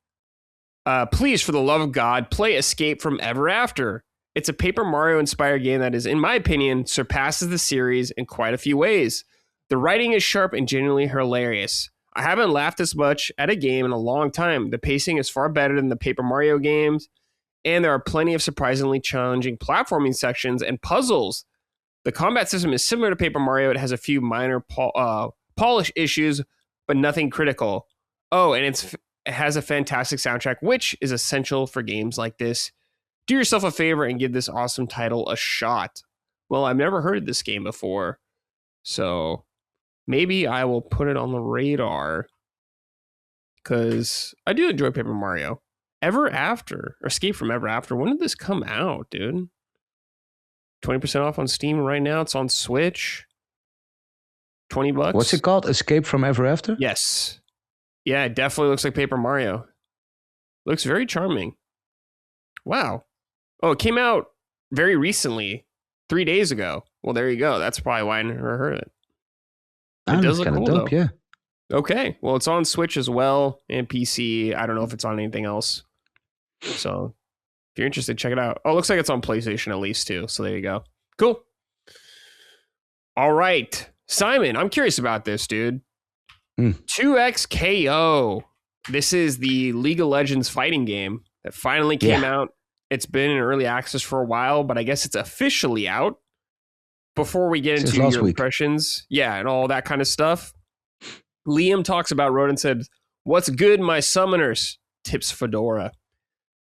Please, for the love of God, play Escape from Ever After. It's a Paper Mario-inspired game that is, in my opinion, surpasses the series in quite a few ways. The writing is sharp and genuinely hilarious. I haven't laughed this much at a game in a long time. The pacing is far better than the Paper Mario games, and there are plenty of surprisingly challenging platforming sections and puzzles. The combat system is similar to Paper Mario. It has a few minor polish issues, but nothing critical. Oh, and it has a fantastic soundtrack, which is essential for games like this. Do yourself a favor and give this awesome title a shot. Well, I've never heard of this game before, so maybe I will put it on the radar because I do enjoy Paper Mario. Ever After, or Escape from Ever After. When did this come out, dude? 20% off on Steam right now. It's on Switch. $20. What's it called? Escape from Ever After? Yes. Yeah, it definitely looks like Paper Mario. Looks very charming. Wow. Oh, it came out very recently, 3 days ago. Well, there you go. That's probably why I never heard of it. It does look cool, dope, though. Yeah. Okay. Well, it's on Switch as well and PC. I don't know if it's on anything else. So if you're interested, check it out. Oh, it looks like it's on PlayStation at least, too. So there you go. Cool. All right. Simon, I'm curious about this, dude. 2XKO. this is the League of Legends fighting game that finally came out. It's been in early access for a while, but I guess it's officially out. Before we get into your impressions, and all that kind of stuff, Liam talks about Road and said, "What's good, my summoners?" Tips Fedora.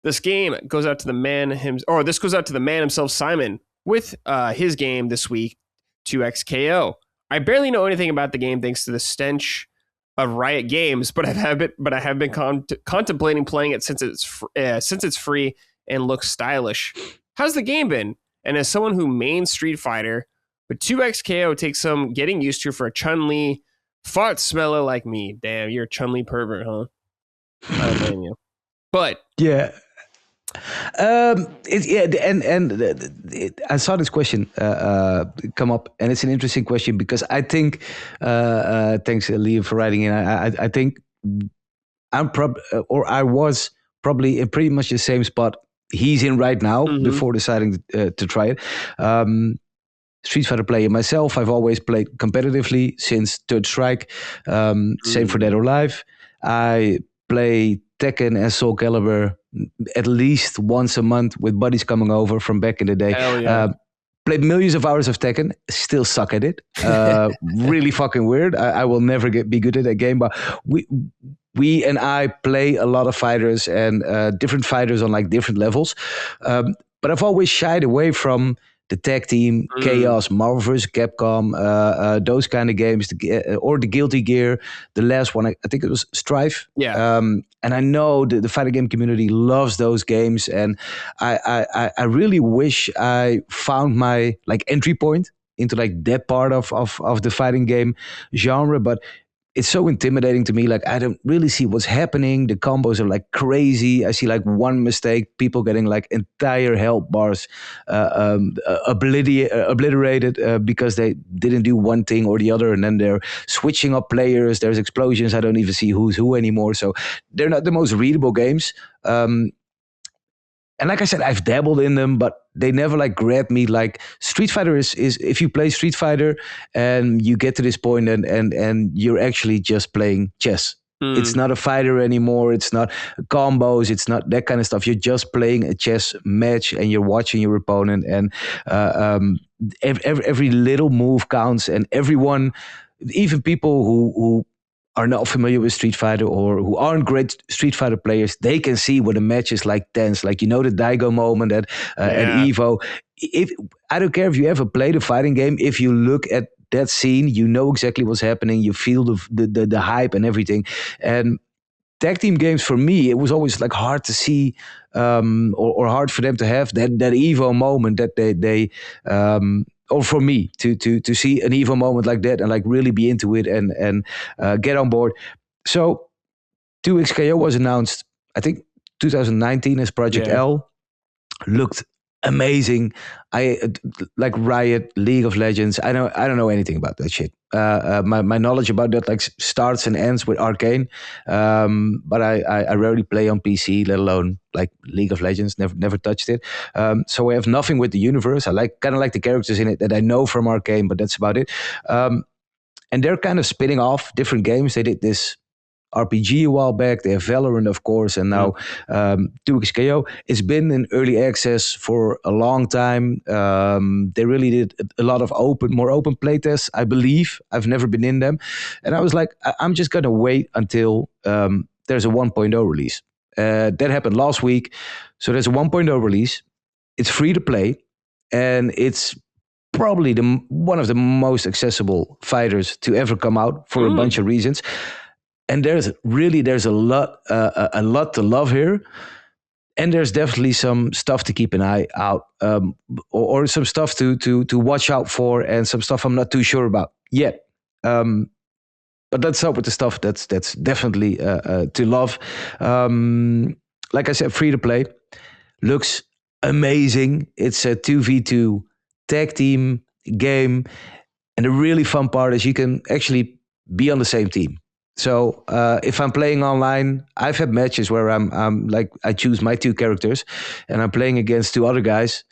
This game goes out to the man himself, Simon, with his game this week, 2XKO. I barely know anything about the game thanks to the stench of Riot Games, but I have been contemplating playing it since it's free and looks stylish. How's the game been? And as someone who mains Street Fighter, but 2XKO takes some getting used to for a Chun-Li fart smeller like me. Damn, you're a Chun-Li pervert, huh? I don't blame you. But yeah. I saw this question come up, and it's an interesting question because I think, thanks Liam for writing in. I think I was probably in pretty much the same spot he's in right now before deciding to try it. Street Fighter player myself. I've always played competitively since Third Strike. Same for Dead or Alive. I play Tekken and Soul Calibur at least once a month with buddies coming over from back in the day. Hell yeah. Played millions of hours of Tekken, still suck at it. Really fucking weird. I will never be good at that game, but we and I play a lot of fighters and different fighters on like different levels. But I've always shied away from the tag team, Chaos, Marvel vs. Capcom, those kind of games, or the Guilty Gear. The last one, I think it was Strife. Yeah. And I know the fighting game community loves those games, and I really wish I found my like entry point into like that part of the fighting game genre, but it's so intimidating to me. Like, I don't really see what's happening. The combos are like crazy. I see like one mistake, people getting like entire health bars obliterated because they didn't do one thing or the other. And then they're switching up players. There's explosions. I don't even see who's who anymore. So they're not the most readable games. And like I said, I've dabbled in them, but they never like grabbed me. Like Street Fighter is if you play Street Fighter and you get to this point and you're actually just playing chess. It's not a fighter anymore. It's not combos. It's not that kind of stuff. You're just playing a chess match and you're watching your opponent, and every little move counts, and everyone, even people who are not familiar with Street Fighter or who aren't great Street Fighter players, they can see when a match is like tense. Like, you know, the Daigo moment at Evo. I don't care if you ever played a fighting game, if you look at that scene, you know exactly what's happening. You feel the hype and everything. And tag team games, for me, it was always like hard to see or hard for them to have that Evo moment that they or for me to see an Evo moment like that and like really be into it and get on board. So 2XKO was announced, I think 2019 as Project L. Looked amazing. I like Riot, League of Legends. I don't know anything about that shit. My knowledge about that like starts and ends with Arcane. But I rarely play on PC, let alone like League of Legends. Never touched it. So I have nothing with the universe. I kind of like the characters in it that I know from Arcane, but that's about it. And they're kind of spinning off different games. They did this RPG a while back. They have Valorant, of course, and now 2XKO. It's been in early access for a long time. They really did a lot of more open playtests, I believe. I've never been in them. And I was like, I'm just going to wait until there's a 1.0 release. That happened last week. So there's a 1.0 release. It's free to play, and it's probably one of the most accessible fighters to ever come out for a bunch of reasons. And there's a lot to love here, and there's definitely some stuff to keep an eye out, or some stuff to watch out for, and some stuff I'm not too sure about yet. But let's start with the stuff that's definitely to love. Like I said, free to play, looks amazing. It's a 2v2 tag team game, and the really fun part is you can actually be on the same team. So if I'm playing online, I've had matches where I'm like, I choose my two characters and I'm playing against two other guys,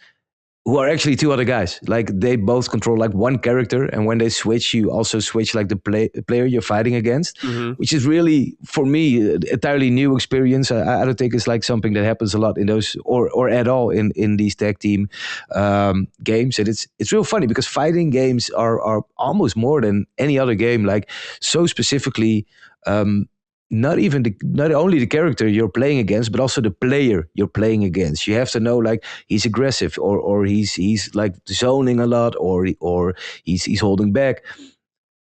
who are actually two other guys. Like they both control like one character, and when they switch, you also switch like the player you're fighting against, which is really for me an entirely new experience. I don't think it's like something that happens a lot in those or at all in these tag team games. And it's real funny because fighting games are almost more than any other game. Like so specifically. Not only the character you're playing against, but also the player you're playing against. You have to know like he's aggressive or he's like zoning a lot or he's holding back.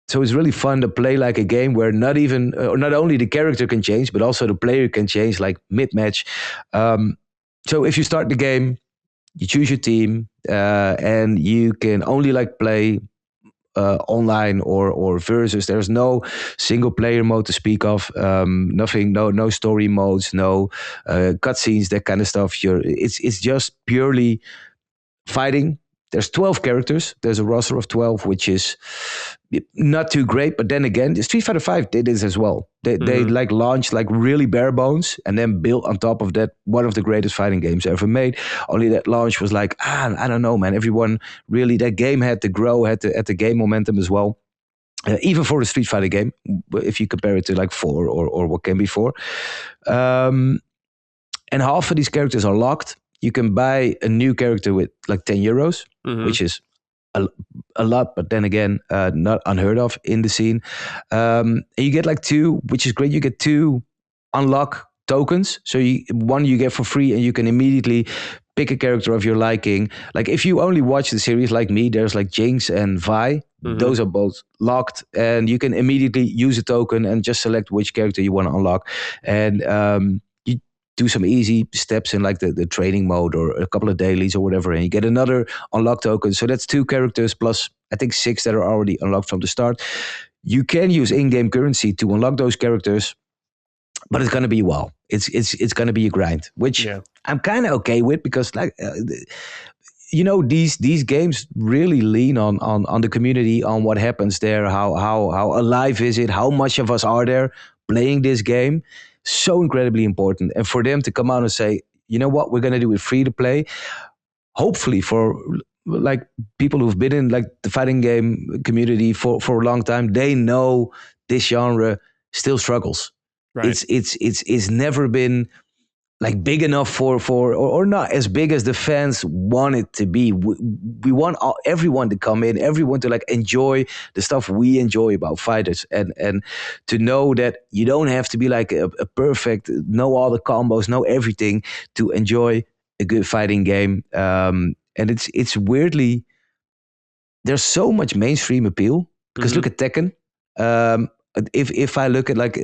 So it's really fun to play like a game where not only the character can change, but also the player can change like mid match. So if you start the game, you choose your team, and you can only like play online or versus. There's no single player mode to speak of. Nothing, no story modes, no cutscenes, that kind of stuff. It's just purely fighting. There's 12 characters. There's a roster of 12, which is not too great. But then again, Street Fighter V did this as well. They like launched like really bare bones and then built on top of that one of the greatest fighting games ever made. Only that launch was like, I don't know, man. Everyone really, that game had to grow, had to gain momentum as well. Even for the Street Fighter game, if you compare it to like 4 or what came before. And half of these characters are locked. You can buy a new character with like 10 euros, which is a lot, but then again, not unheard of in the scene. And you get like 2, which is great. You get 2 unlock tokens. So one you get for free, and you can immediately pick a character of your liking. Like if you only watch the series like me, there's like Jinx and Vi. Those are both locked, and you can immediately use a token and just select which character you want to unlock. And do some easy steps in like the training mode or a couple of dailies or whatever, and you get another unlock token. So that's 2 characters plus I think 6 that are already unlocked from the start. You can use in-game currency to unlock those characters, but it's gonna be a while. It's gonna be a grind, which I'm kind of okay with because like these games really lean on the community, on what happens there, how alive is it, how much of us are there playing this game. So incredibly important. And for them to come out and say, you know what, we're going to do it free to play. Hopefully for like people who've been in like the fighting game community for a long time, they know this genre still struggles. Right. It's never been like big enough for or not as big as the fans want it to be. We want everyone to come in, everyone to like enjoy the stuff we enjoy about fighters, and to know that you don't have to be like a perfect, know all the combos, know everything to enjoy a good fighting game. And it's weirdly, there's so much mainstream appeal because look at Tekken. If I look at like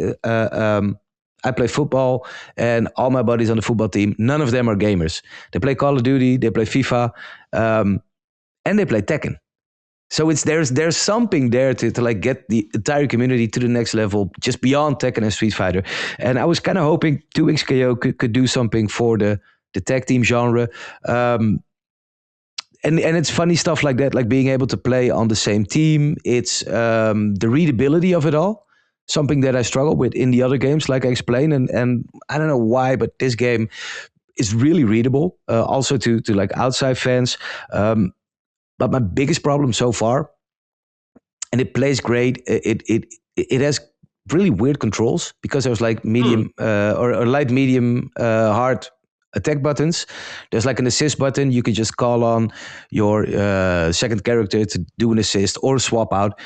I play football, and all my buddies on the football team, none of them are gamers. They play Call of Duty, they play FIFA, and they play Tekken. So there's something there to like get the entire community to the next level, just beyond Tekken and Street Fighter. And I was kind of hoping 2xKO could do something for the tag team genre. And it's funny stuff like that, like being able to play on the same team. It's the readability of it all. Something that I struggle with in the other games, like I explained, and I don't know why, but this game is really readable, also to like outside fans. But my biggest problem so far, and it plays great. It has really weird controls because there's like medium or light, medium, hard attack buttons. There's like an assist button. You can just call on your second character to do an assist or swap out.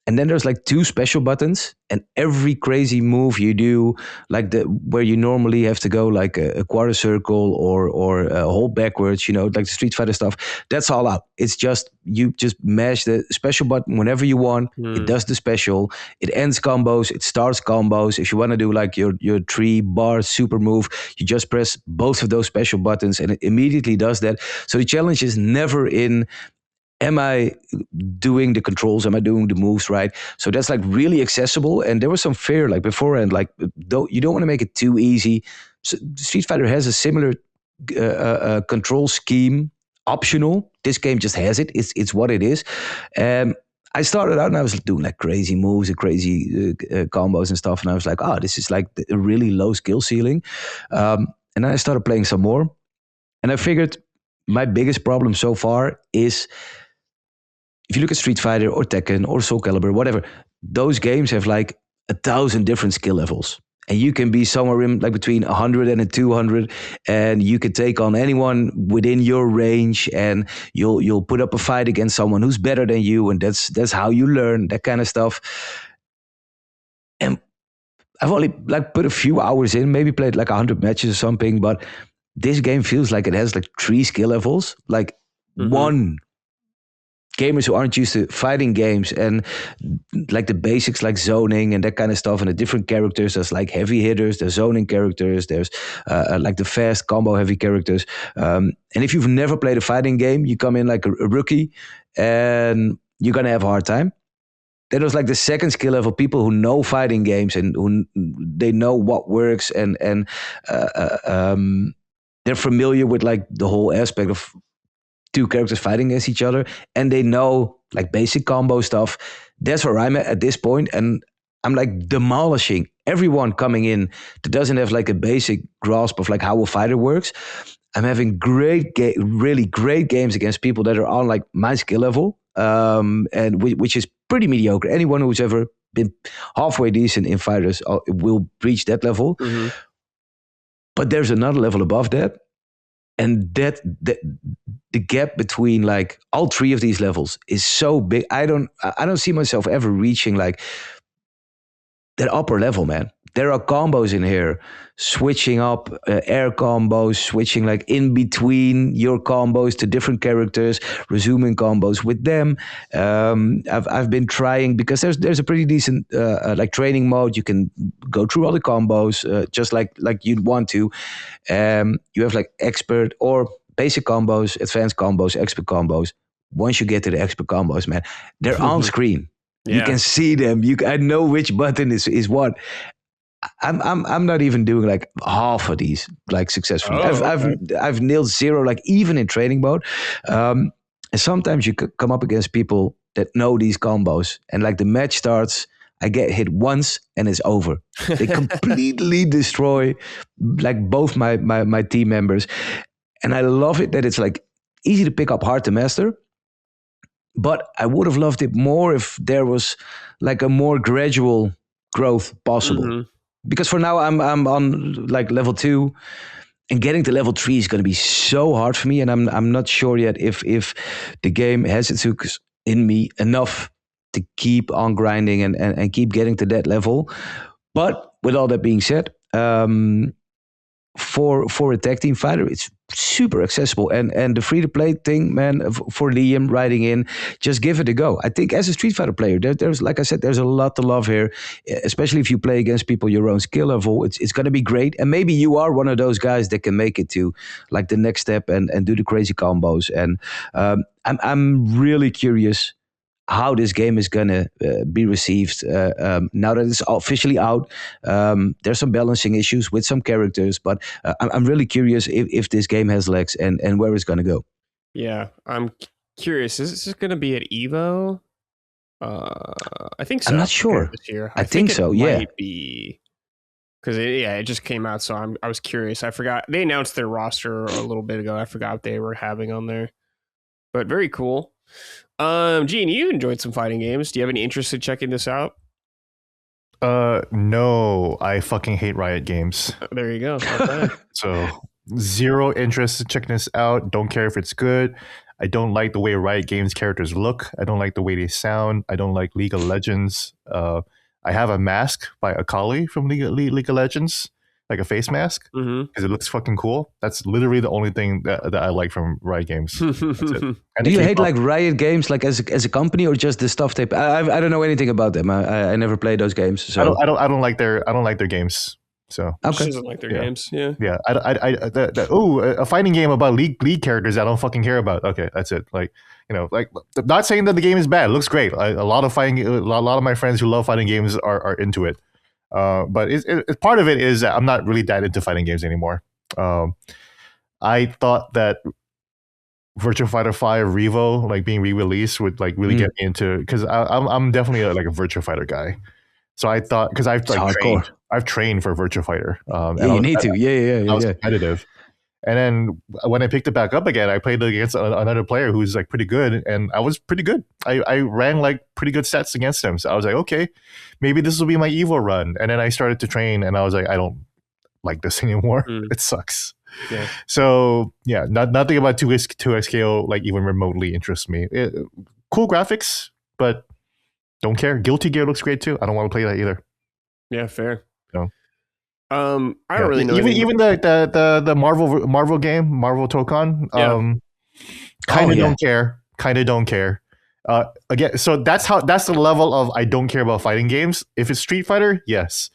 And then there's like 2 special buttons, and every crazy move you do, like where you normally have to go like a quarter circle or hold backwards, like the Street Fighter stuff, that's all out. It's just, you just mash the special button whenever you want. It does the special. It ends combos. It starts combos. If you want to do like your 3-bar super move, you just press both of those special buttons and it immediately does that. So the challenge is never in, am I doing the controls? Am I doing the moves right? So that's like really accessible. And there was some fear like beforehand, like you don't want to make it too easy. So Street Fighter has a similar control scheme, optional. This game just has it. It's what it is. I started out and I was doing like crazy moves and crazy combos and stuff. And I was like, this is like a really low skill ceiling. And then I started playing some more. And I figured, my biggest problem so far is if you look at Street Fighter or Tekken or Soul Calibur, whatever, those games have like 1,000 different skill levels. And you can be somewhere in like between 100 and 200, and you can take on anyone within your range, and you'll put up a fight against someone who's better than you, and that's how you learn that kind of stuff. And I've only like put a few hours in, maybe played like 100 matches or something, but this game feels like it has like 3 skill levels, like one. Gamers who aren't used to fighting games and like the basics like zoning and that kind of stuff, and the different characters, there's like heavy hitters, there's zoning characters, there's like the fast combo heavy characters. And if you've never played a fighting game, you come in like a rookie and you're going to have a hard time. Then there's like the second skill level, people who know fighting games and who they know what works, and they're familiar with like the whole aspect of 2 characters fighting against each other, and they know like basic combo stuff. That's where I'm at this point, and I'm like demolishing everyone coming in that doesn't have like a basic grasp of like how a fighter works. I'm having really great games against people that are on like my skill level, and which is pretty mediocre. Anyone who's ever been halfway decent in fighters will reach that level. But there's another level above that. And that the gap between like all 3 of these levels is so big. I don't see myself ever reaching like that upper level, man. There are combos in here, switching up air combos, switching like in between your combos to different characters, resuming combos with them. I've been trying, because there's a pretty decent like training mode. You can go through all the combos just like you'd want to. You have like expert or basic combos, advanced combos, expert combos. Once you get to the expert combos, man, they're on screen. Yeah. You can see them. I know which button is what. I'm not even doing like half of these like successfully. I've nailed 0 like even in training mode. And sometimes you come up against people that know these combos, and like the match starts, I get hit once and it's over. They completely destroy like both my team members, and I love it that it's like easy to pick up, hard to master. But I would have loved it more if there was like a more gradual growth possible. Because for now I'm on like level 2, and getting to level 3 is going to be so hard for me, and I'm not sure yet if the game has its hooks in me enough to keep on grinding and keep getting to that level. But with all that being said, for a tag team fighter, it's super accessible, and the free to play thing, man, for Liam writing in, just give it a go. I think as a Street Fighter player, there's like I said, there's a lot to love here, especially if you play against people your own skill level. It's going to be great, and maybe you are one of those guys that can make it to like the next step and do the crazy combos. And I'm really curious how this game is going to be received now that it's officially out. There's some balancing issues with some characters, but I'm really curious if this game has legs and where it's going to go. Yeah, I'm curious. Is this going to be at EVO? I think so. I'm not sure. This year. I think so, yeah. Might be. Because it just came out, so I was curious. I forgot. They announced their roster a little bit ago. I forgot what they were having on there. But very cool. Gene, you enjoyed some fighting games. Do you have any interest in checking this out? No, I fucking hate Riot games. There you go. Okay. So 0 interest in checking this out. Don't care if it's good. I don't like the way Riot Games characters look. I don't like the way they sound. I don't like League of Legends. I have a mask by Akali from League of Legends, like a face mask, because it looks fucking cool. That's literally the only thing that I like from Riot Games. That's it. Do you hate like Riot Games, like as a company, or just the stuff they? I don't know anything about them. I never played those games. So I don't like their games. So okay, she doesn't like their games. Yeah. A fighting game about league characters I don't fucking care about. Okay, that's it. Like, like, not saying that the game is bad. It looks great. A lot of my friends who love fighting games are into it. But part of it is that I'm not really that into fighting games anymore. I thought that Virtua Fighter 5 Revo, like being re-released, would like really get me into, because I'm definitely like a Virtua Fighter guy. So I thought, because I've trained for Virtua Fighter. You need to. Yeah. I was competitive. And then when I picked it back up again, I played against another player who's like pretty good, and I was pretty good. I ran like pretty good stats against him. So I was like, okay, maybe this will be my Evo run. And then I started to train, and I was like, I don't like this anymore. It sucks. Yeah. So yeah, nothing about 2XKO like even remotely interests me. Cool graphics, but don't care. Guilty Gear looks great too. I don't want to play that either. Yeah, fair. No. I don't really know. Even the Marvel game, Marvel Tokon. Kind of don't care. Kind of don't care. Again, so that's the level of I don't care about fighting games. If it's Street Fighter, yes.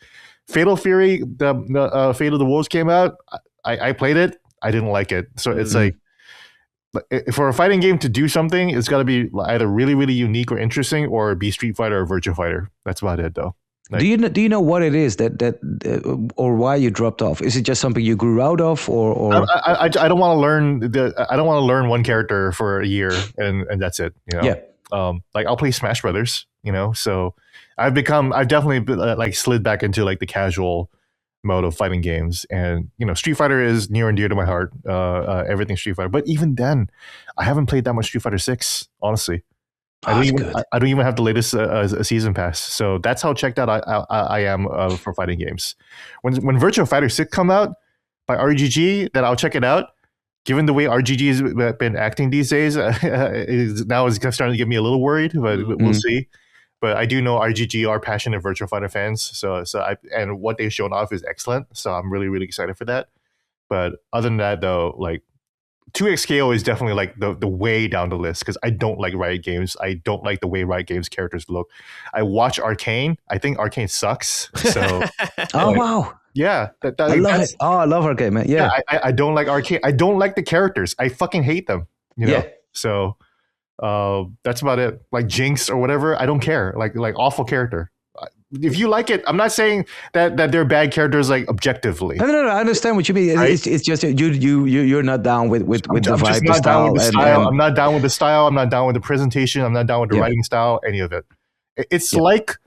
Fatal Fury, the Fate of the Wolves came out. I played it. I didn't like it. So it's like for a fighting game to do something, it's got to be either really really unique or interesting, or be Street Fighter or Virtua Fighter. That's about it, though. Like, do you know what it is that or why you dropped off? Is it just something you grew out of, or I don't want to learn I don't want to learn one character for a year and that's it. You know? Yeah. Like I'll play Smash Brothers. You know, so I've definitely like slid back into like the casual mode of fighting games, and you know, Street Fighter is near and dear to my heart. Everything Street Fighter, but even then, I haven't played that much Street Fighter 6. Honestly. I don't even have the latest season pass, so that's how checked out I am for fighting games. When Virtua Fighter 6 come out by RGG, then I'll check it out. Given the way RGG has been acting these days, now it's starting to get me a little worried, but we'll see. But I do know RGG are passionate Virtua Fighter fans, so and what they've shown off is excellent. So I'm really really excited for that. But other than that, though, like 2XKO is definitely like the way down the list because I don't like Riot Games. I don't like the way Riot Games characters look. I watch Arcane. I think Arcane sucks. So wow. Yeah. I love it. Oh, I love Arcane, man. Yeah. I don't like Arcane. I don't like the characters. I fucking hate them. You know? Yeah. So that's about it. Like Jinx or whatever, I don't care. Like awful character. If you like it, I'm not saying that they're bad characters like objectively. No. I understand what you mean. Right? It's just you're not down with the vibe, the style. and I'm not down with the style. I'm not down with the presentation. I'm not down with the writing style. Any of it. It's like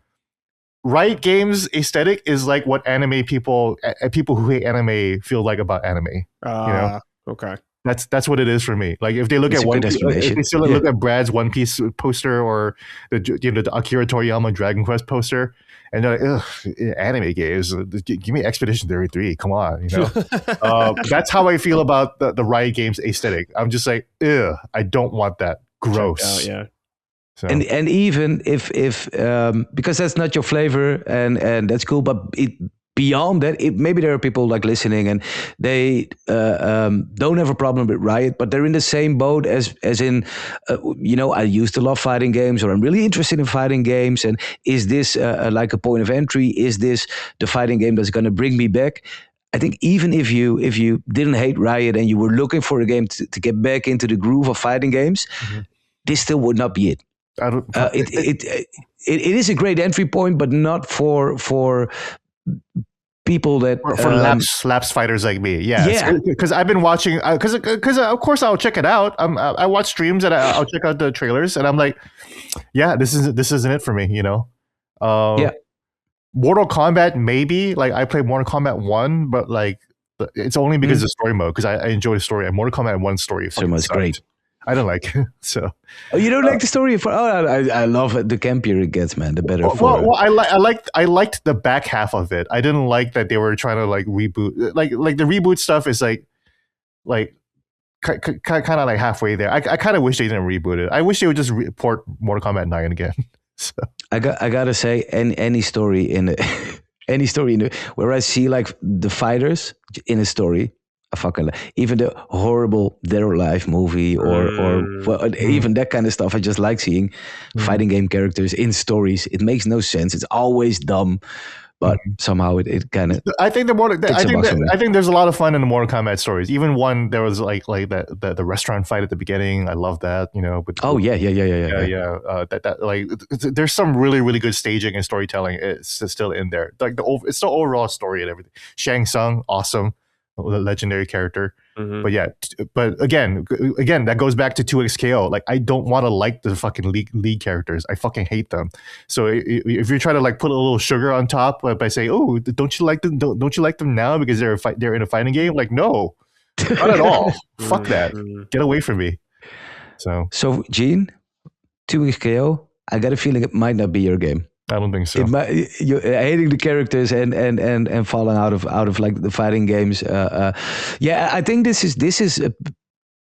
Riot Games aesthetic is like what anime people who hate anime feel like about anime. You know? Okay. That's what it is for me. Like if they look at One Piece, if they still look at Brad's One Piece poster or the Akira Toriyama Dragon Quest poster, and they're like, ugh, anime games, give me Expedition 33. Come on, you know. That's how I feel about the Riot Games aesthetic. I'm just like, ugh, I don't want that. Gross. Yeah. So. And even if because that's not your flavor and that's cool, but beyond that, maybe there are people like listening and they don't have a problem with Riot, but they're in the same boat as in, I used to love fighting games, or I'm really interested in fighting games. And is this like a point of entry? Is this the fighting game that's going to bring me back? I think even if you didn't hate Riot and you were looking for a game to get back into the groove of fighting games, this still would not be it. It is a great entry point, but not for people that for lapsed fighters like me. Yeah. Because I've been watching. Because of course I'll check it out. I watch streams and I'll check out the trailers, and I'm like, yeah, this isn't it for me. You know. Mortal Kombat maybe. Like I played Mortal Kombat 1, but like it's only because of story mode. Because I enjoy the story. And Mortal Kombat 1 story. So much great. I don't like it. So. Oh, you don't like the story? I love it. The campier it gets, man. The better. Well, I liked the back half of it. I didn't like that they were trying to like reboot. Like the reboot stuff is like kind of like halfway there. I kind of wish they didn't reboot it. I wish they would just port Mortal Kombat 9 again. So. I gotta say, any story in any story in where I see like the fighters in a story. Fucking even the horrible Dead or Alive movie or even that kind of stuff. I just like seeing fighting game characters in stories. It makes no sense. It's always dumb, but somehow it kind of. I think there's a lot of fun in the Mortal Kombat stories. Even one there was like the restaurant fight at the beginning. I love that. You know. There's some really really good staging and storytelling. It's still in there. Like it's the overall story and everything. Shang Tsung, awesome. Legendary character, but again, that goes back to 2XKO. Like I don't want to like the fucking league characters. I fucking hate them. So if you're trying to like put a little sugar on top by saying, "Oh, don't you like them? Don't you like them now because they're in a fighting game?" Like no, Not at all. Fuck that. Mm-hmm. Get away from me. So Gene, 2 weeks KO. I got a feeling it might not be your game. I don't think so. You're hating the characters and falling out of like the fighting games. Yeah, I think this is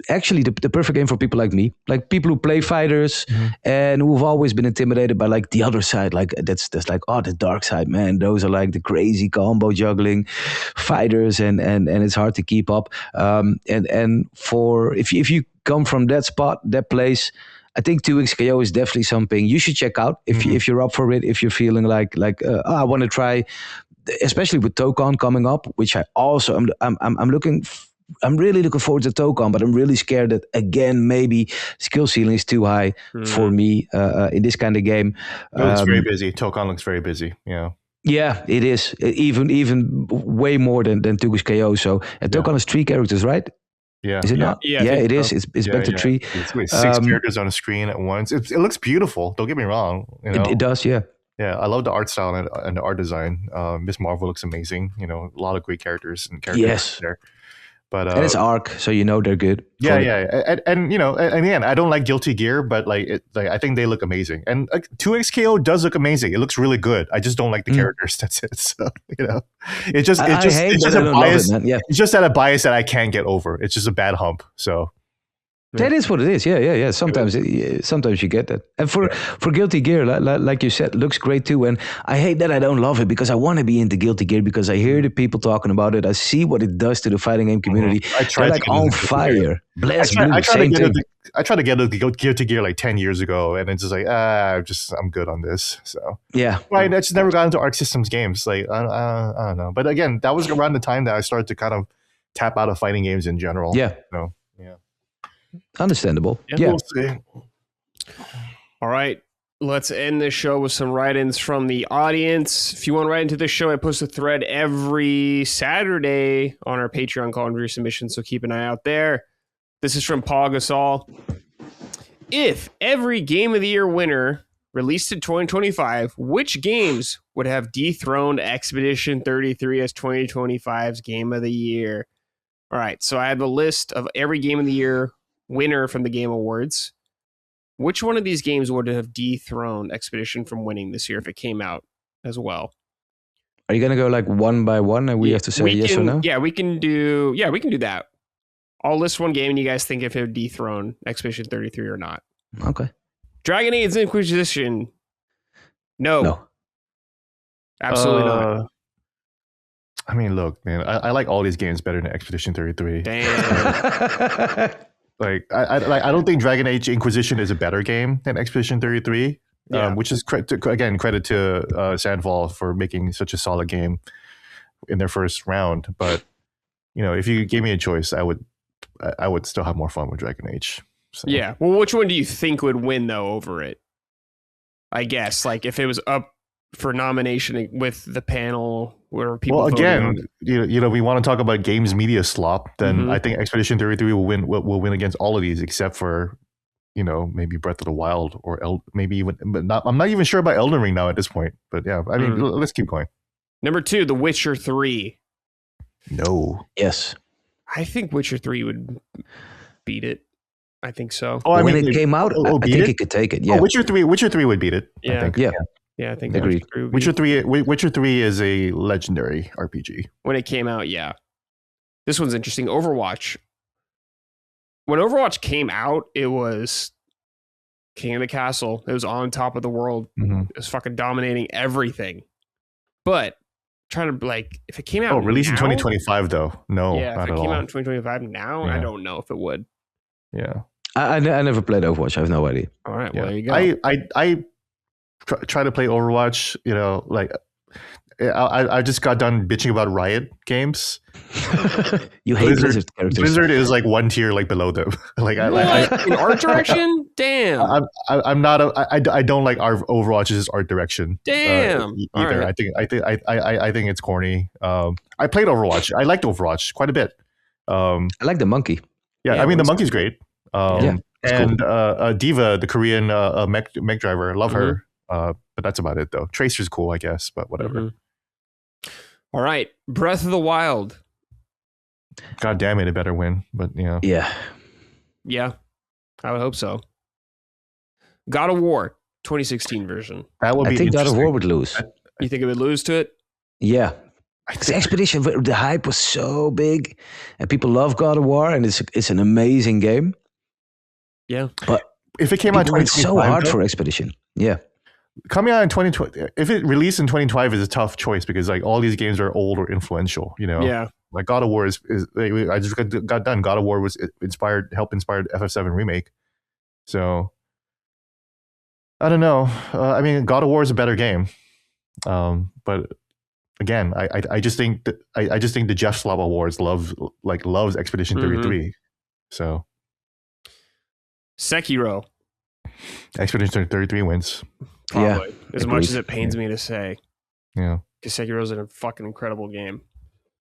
actually the perfect game for people like me, like people who play fighters and who've always been intimidated by like the other side. Like that's like, oh, the dark side, man. Those are like the crazy combo juggling fighters, and it's hard to keep up. And for if you come from that spot, that place, I think 2xKO is definitely something you should check out if you're up for it. If you're feeling like I want to try, especially with Tokon coming up, which I also I'm really looking forward to Tokon, but I'm really scared that again maybe skill ceiling is too high for me in this kind of game. It looks very busy. Tokon looks very busy. Yeah. Yeah, it is even way more than 2xKO. So Tokon is 3 characters, right? Yeah. Is it not? Yeah, it is. It's back to 3. It's 6 characters on a screen at once. It looks beautiful. Don't get me wrong. You know? It does, yeah. Yeah, I love the art style and the art design. Miss Marvel looks amazing. You know, a lot of great characters there. But and it's Arc, so you know they're good. Yeah. And you know, and again, I don't like Guilty Gear, but like I think they look amazing. And 2xKO does look amazing. It looks really good. I just don't like the characters. That's it. So you know, it's just a bias. It's just a bias that I can't get over. It's just a bad hump. So. That is what it is. Yeah. Sometimes you get that. And for Guilty Gear, like you said, looks great too. And I hate that I don't love it because I want to be into Guilty Gear because I hear the people talking about it. I see what it does to the fighting game community. They're like on fire. Blast Blue, I tried to get a Guilty Gear like 10 years ago, and it's just like I'm good on this. So yeah, right. I just never got into Arc Systems games. Like I don't know. But again, that was around the time that I started to kind of tap out of fighting games in general. Yeah. So, yeah. Understandable. Yeah. We'll see. All right. Let's end this show with some write-ins from the audience. If you want to write into this show, I post a thread every Saturday on our Patreon calling for your submissions, so keep an eye out there. This is from Paul Gasol. If every Game of the Year winner released in 2025, which games would have dethroned Expedition 33 as 2025's Game of the Year? All right, so I have a list of every Game of the Year winner from the Game Awards. Which one of these games would have dethroned Expedition from winning this year if it came out as well? Are you going to go like one by one and we have to say yes or no? Yeah, we can do that. I'll list one game and you guys think if it would dethrone Expedition 33 or not. Okay. Dragon Age Inquisition. No. Absolutely not. I mean, look, man, I like all these games better than Expedition 33. Damn. Like I don't think Dragon Age Inquisition is a better game than Expedition 33, which is credit to Sandfall for making such a solid game in their first round. But you know, if you gave me a choice, I would still have more fun with Dragon Age. So. Yeah. Well, which one do you think would win though over it? I guess like if it was up for nomination with the panel where people. Well, again, you know, we want to talk about games media slop. Then I think Expedition 33 will win against all of these, except for, you know, maybe Breath of the Wild or maybe even. But I'm not even sure about Elden Ring now at this point. But yeah, I mean, let's keep going. Number 2, The Witcher 3. No. Yes. I think Witcher 3 would beat it. I think so. Oh, when it came out, I think it could take it. Yeah. Oh, Witcher 3 would beat it. Yeah. I think. Yeah, I think agreed. Witcher 3 is a legendary RPG. When it came out, yeah. This one's interesting. Overwatch. When Overwatch came out, it was king of the castle. It was on top of the world. It was fucking dominating everything. But trying to if it came out released in now, 2025 though. No, yeah, not if it at came all. out in 2025 now, I don't know if it would. Yeah. I never played Overwatch. I have no idea. All right, well, there you go. I try to play Overwatch, you know, like I just got done bitching about Riot games. You hate Blizzard characters. Blizzard is like one tier like below them. Like in art direction? Damn. I'm not I don't like our Overwatch's art direction. Damn. Either. Right. I think it's corny. I played Overwatch. I liked Overwatch quite a bit. I like the monkey. Yeah, I mean the monkey's great. And cool. Diva, the Korean mech driver, I love her. But that's about it though. Tracer's cool, I guess, but whatever. All right, Breath of the Wild. God damn it, it better win. But Yeah. Yeah, I would hope so. God of War 2016 version. that would be I think God of War interesting. would lose. You think it would lose to it? Yeah. Because Expedition, the hype was so big, and people love God of War, and it's an amazing game. Yeah. But If it came out in people went 2025, so hard though, for Expedition. Yeah. coming out in 2020, if it released in 2012 is a tough choice because like all these games are old or influential, Yeah. Like God of War is I just got done. God of War was helped inspire FF7 remake. So I don't know. I mean, God of War is a better game, but again, I just think that I just think the Jeff Slop Awards loves Expedition 33. So Sekiro. Expedition 33 wins. Probably. Yeah, As much as it pains me to say. Yeah. Because Sekiro's a fucking incredible game.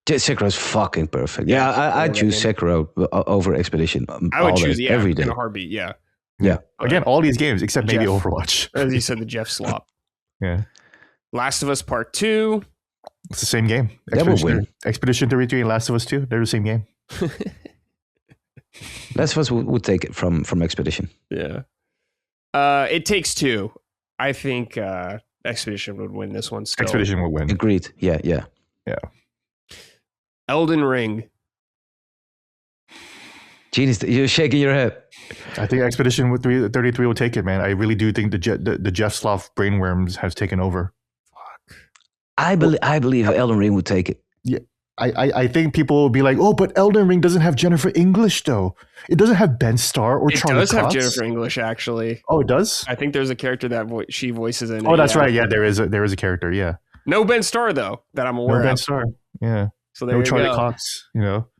Sekiro's fucking perfect. Yeah, I choose Sekiro over Expedition. I would choose every day. in a heartbeat. Yeah. Yeah. Again, all these games except maybe Jeff. Overwatch. As you said, the Jeff Slop. Yeah. Last of Us Part 2. It's the same game. That will win. Expedition 33 and Last of Us 2, they're the same game. Last of Us would take it from Expedition. Yeah. It Takes Two. I think Expedition would win this one still. Expedition will win. Agreed. Yeah. Yeah. Elden Ring. Genius, you're shaking your head. I think Expedition with 33 will take it, man. I really do think the Jeff Sloff brainworms has taken over. I believe Elden Ring would take it. Yeah. I think people will be like, oh, but Elden Ring doesn't have Jennifer English, though. It doesn't have Ben Starr or Charlie Cox. It does have Jennifer English, actually. Oh, it does? I think there's a character that she voices in it. Oh, that's right. Yeah, there is a character, yeah. No Ben Starr, though, that I'm aware No Ben of. Starr, yeah. So there No you Charlie go. Cox,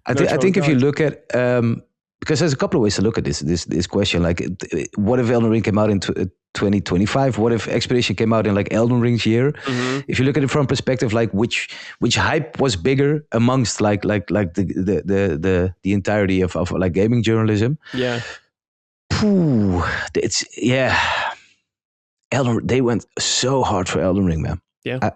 I think if you look at because there's a couple of ways to look at this question. Like, what if Elden Ring came out in 2025? What if Expedition came out in like Elden Ring's year? Mm-hmm. If you look at it from perspective, like which hype was bigger amongst like the entirety of like gaming journalism? Yeah. They went so hard for Elden Ring, man. Yeah.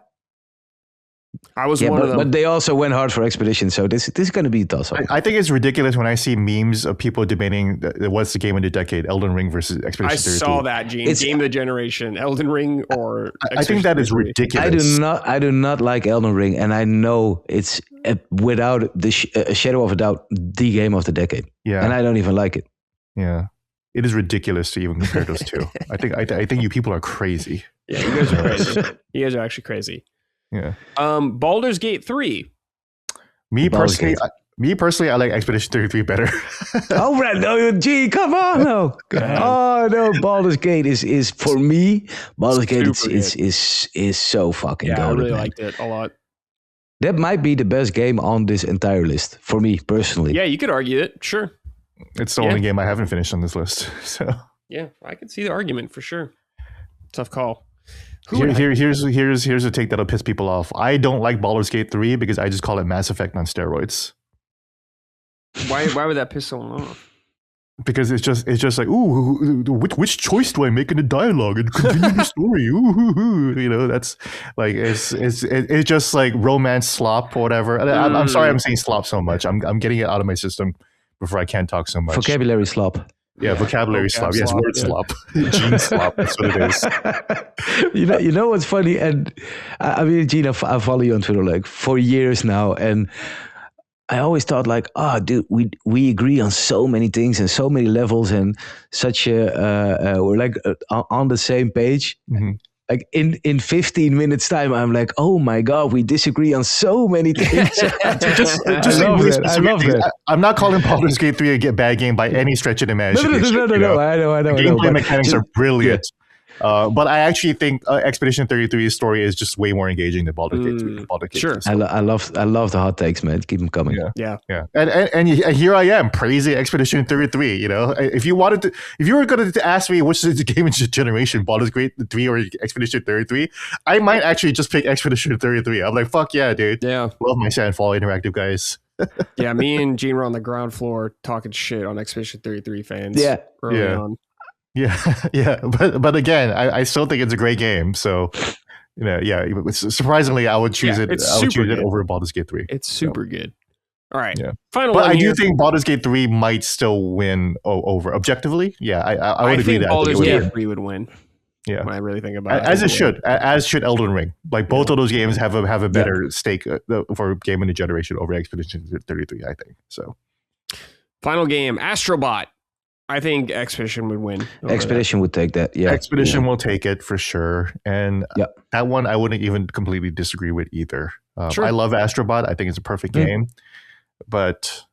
I was one of them. But they also went hard for Expedition, so this is going to be tough. I think it's ridiculous when I see memes of people debating what's the game of the decade, Elden Ring versus Expedition 33. I saw that, Gene. It's Game of the Generation, Elden Ring or I think that is ridiculous. I do not like Elden Ring, and I know it's without a shadow of a doubt the game of the decade. Yeah, and I don't even like it. Yeah, it is ridiculous to even compare those two. I think you people are crazy. Yeah, you guys are crazy. You guys are actually crazy. Yeah. Baldur's Gate 3. Me personally, I like Expedition 33 better. Oh, right. No, gee, come on. No. Oh, no. Baldur's Gate is for me, Baldur's Gate is so fucking good. I really liked it a lot. That might be the best game on this entire list for me personally. Yeah, you could argue it. Sure. It's the only game I haven't finished on this list. So yeah, I can see the argument for sure. Tough call. Here's a take that'll piss people off. I don't like Baldur's Gate 3 because I just call it Mass Effect on steroids. Why would that piss someone off? Because it's just like, ooh, which choice do I make in the dialogue and continue the story? Ooh, that's like it's just like romance slop or whatever. I'm sorry, I'm saying slop so much. I'm getting it out of my system before I can't talk so much. Vocabulary slop. Yeah, vocabulary slop. Yes, word slop. Gene slop. That's what it is. You know what's funny? And I mean, Gene, I follow you on Twitter like for years now, and I always thought like, dude, we agree on so many things and so many levels, and we're like on the same page. Mm-hmm. Like in 15 minutes time, I'm like, oh my God, we disagree on so many things. just I love that. I'm not calling Baldur's Gate 3 a bad game by any stretch of the imagination. No. I know. The gameplay mechanics are brilliant. Yeah. But I actually think Expedition 33's story is just way more engaging than Baldur's Gate 3. Sure. I love the hot takes, man. Keep them coming. Yeah. And here I am praising Expedition 33. If you were going to ask me which is the game of the generation, Baldur's Gate 3 or Expedition 33, I might actually just pick Expedition 33. I'm like, fuck yeah, dude. Yeah. Love my Sandfall interactive guys. Yeah, me and Gene were on the ground floor talking shit on Expedition 33 fans. Yeah. Early on. Yeah, but again, I still think it's a great game. So, surprisingly, I would choose it. I would choose it over Baldur's Gate 3. It's super good. All right. Yeah. Final But one I here. do think Baldur's Gate 3 might still win over objectively. Yeah, I would agree think that Baldur's I think it Gate would 3 would win. Yeah, when I really think about it. As it should. As should Elden Ring. Like both of those games have a better stake for game in the generation over Expedition 33, I think. So final game, Astrobot. I think Expedition would win. Expedition would take that. Yeah. Expedition will take it for sure. And that one I wouldn't even completely disagree with either. I love Astrobot. I think it's a perfect game. But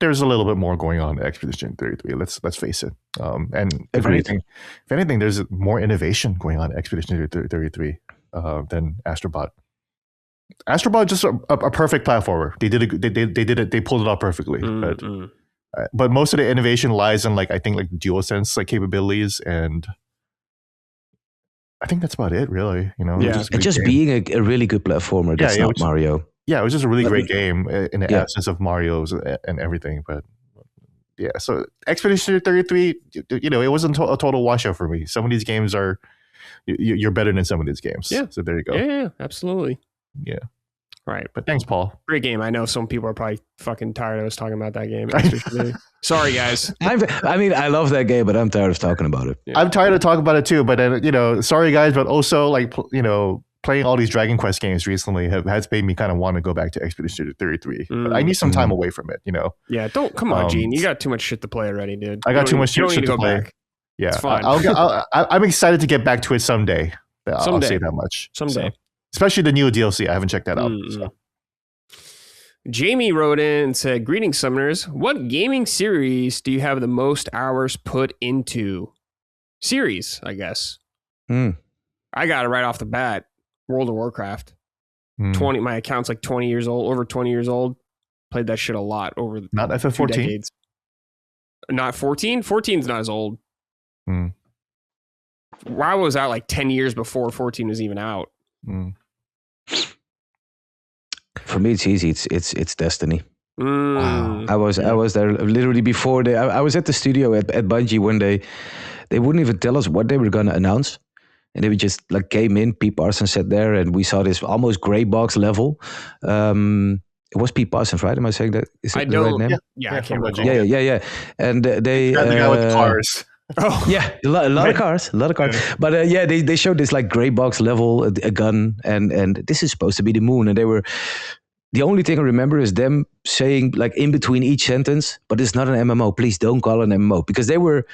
there's a little bit more going on in Expedition 33. Let's face it. And if anything, there's more innovation going on in Expedition 33 than Astrobot. Astrobot is just a perfect platformer. They did it. They pulled it off perfectly. But most of the innovation lies in I think DualSense capabilities, and I think that's about it, really. Just being a really good platformer. That's not Mario. Yeah, it was just a really great game in the absence of Mario's and everything. But yeah, so Expedition 33, it wasn't a total washout for me. Some of these games you're better than some of these games. Yeah. So there you go. Yeah, absolutely. Yeah. Right. But thanks, Paul. Great game. I know some people are probably fucking tired of us talking about that game. Sorry, guys. I love that game, but I'm tired of talking about it. Yeah. I'm tired of talking about it too. But then, sorry, guys, but also playing all these Dragon Quest games recently has made me kind of want to go back to Expedition 33. But I need some time away from it, Yeah, come on, Gene. You got too much shit to play already, dude. I got too much shit to play. Back. Yeah, it's fine. I'm excited to get back to it someday. I'll say that much. Someday. So, especially the new DLC. I haven't checked that out. So. Jamie wrote in and said, "Greetings, Summoners. What gaming series do you have the most hours put into? Series, I guess. I got it right off the bat. World of Warcraft. 20. My account's 20 years old, over 20 years old. Played that shit a lot over not FF14. decades. Not 14. 14's not as old. WoW was out 10 years before 14 was even out. For me, it's easy. It's Destiny. Wow. I was there literally before I was at the studio at Bungie one day. They wouldn't even tell us what they were gonna announce. And they just came in, Pete Parsons sat there, and we saw this almost gray box level. It was Pete Parsons, right? Am I saying that? Is it the right name? Yeah, I can't remember. Yeah. And they the guy with the cars. Oh yeah, a lot of cars. Yeah. But they showed this gray box level, a gun, and this is supposed to be the moon. And they were, the only thing I remember is them saying in between each sentence, but it's not an MMO. Please don't call it an MMO, because they were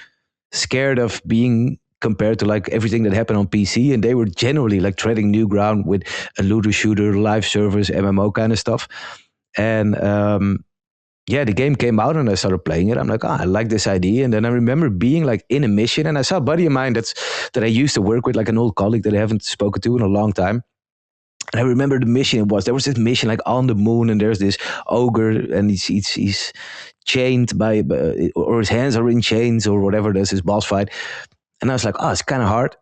scared of being compared to everything that happened on PC, and they were generally treading new ground with a looter shooter, live servers, MMO kind of stuff. And the game came out and I started playing it. I'm I like this idea. And then I remember being in a mission, and I saw a buddy of mine that I used to work with, an old colleague that I haven't spoken to in a long time. And I remember the mission there was this mission on the moon, and there's this ogre, and he's chained by or his hands are in chains or whatever. There's this boss fight. And I was it's kind of hard.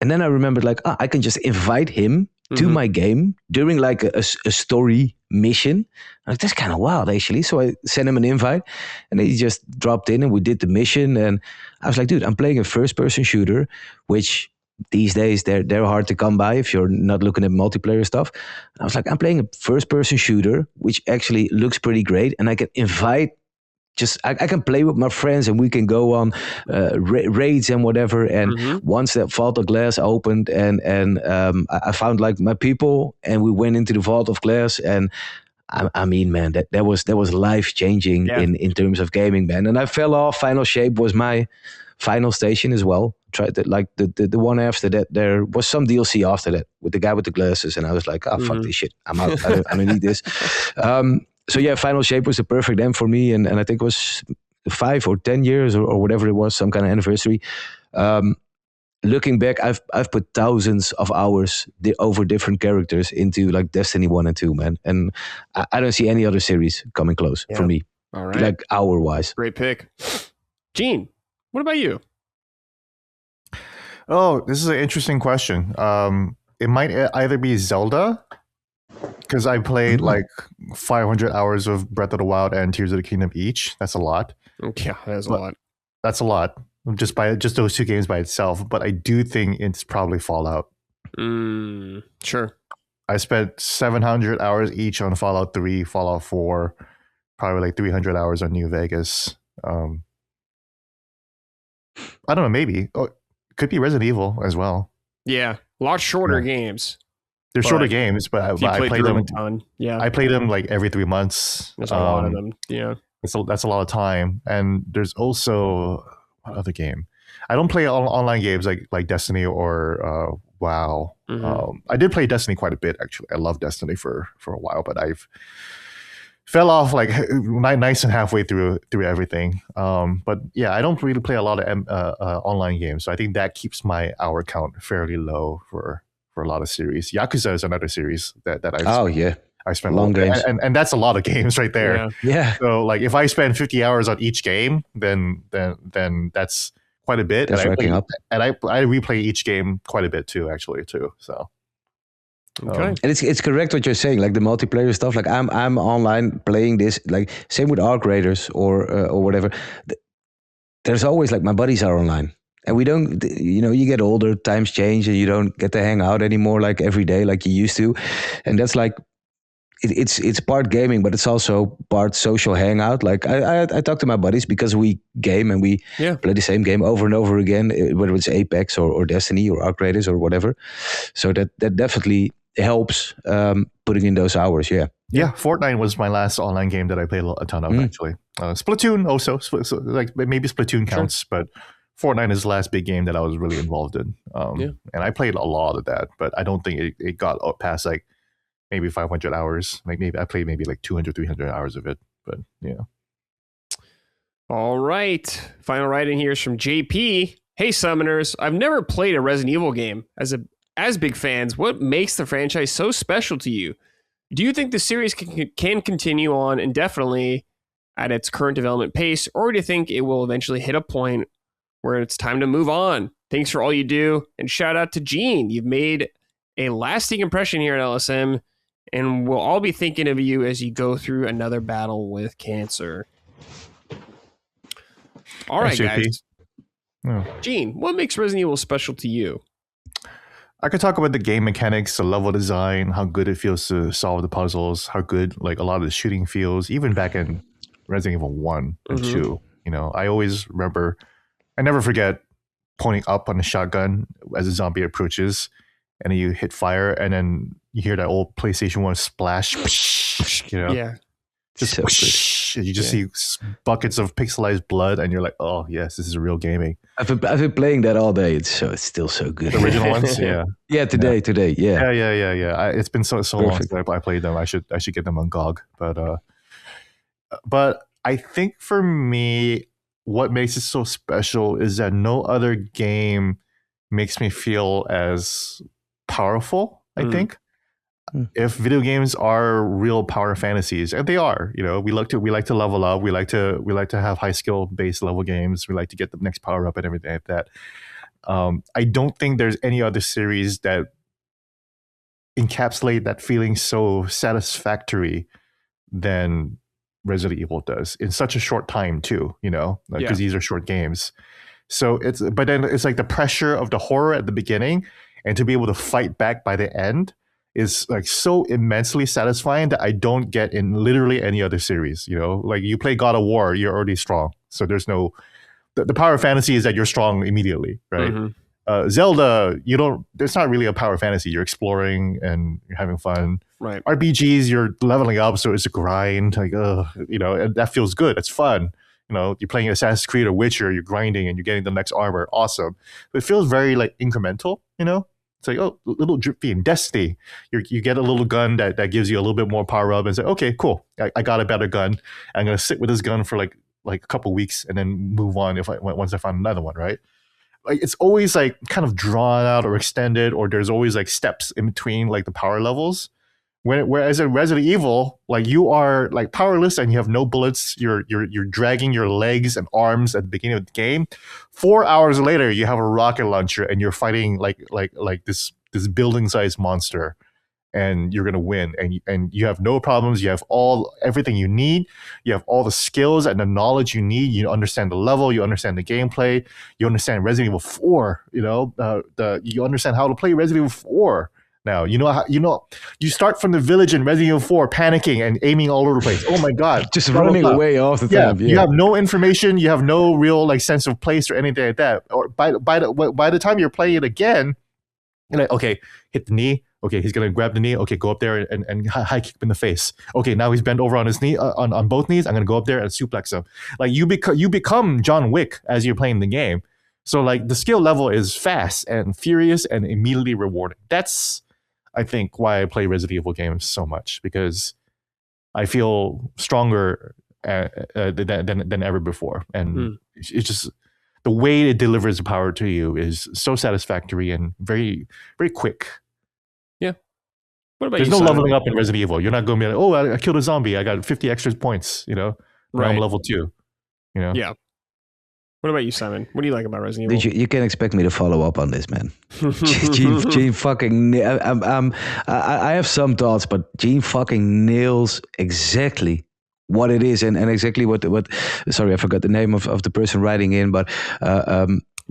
And then I remembered I can just invite him to my game during a story mission. That's kind of wild, actually. So I sent him an invite, and he just dropped in, and we did the mission. And I was dude, I'm playing a first-person shooter, which these days they're hard to come by if you're not looking at multiplayer stuff. And I was I'm playing a first-person shooter, which actually looks pretty great, and I can invite. I can play with my friends, and we can go on raids and whatever. And once that Vault of Glass opened, and I found my people, and we went into the Vault of Glass, and I mean, man, that was life changing in terms of gaming, man. And I fell off. Final Shape was my final station as well. Tried the one after that. There was some DLC after that with the guy with the glasses, and I was fuck this shit. I'm out. I don't need this. So yeah, Final Shape was the perfect end for me, and I think it was 5 or 10 years or whatever it was, some kind of anniversary. Looking back, I've put thousands of hours over different characters into Destiny 1 and 2, man, and I don't see any other series coming close for me. All right, hour wise. Great pick, Gene. What about you? Oh, this is an interesting question. It might either be Zelda, because I played 500 hours of Breath of the Wild and Tears of the Kingdom each. That's a lot. Yeah, that's a lot. That's a lot. Just those two games by itself. But I do think it's probably Fallout. Sure. I spent 700 hours each on Fallout 3, Fallout 4, probably like 300 hours on New Vegas. I don't know, maybe. Oh, could be Resident Evil as well. Yeah, a lot shorter games. They're shorter games, but I played them a ton. Yeah, I play them like every 3 months. There's a lot of them. Yeah, that's a lot of time. And there's also what other game? I don't play online games like Destiny or WoW. I did play Destiny quite a bit, actually. I loved Destiny for a while, but I've fell off like nice and halfway through everything. But yeah, I don't really play a lot of online games, so I think that keeps my hour count fairly low for a lot of series. Yakuza is another series that I spent long games, and that's a lot of games right there. Yeah. So like if I spend 50 hours on each game, then that's quite a bit. That's racking up. And I replay each game quite a bit too, actually too. So. Okay. And it's correct what you're saying, like the multiplayer stuff. Like I'm online playing this. Like same with Arc Raiders or whatever. There's always like my buddies are online, and we don't. You get older, times change, and you don't get to hang out anymore like every day like you used to. And that's like it's part gaming, but it's also part social hangout. Like I talk to my buddies because we game and we play the same game over and over again, whether it's Apex or Destiny or Arc Raiders or whatever. So that definitely helps putting in those hours. Yeah, Fortnite was my last online game that I played a ton of, actually. Splatoon also, like maybe Splatoon counts, but Fortnite is the last big game that I was really involved in. And I played a lot of that, but I don't think it got past like maybe 500 hours. Like maybe I played maybe like 200, 300 hours of it, but yeah. All right. Final write-in here is from JP. Hey, Summoners. I've never played a Resident Evil game. As big fans, what makes the franchise so special to you? Do you think the series can continue on indefinitely at its current development pace, or do you think it will eventually hit a point where it's time to move on? Thanks for all you do, and shout out to Gene. You've made a lasting impression here at LSM, and we'll all be thinking of you as you go through another battle with cancer. All right, guys. Gene, what makes Resident Evil special to you? I could talk about the game mechanics, the level design, how good it feels to solve the puzzles, how good like a lot of the shooting feels, even back in Resident Evil 1 and 2. I always remember, I never forget pointing up on the shotgun as a zombie approaches, and then you hit fire, and then you hear that old PlayStation 1 splash, Yeah. Just so you just see buckets of pixelized blood, and you're like, "Oh yes, this is real gaming." I've been playing that all day. It's still so good. The original ones, yeah. Today, yeah. It's been so long since I played them. I should get them on GOG, but I think for me, what makes it so special is that no other game makes me feel as powerful. I think. If video games are real power fantasies, and they are, we like to level up. We like to have high skill based level games. We like to get the next power up and everything like that. I don't think there's any other series that encapsulate that feeling so satisfactory than Resident Evil does in such a short time too. Because these are short games. So but then it's like the pressure of the horror at the beginning, and to be able to fight back by the end is like so immensely satisfying that I don't get in literally any other series. Like you play God of War, you're already strong. So there's no, the power fantasy is that you're strong immediately, right? Zelda, it's not really a power fantasy. You're exploring and you're having fun. Right. RPGs, you're leveling up, so it's a grind. Like, and that feels good. It's fun. You're playing Assassin's Creed or Witcher, you're grinding and you're getting the next armor. Awesome. But it feels very like incremental, It's like, a little drip feed. In Destiny, you get a little gun that gives you a little bit more power up and say, okay, cool. I got a better gun. I'm going to sit with this gun for like a couple weeks and then move on once I find another one, right? Like it's always like kind of drawn out or extended, or there's always like steps in between like the power levels. Whereas in Resident Evil, like you are like powerless and you have no bullets. You're dragging your legs and arms at the beginning of the game. 4 hours later, you have a rocket launcher and you're fighting like this building-sized monster, and you're gonna win. And you have no problems. You have everything you need. You have all the skills and the knowledge you need. You understand the level. You understand the gameplay. You understand Resident Evil 4. You understand how to play Resident Evil 4. now. You start from the village in Resident Evil 4 panicking and aiming all over the place. Oh my god. Just running away all the time. Yeah. You have no information, you have no real like sense of place or anything like that. Or by the time you're playing it again, you're like, okay, hit the knee. Okay, he's gonna grab the knee. Okay, go up there and high kick him in the face. Okay, now he's bent over on his knee, on both knees. I'm gonna go up there and suplex him. Like you become John Wick as you're playing the game. So like the skill level is fast and furious and immediately rewarding. That's, I think, why I play Resident Evil games so much, because I feel stronger than ever before, and it's just the way it delivers the power to you is so satisfactory and very, very quick. Yeah. What about There's you, no Simon? leveling up in Resident Evil. You're not going to be like, oh, I killed a zombie. I got 50 extra points. Now I'm level 2. Yeah. What about you, Simon? What do you like about Resident Evil? Dude, you can't expect me to follow up on this, man. Gene fucking... I have some thoughts, but Gene fucking nails exactly what it is and exactly what... Sorry, I forgot the name of the person writing in, but...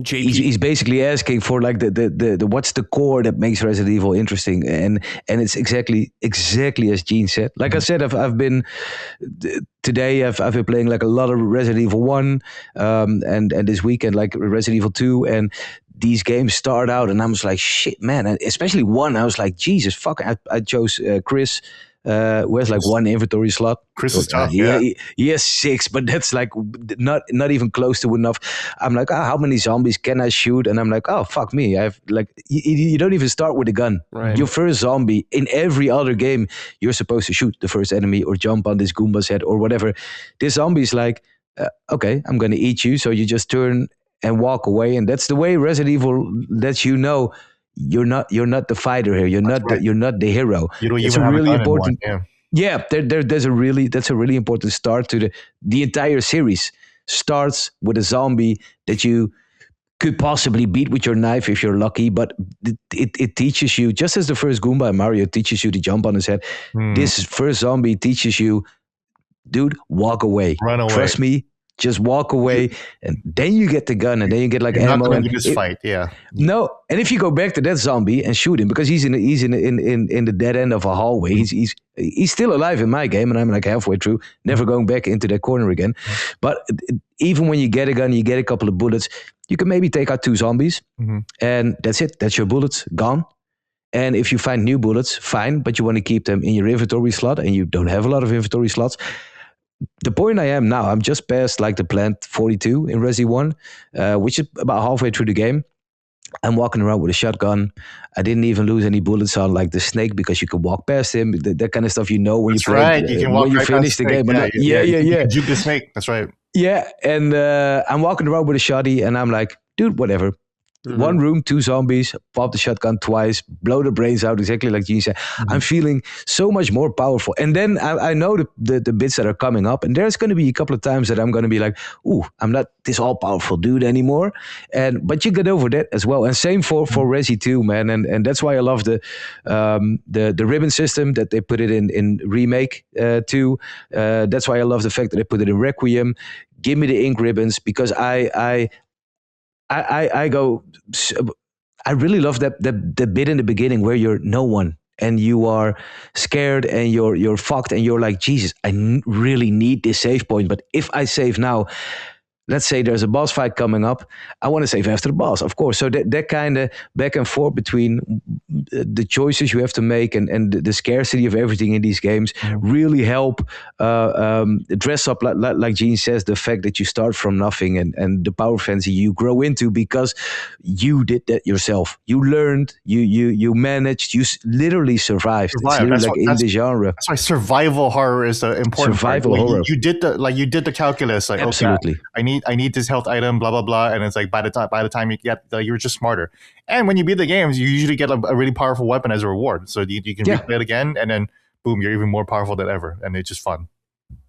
He's basically asking for like the what's the core that makes Resident Evil interesting, and it's exactly as Gene said. Like I said, I've been today I've been playing like a lot of Resident Evil 1, and this weekend like Resident Evil 2, and these games start out and I was like, shit, man, and especially 1, I was like, Jesus fuck, I chose Chris. Who has like 1 inventory slot. Chris is tough, he has 6, but that's like not even close to enough. I'm like, how many zombies can I shoot? And I'm like, oh, fuck me. I have like, you don't even start with a gun. Right. Your first zombie, in every other game, you're supposed to shoot the first enemy or jump on this Goomba's head or whatever. This zombie's like, okay, I'm going to eat you. So you just turn and walk away. And that's the way Resident Evil lets you know you're not the fighter here. You're not the hero. You don't it's even a have really a gun important. in 1, That's a really important start to the entire series. Starts with a zombie that you could possibly beat with your knife if you're lucky, but it teaches you, just as the first Goomba in Mario teaches you to jump on his head. This first zombie teaches you, dude, walk away. Run away. Trust me. Just walk away, and then you get the gun, and then you get like You're ammo. Not going to this fight, yeah. No, and if you go back to that zombie and shoot him, because he's in the dead end of a hallway, he's still alive in my game, and I'm like halfway through, never going back into that corner again. But even when you get a gun, you get a couple of bullets, you can maybe take out 2 zombies, and that's it. That's your bullets gone. And if you find new bullets, fine, but you want to keep them in your inventory slot, and you don't have a lot of inventory slots. The point I am now, I'm just past like the plant 42 in Resi 1, which is about halfway through the game. I'm walking around with a shotgun. I didn't even lose any bullets on like the snake because you can walk past him. That kind of stuff you know when That's you play, right. You can walk when you right finish past the game. Yeah. Yeah. Juke the snake. That's right. Yeah, and I'm walking around with a shotty, and I'm like, dude, whatever. 1 room, 2 zombies, pop the shotgun twice, blow the brains out, exactly like Gene said. I'm feeling so much more powerful. And then I know the bits that are coming up, and there's going to be a couple of times that I'm going to be like, ooh, I'm not this all-powerful dude anymore. But you get over that as well. And same for Resi 2, man. And that's why I love the ribbon system that they put it in Remake 2. That's why I love the fact that they put it in Requiem. Give me the ink ribbons, because I really love that bit in the beginning where you're no one and you are scared and you're fucked and you're like, Jesus, I really need this save point. But if I save now, let's say there's a boss fight coming up, I want to save after the boss, of course. So that kind of back and forth between the choices you have to make and the scarcity of everything in these games really help dress up, like Gene says, the fact that you start from nothing and the power fantasy you grow into because you did that yourself. You learned, you managed, you literally survived. It's literally in the genre. That's why survival horror is important. Survival horror. You did the calculus. Like, absolutely. Okay, I need this health item, blah blah blah, and it's like by the time you get, you're just smarter. And when you beat the games, you usually get a really powerful weapon as a reward, so you can replay it again, and then boom, you're even more powerful than ever, and it's just fun.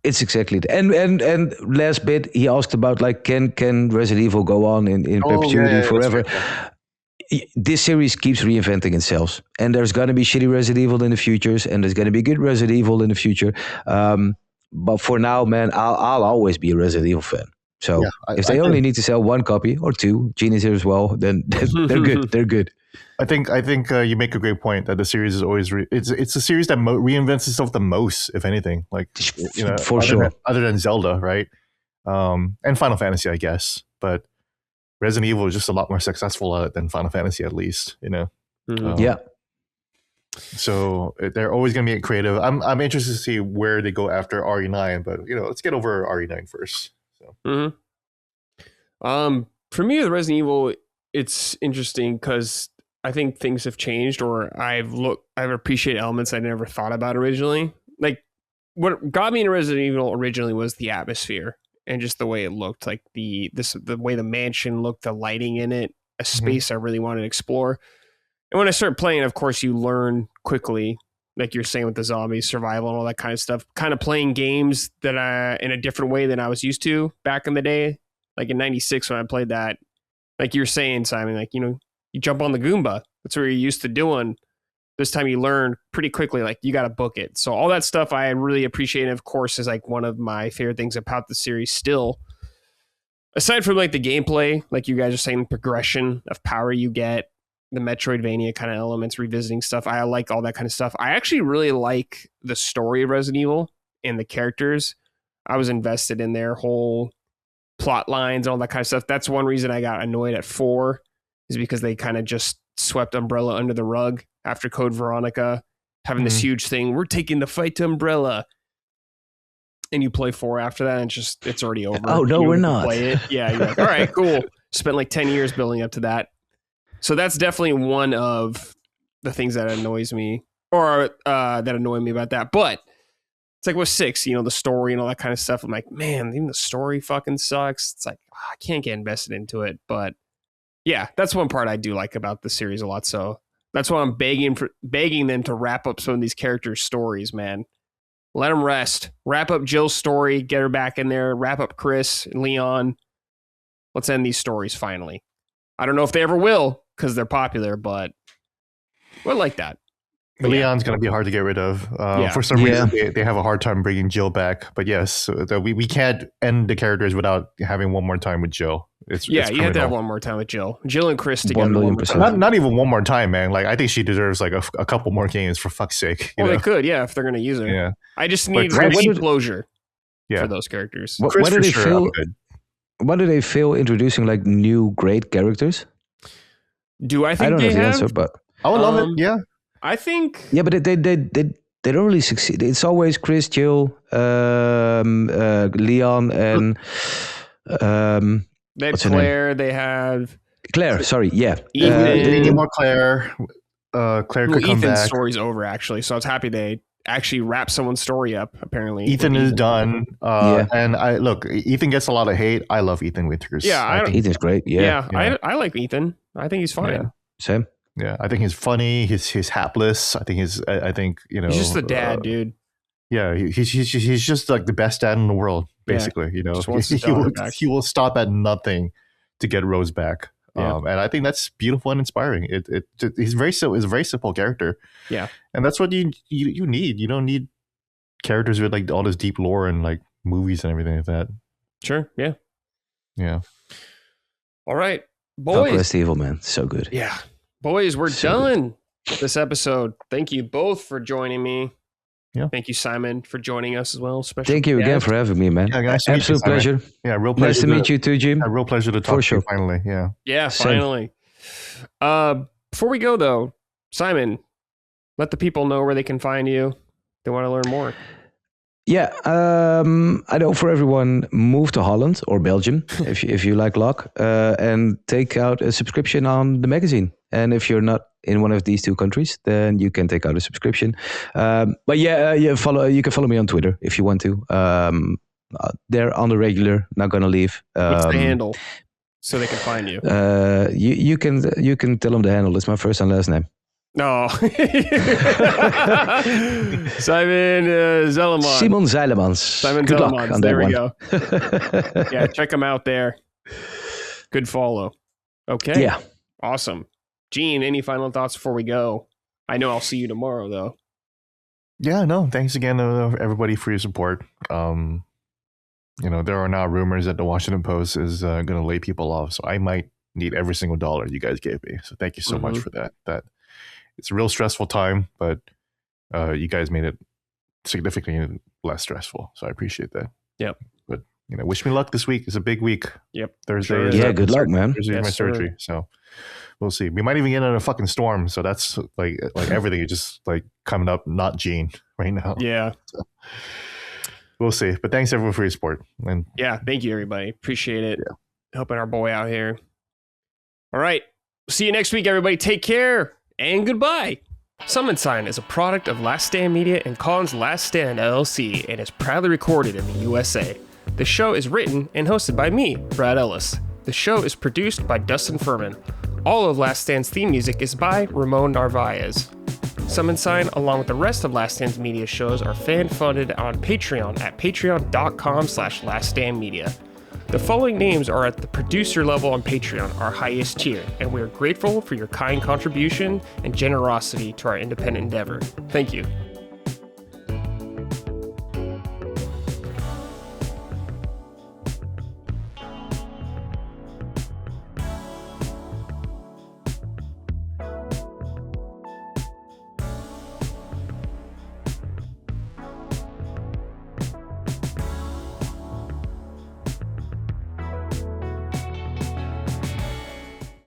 It's exactly that. And last bit, he asked about like can Resident Evil go on in perpetuity forever? Right. This series keeps reinventing itself, and there's going to be shitty Resident Evil in the futures, and there's going to be good Resident Evil in the future. But for now, man, I'll always be a Resident Evil fan. So if they only need to sell 1 copy or 2, Gene is here as well, then they're good. They're good. I think you make a great point that the series is always it's a series that reinvents itself the most, if anything. Like For sure. Other than Zelda, right? And Final Fantasy, I guess, but Resident Evil is just a lot more successful at it than Final Fantasy, at least. Yeah. So they're always going to be creative. I'm interested to see where they go after RE9, but let's get over RE9 first. So. For me with Resident Evil, it's interesting because I think things have changed, or I've appreciated elements I never thought about originally. Like what got me into Resident Evil originally was the atmosphere and just the way it looked, like the way the mansion looked, the lighting in it, a space I really wanted to explore. And when I started playing, of course, you learn quickly, like you're saying with the zombies, survival, and all that kind of stuff. Kind of playing games that in a different way than I was used to back in the day, like in '96 when I played that. Like you're saying, Simon, like you jump on the Goomba. That's what you're used to doing. This time you learn pretty quickly, like you got to book it. So all that stuff I really appreciate. And of course, is like one of my favorite things about the series still. Aside from like the gameplay, like you guys are saying, the progression of power you get, the Metroidvania kind of elements, revisiting stuff. I like all that kind of stuff. I actually really like the story of Resident Evil and the characters. I was invested in their whole plot lines and all that kind of stuff. That's one reason I got annoyed at 4 is because they kind of just swept Umbrella under the rug after Code Veronica having this huge thing. We're taking the fight to Umbrella. And you play 4 after that, and it's already over. Oh, no, we're not. Play it. Yeah, you're like, all right, cool. Spent like 10 years building up to that. So that's definitely one of the things that annoys me, or that annoy me about that. But it's like with 6, the story and all that kind of stuff. I'm like, man, even the story fucking sucks. It's like, I can't get invested into it. But yeah, that's one part I do like about the series a lot. So that's why I'm begging them to wrap up some of these characters' stories, man. Let them rest. Wrap up Jill's story. Get her back in there. Wrap up Chris and Leon. Let's end these stories finally. I don't know if they ever will because they're popular, but we're like that. But Leon's going to be hard to get rid of. For some reason, they have a hard time bringing Jill back. But yes, we can't end the characters without having one more time with Jill. It's you have to have one more time with Jill. Jill and Chris together. 1,000,000%. Not even one more time, man. Like I think she deserves like a couple more games for fuck's sake. They could, if they're going to use her. Yeah. I just need closure for those characters. What do they feel? What do they feel introducing like new great characters? Do I think I don't they know the have? answer, but I would love it. Yeah. I think. Yeah, but they don't really succeed. It's always Chris, Jill, Leon, and they have Claire. They have Claire. Sorry, yeah. They need more Claire. Claire could come Ethan's back. Story's over actually, so I was happy they actually wrap someone's story up. Apparently, Ethan is done. And Ethan gets a lot of hate. I love Ethan Winters. Yeah, Ethan's great. Yeah. I like Ethan. I think he's fine. Yeah. Same. Yeah, I think he's funny. He's hapless. I think he's just the dad, dude. Yeah, he's just like the best dad in the world, basically. He will stop at nothing to get Rose back. Yeah. And I think that's beautiful and inspiring. He's very a very simple character. Yeah, and that's what you need. You don't need characters with like all this deep lore and like movies and everything like that. Sure. Yeah. Yeah. All right, boys. Resident Evil, man, so good. Yeah. Boys, we're done this episode. Thank you both for joining me. Yeah. Thank you, Simon, for joining us as well. Thank you again for having me, man. Yeah, nice Absolute pleasure. Yeah, real pleasure. Nice to meet you too, Jim. A real pleasure to talk to you finally. Yeah. Yeah, finally. Before we go, though, Simon, let the people know where they can find you. They want to learn more. Yeah, I know for everyone, move to Holland or Belgium if you like luck, and take out a subscription on the magazine. And if you're not in one of these two countries, then you can take out a subscription. But you can follow me on Twitter if you want to. They're on the regular, not gonna leave. What's the handle so they can find you? You can tell them the handle. It's my first and last name. No. Simon Zijlemans. Simon Zijlemans. Simon Good Zijlemans. luck on there that we one. go. Yeah, check him out there. Good follow. Okay. Yeah. Awesome. Gene, any final thoughts before we go? I know I'll see you tomorrow, though. Yeah, no. Thanks again, everybody, for your support. There are now rumors that the Washington Post is going to lay people off, so I might need every single dollar you guys gave me. So thank you so much for that. That it's a real stressful time, but you guys made it significantly less stressful. So I appreciate that. Yep. But wish me luck this week. It's a big week. Yep. Thursday. Yeah, good luck, man. Thursday is my surgery. So we'll see. We might even get in a fucking storm. So that's like everything is just like coming up, not Gene right now. Yeah. So we'll see. But thanks everyone for your support. And yeah, thank you everybody. Appreciate it. Yeah. Helping our boy out here. All right. See you next week, everybody. Take care and goodbye. Summon Sign is a product of Last Stand Media and Colin's Last Stand LLC and is proudly recorded in the USA. The show is written and hosted by me, Brad Ellis. The show is produced by Dustin Furman. All of Last Stand's theme music is by Ramon Narvaez. Summon Sign, along with the rest of Last Stand's media shows, are fan-funded on Patreon at patreon.com/laststandmedia. The following names are at the producer level on Patreon, our highest tier, and we are grateful for your kind contribution and generosity to our independent endeavor. Thank you.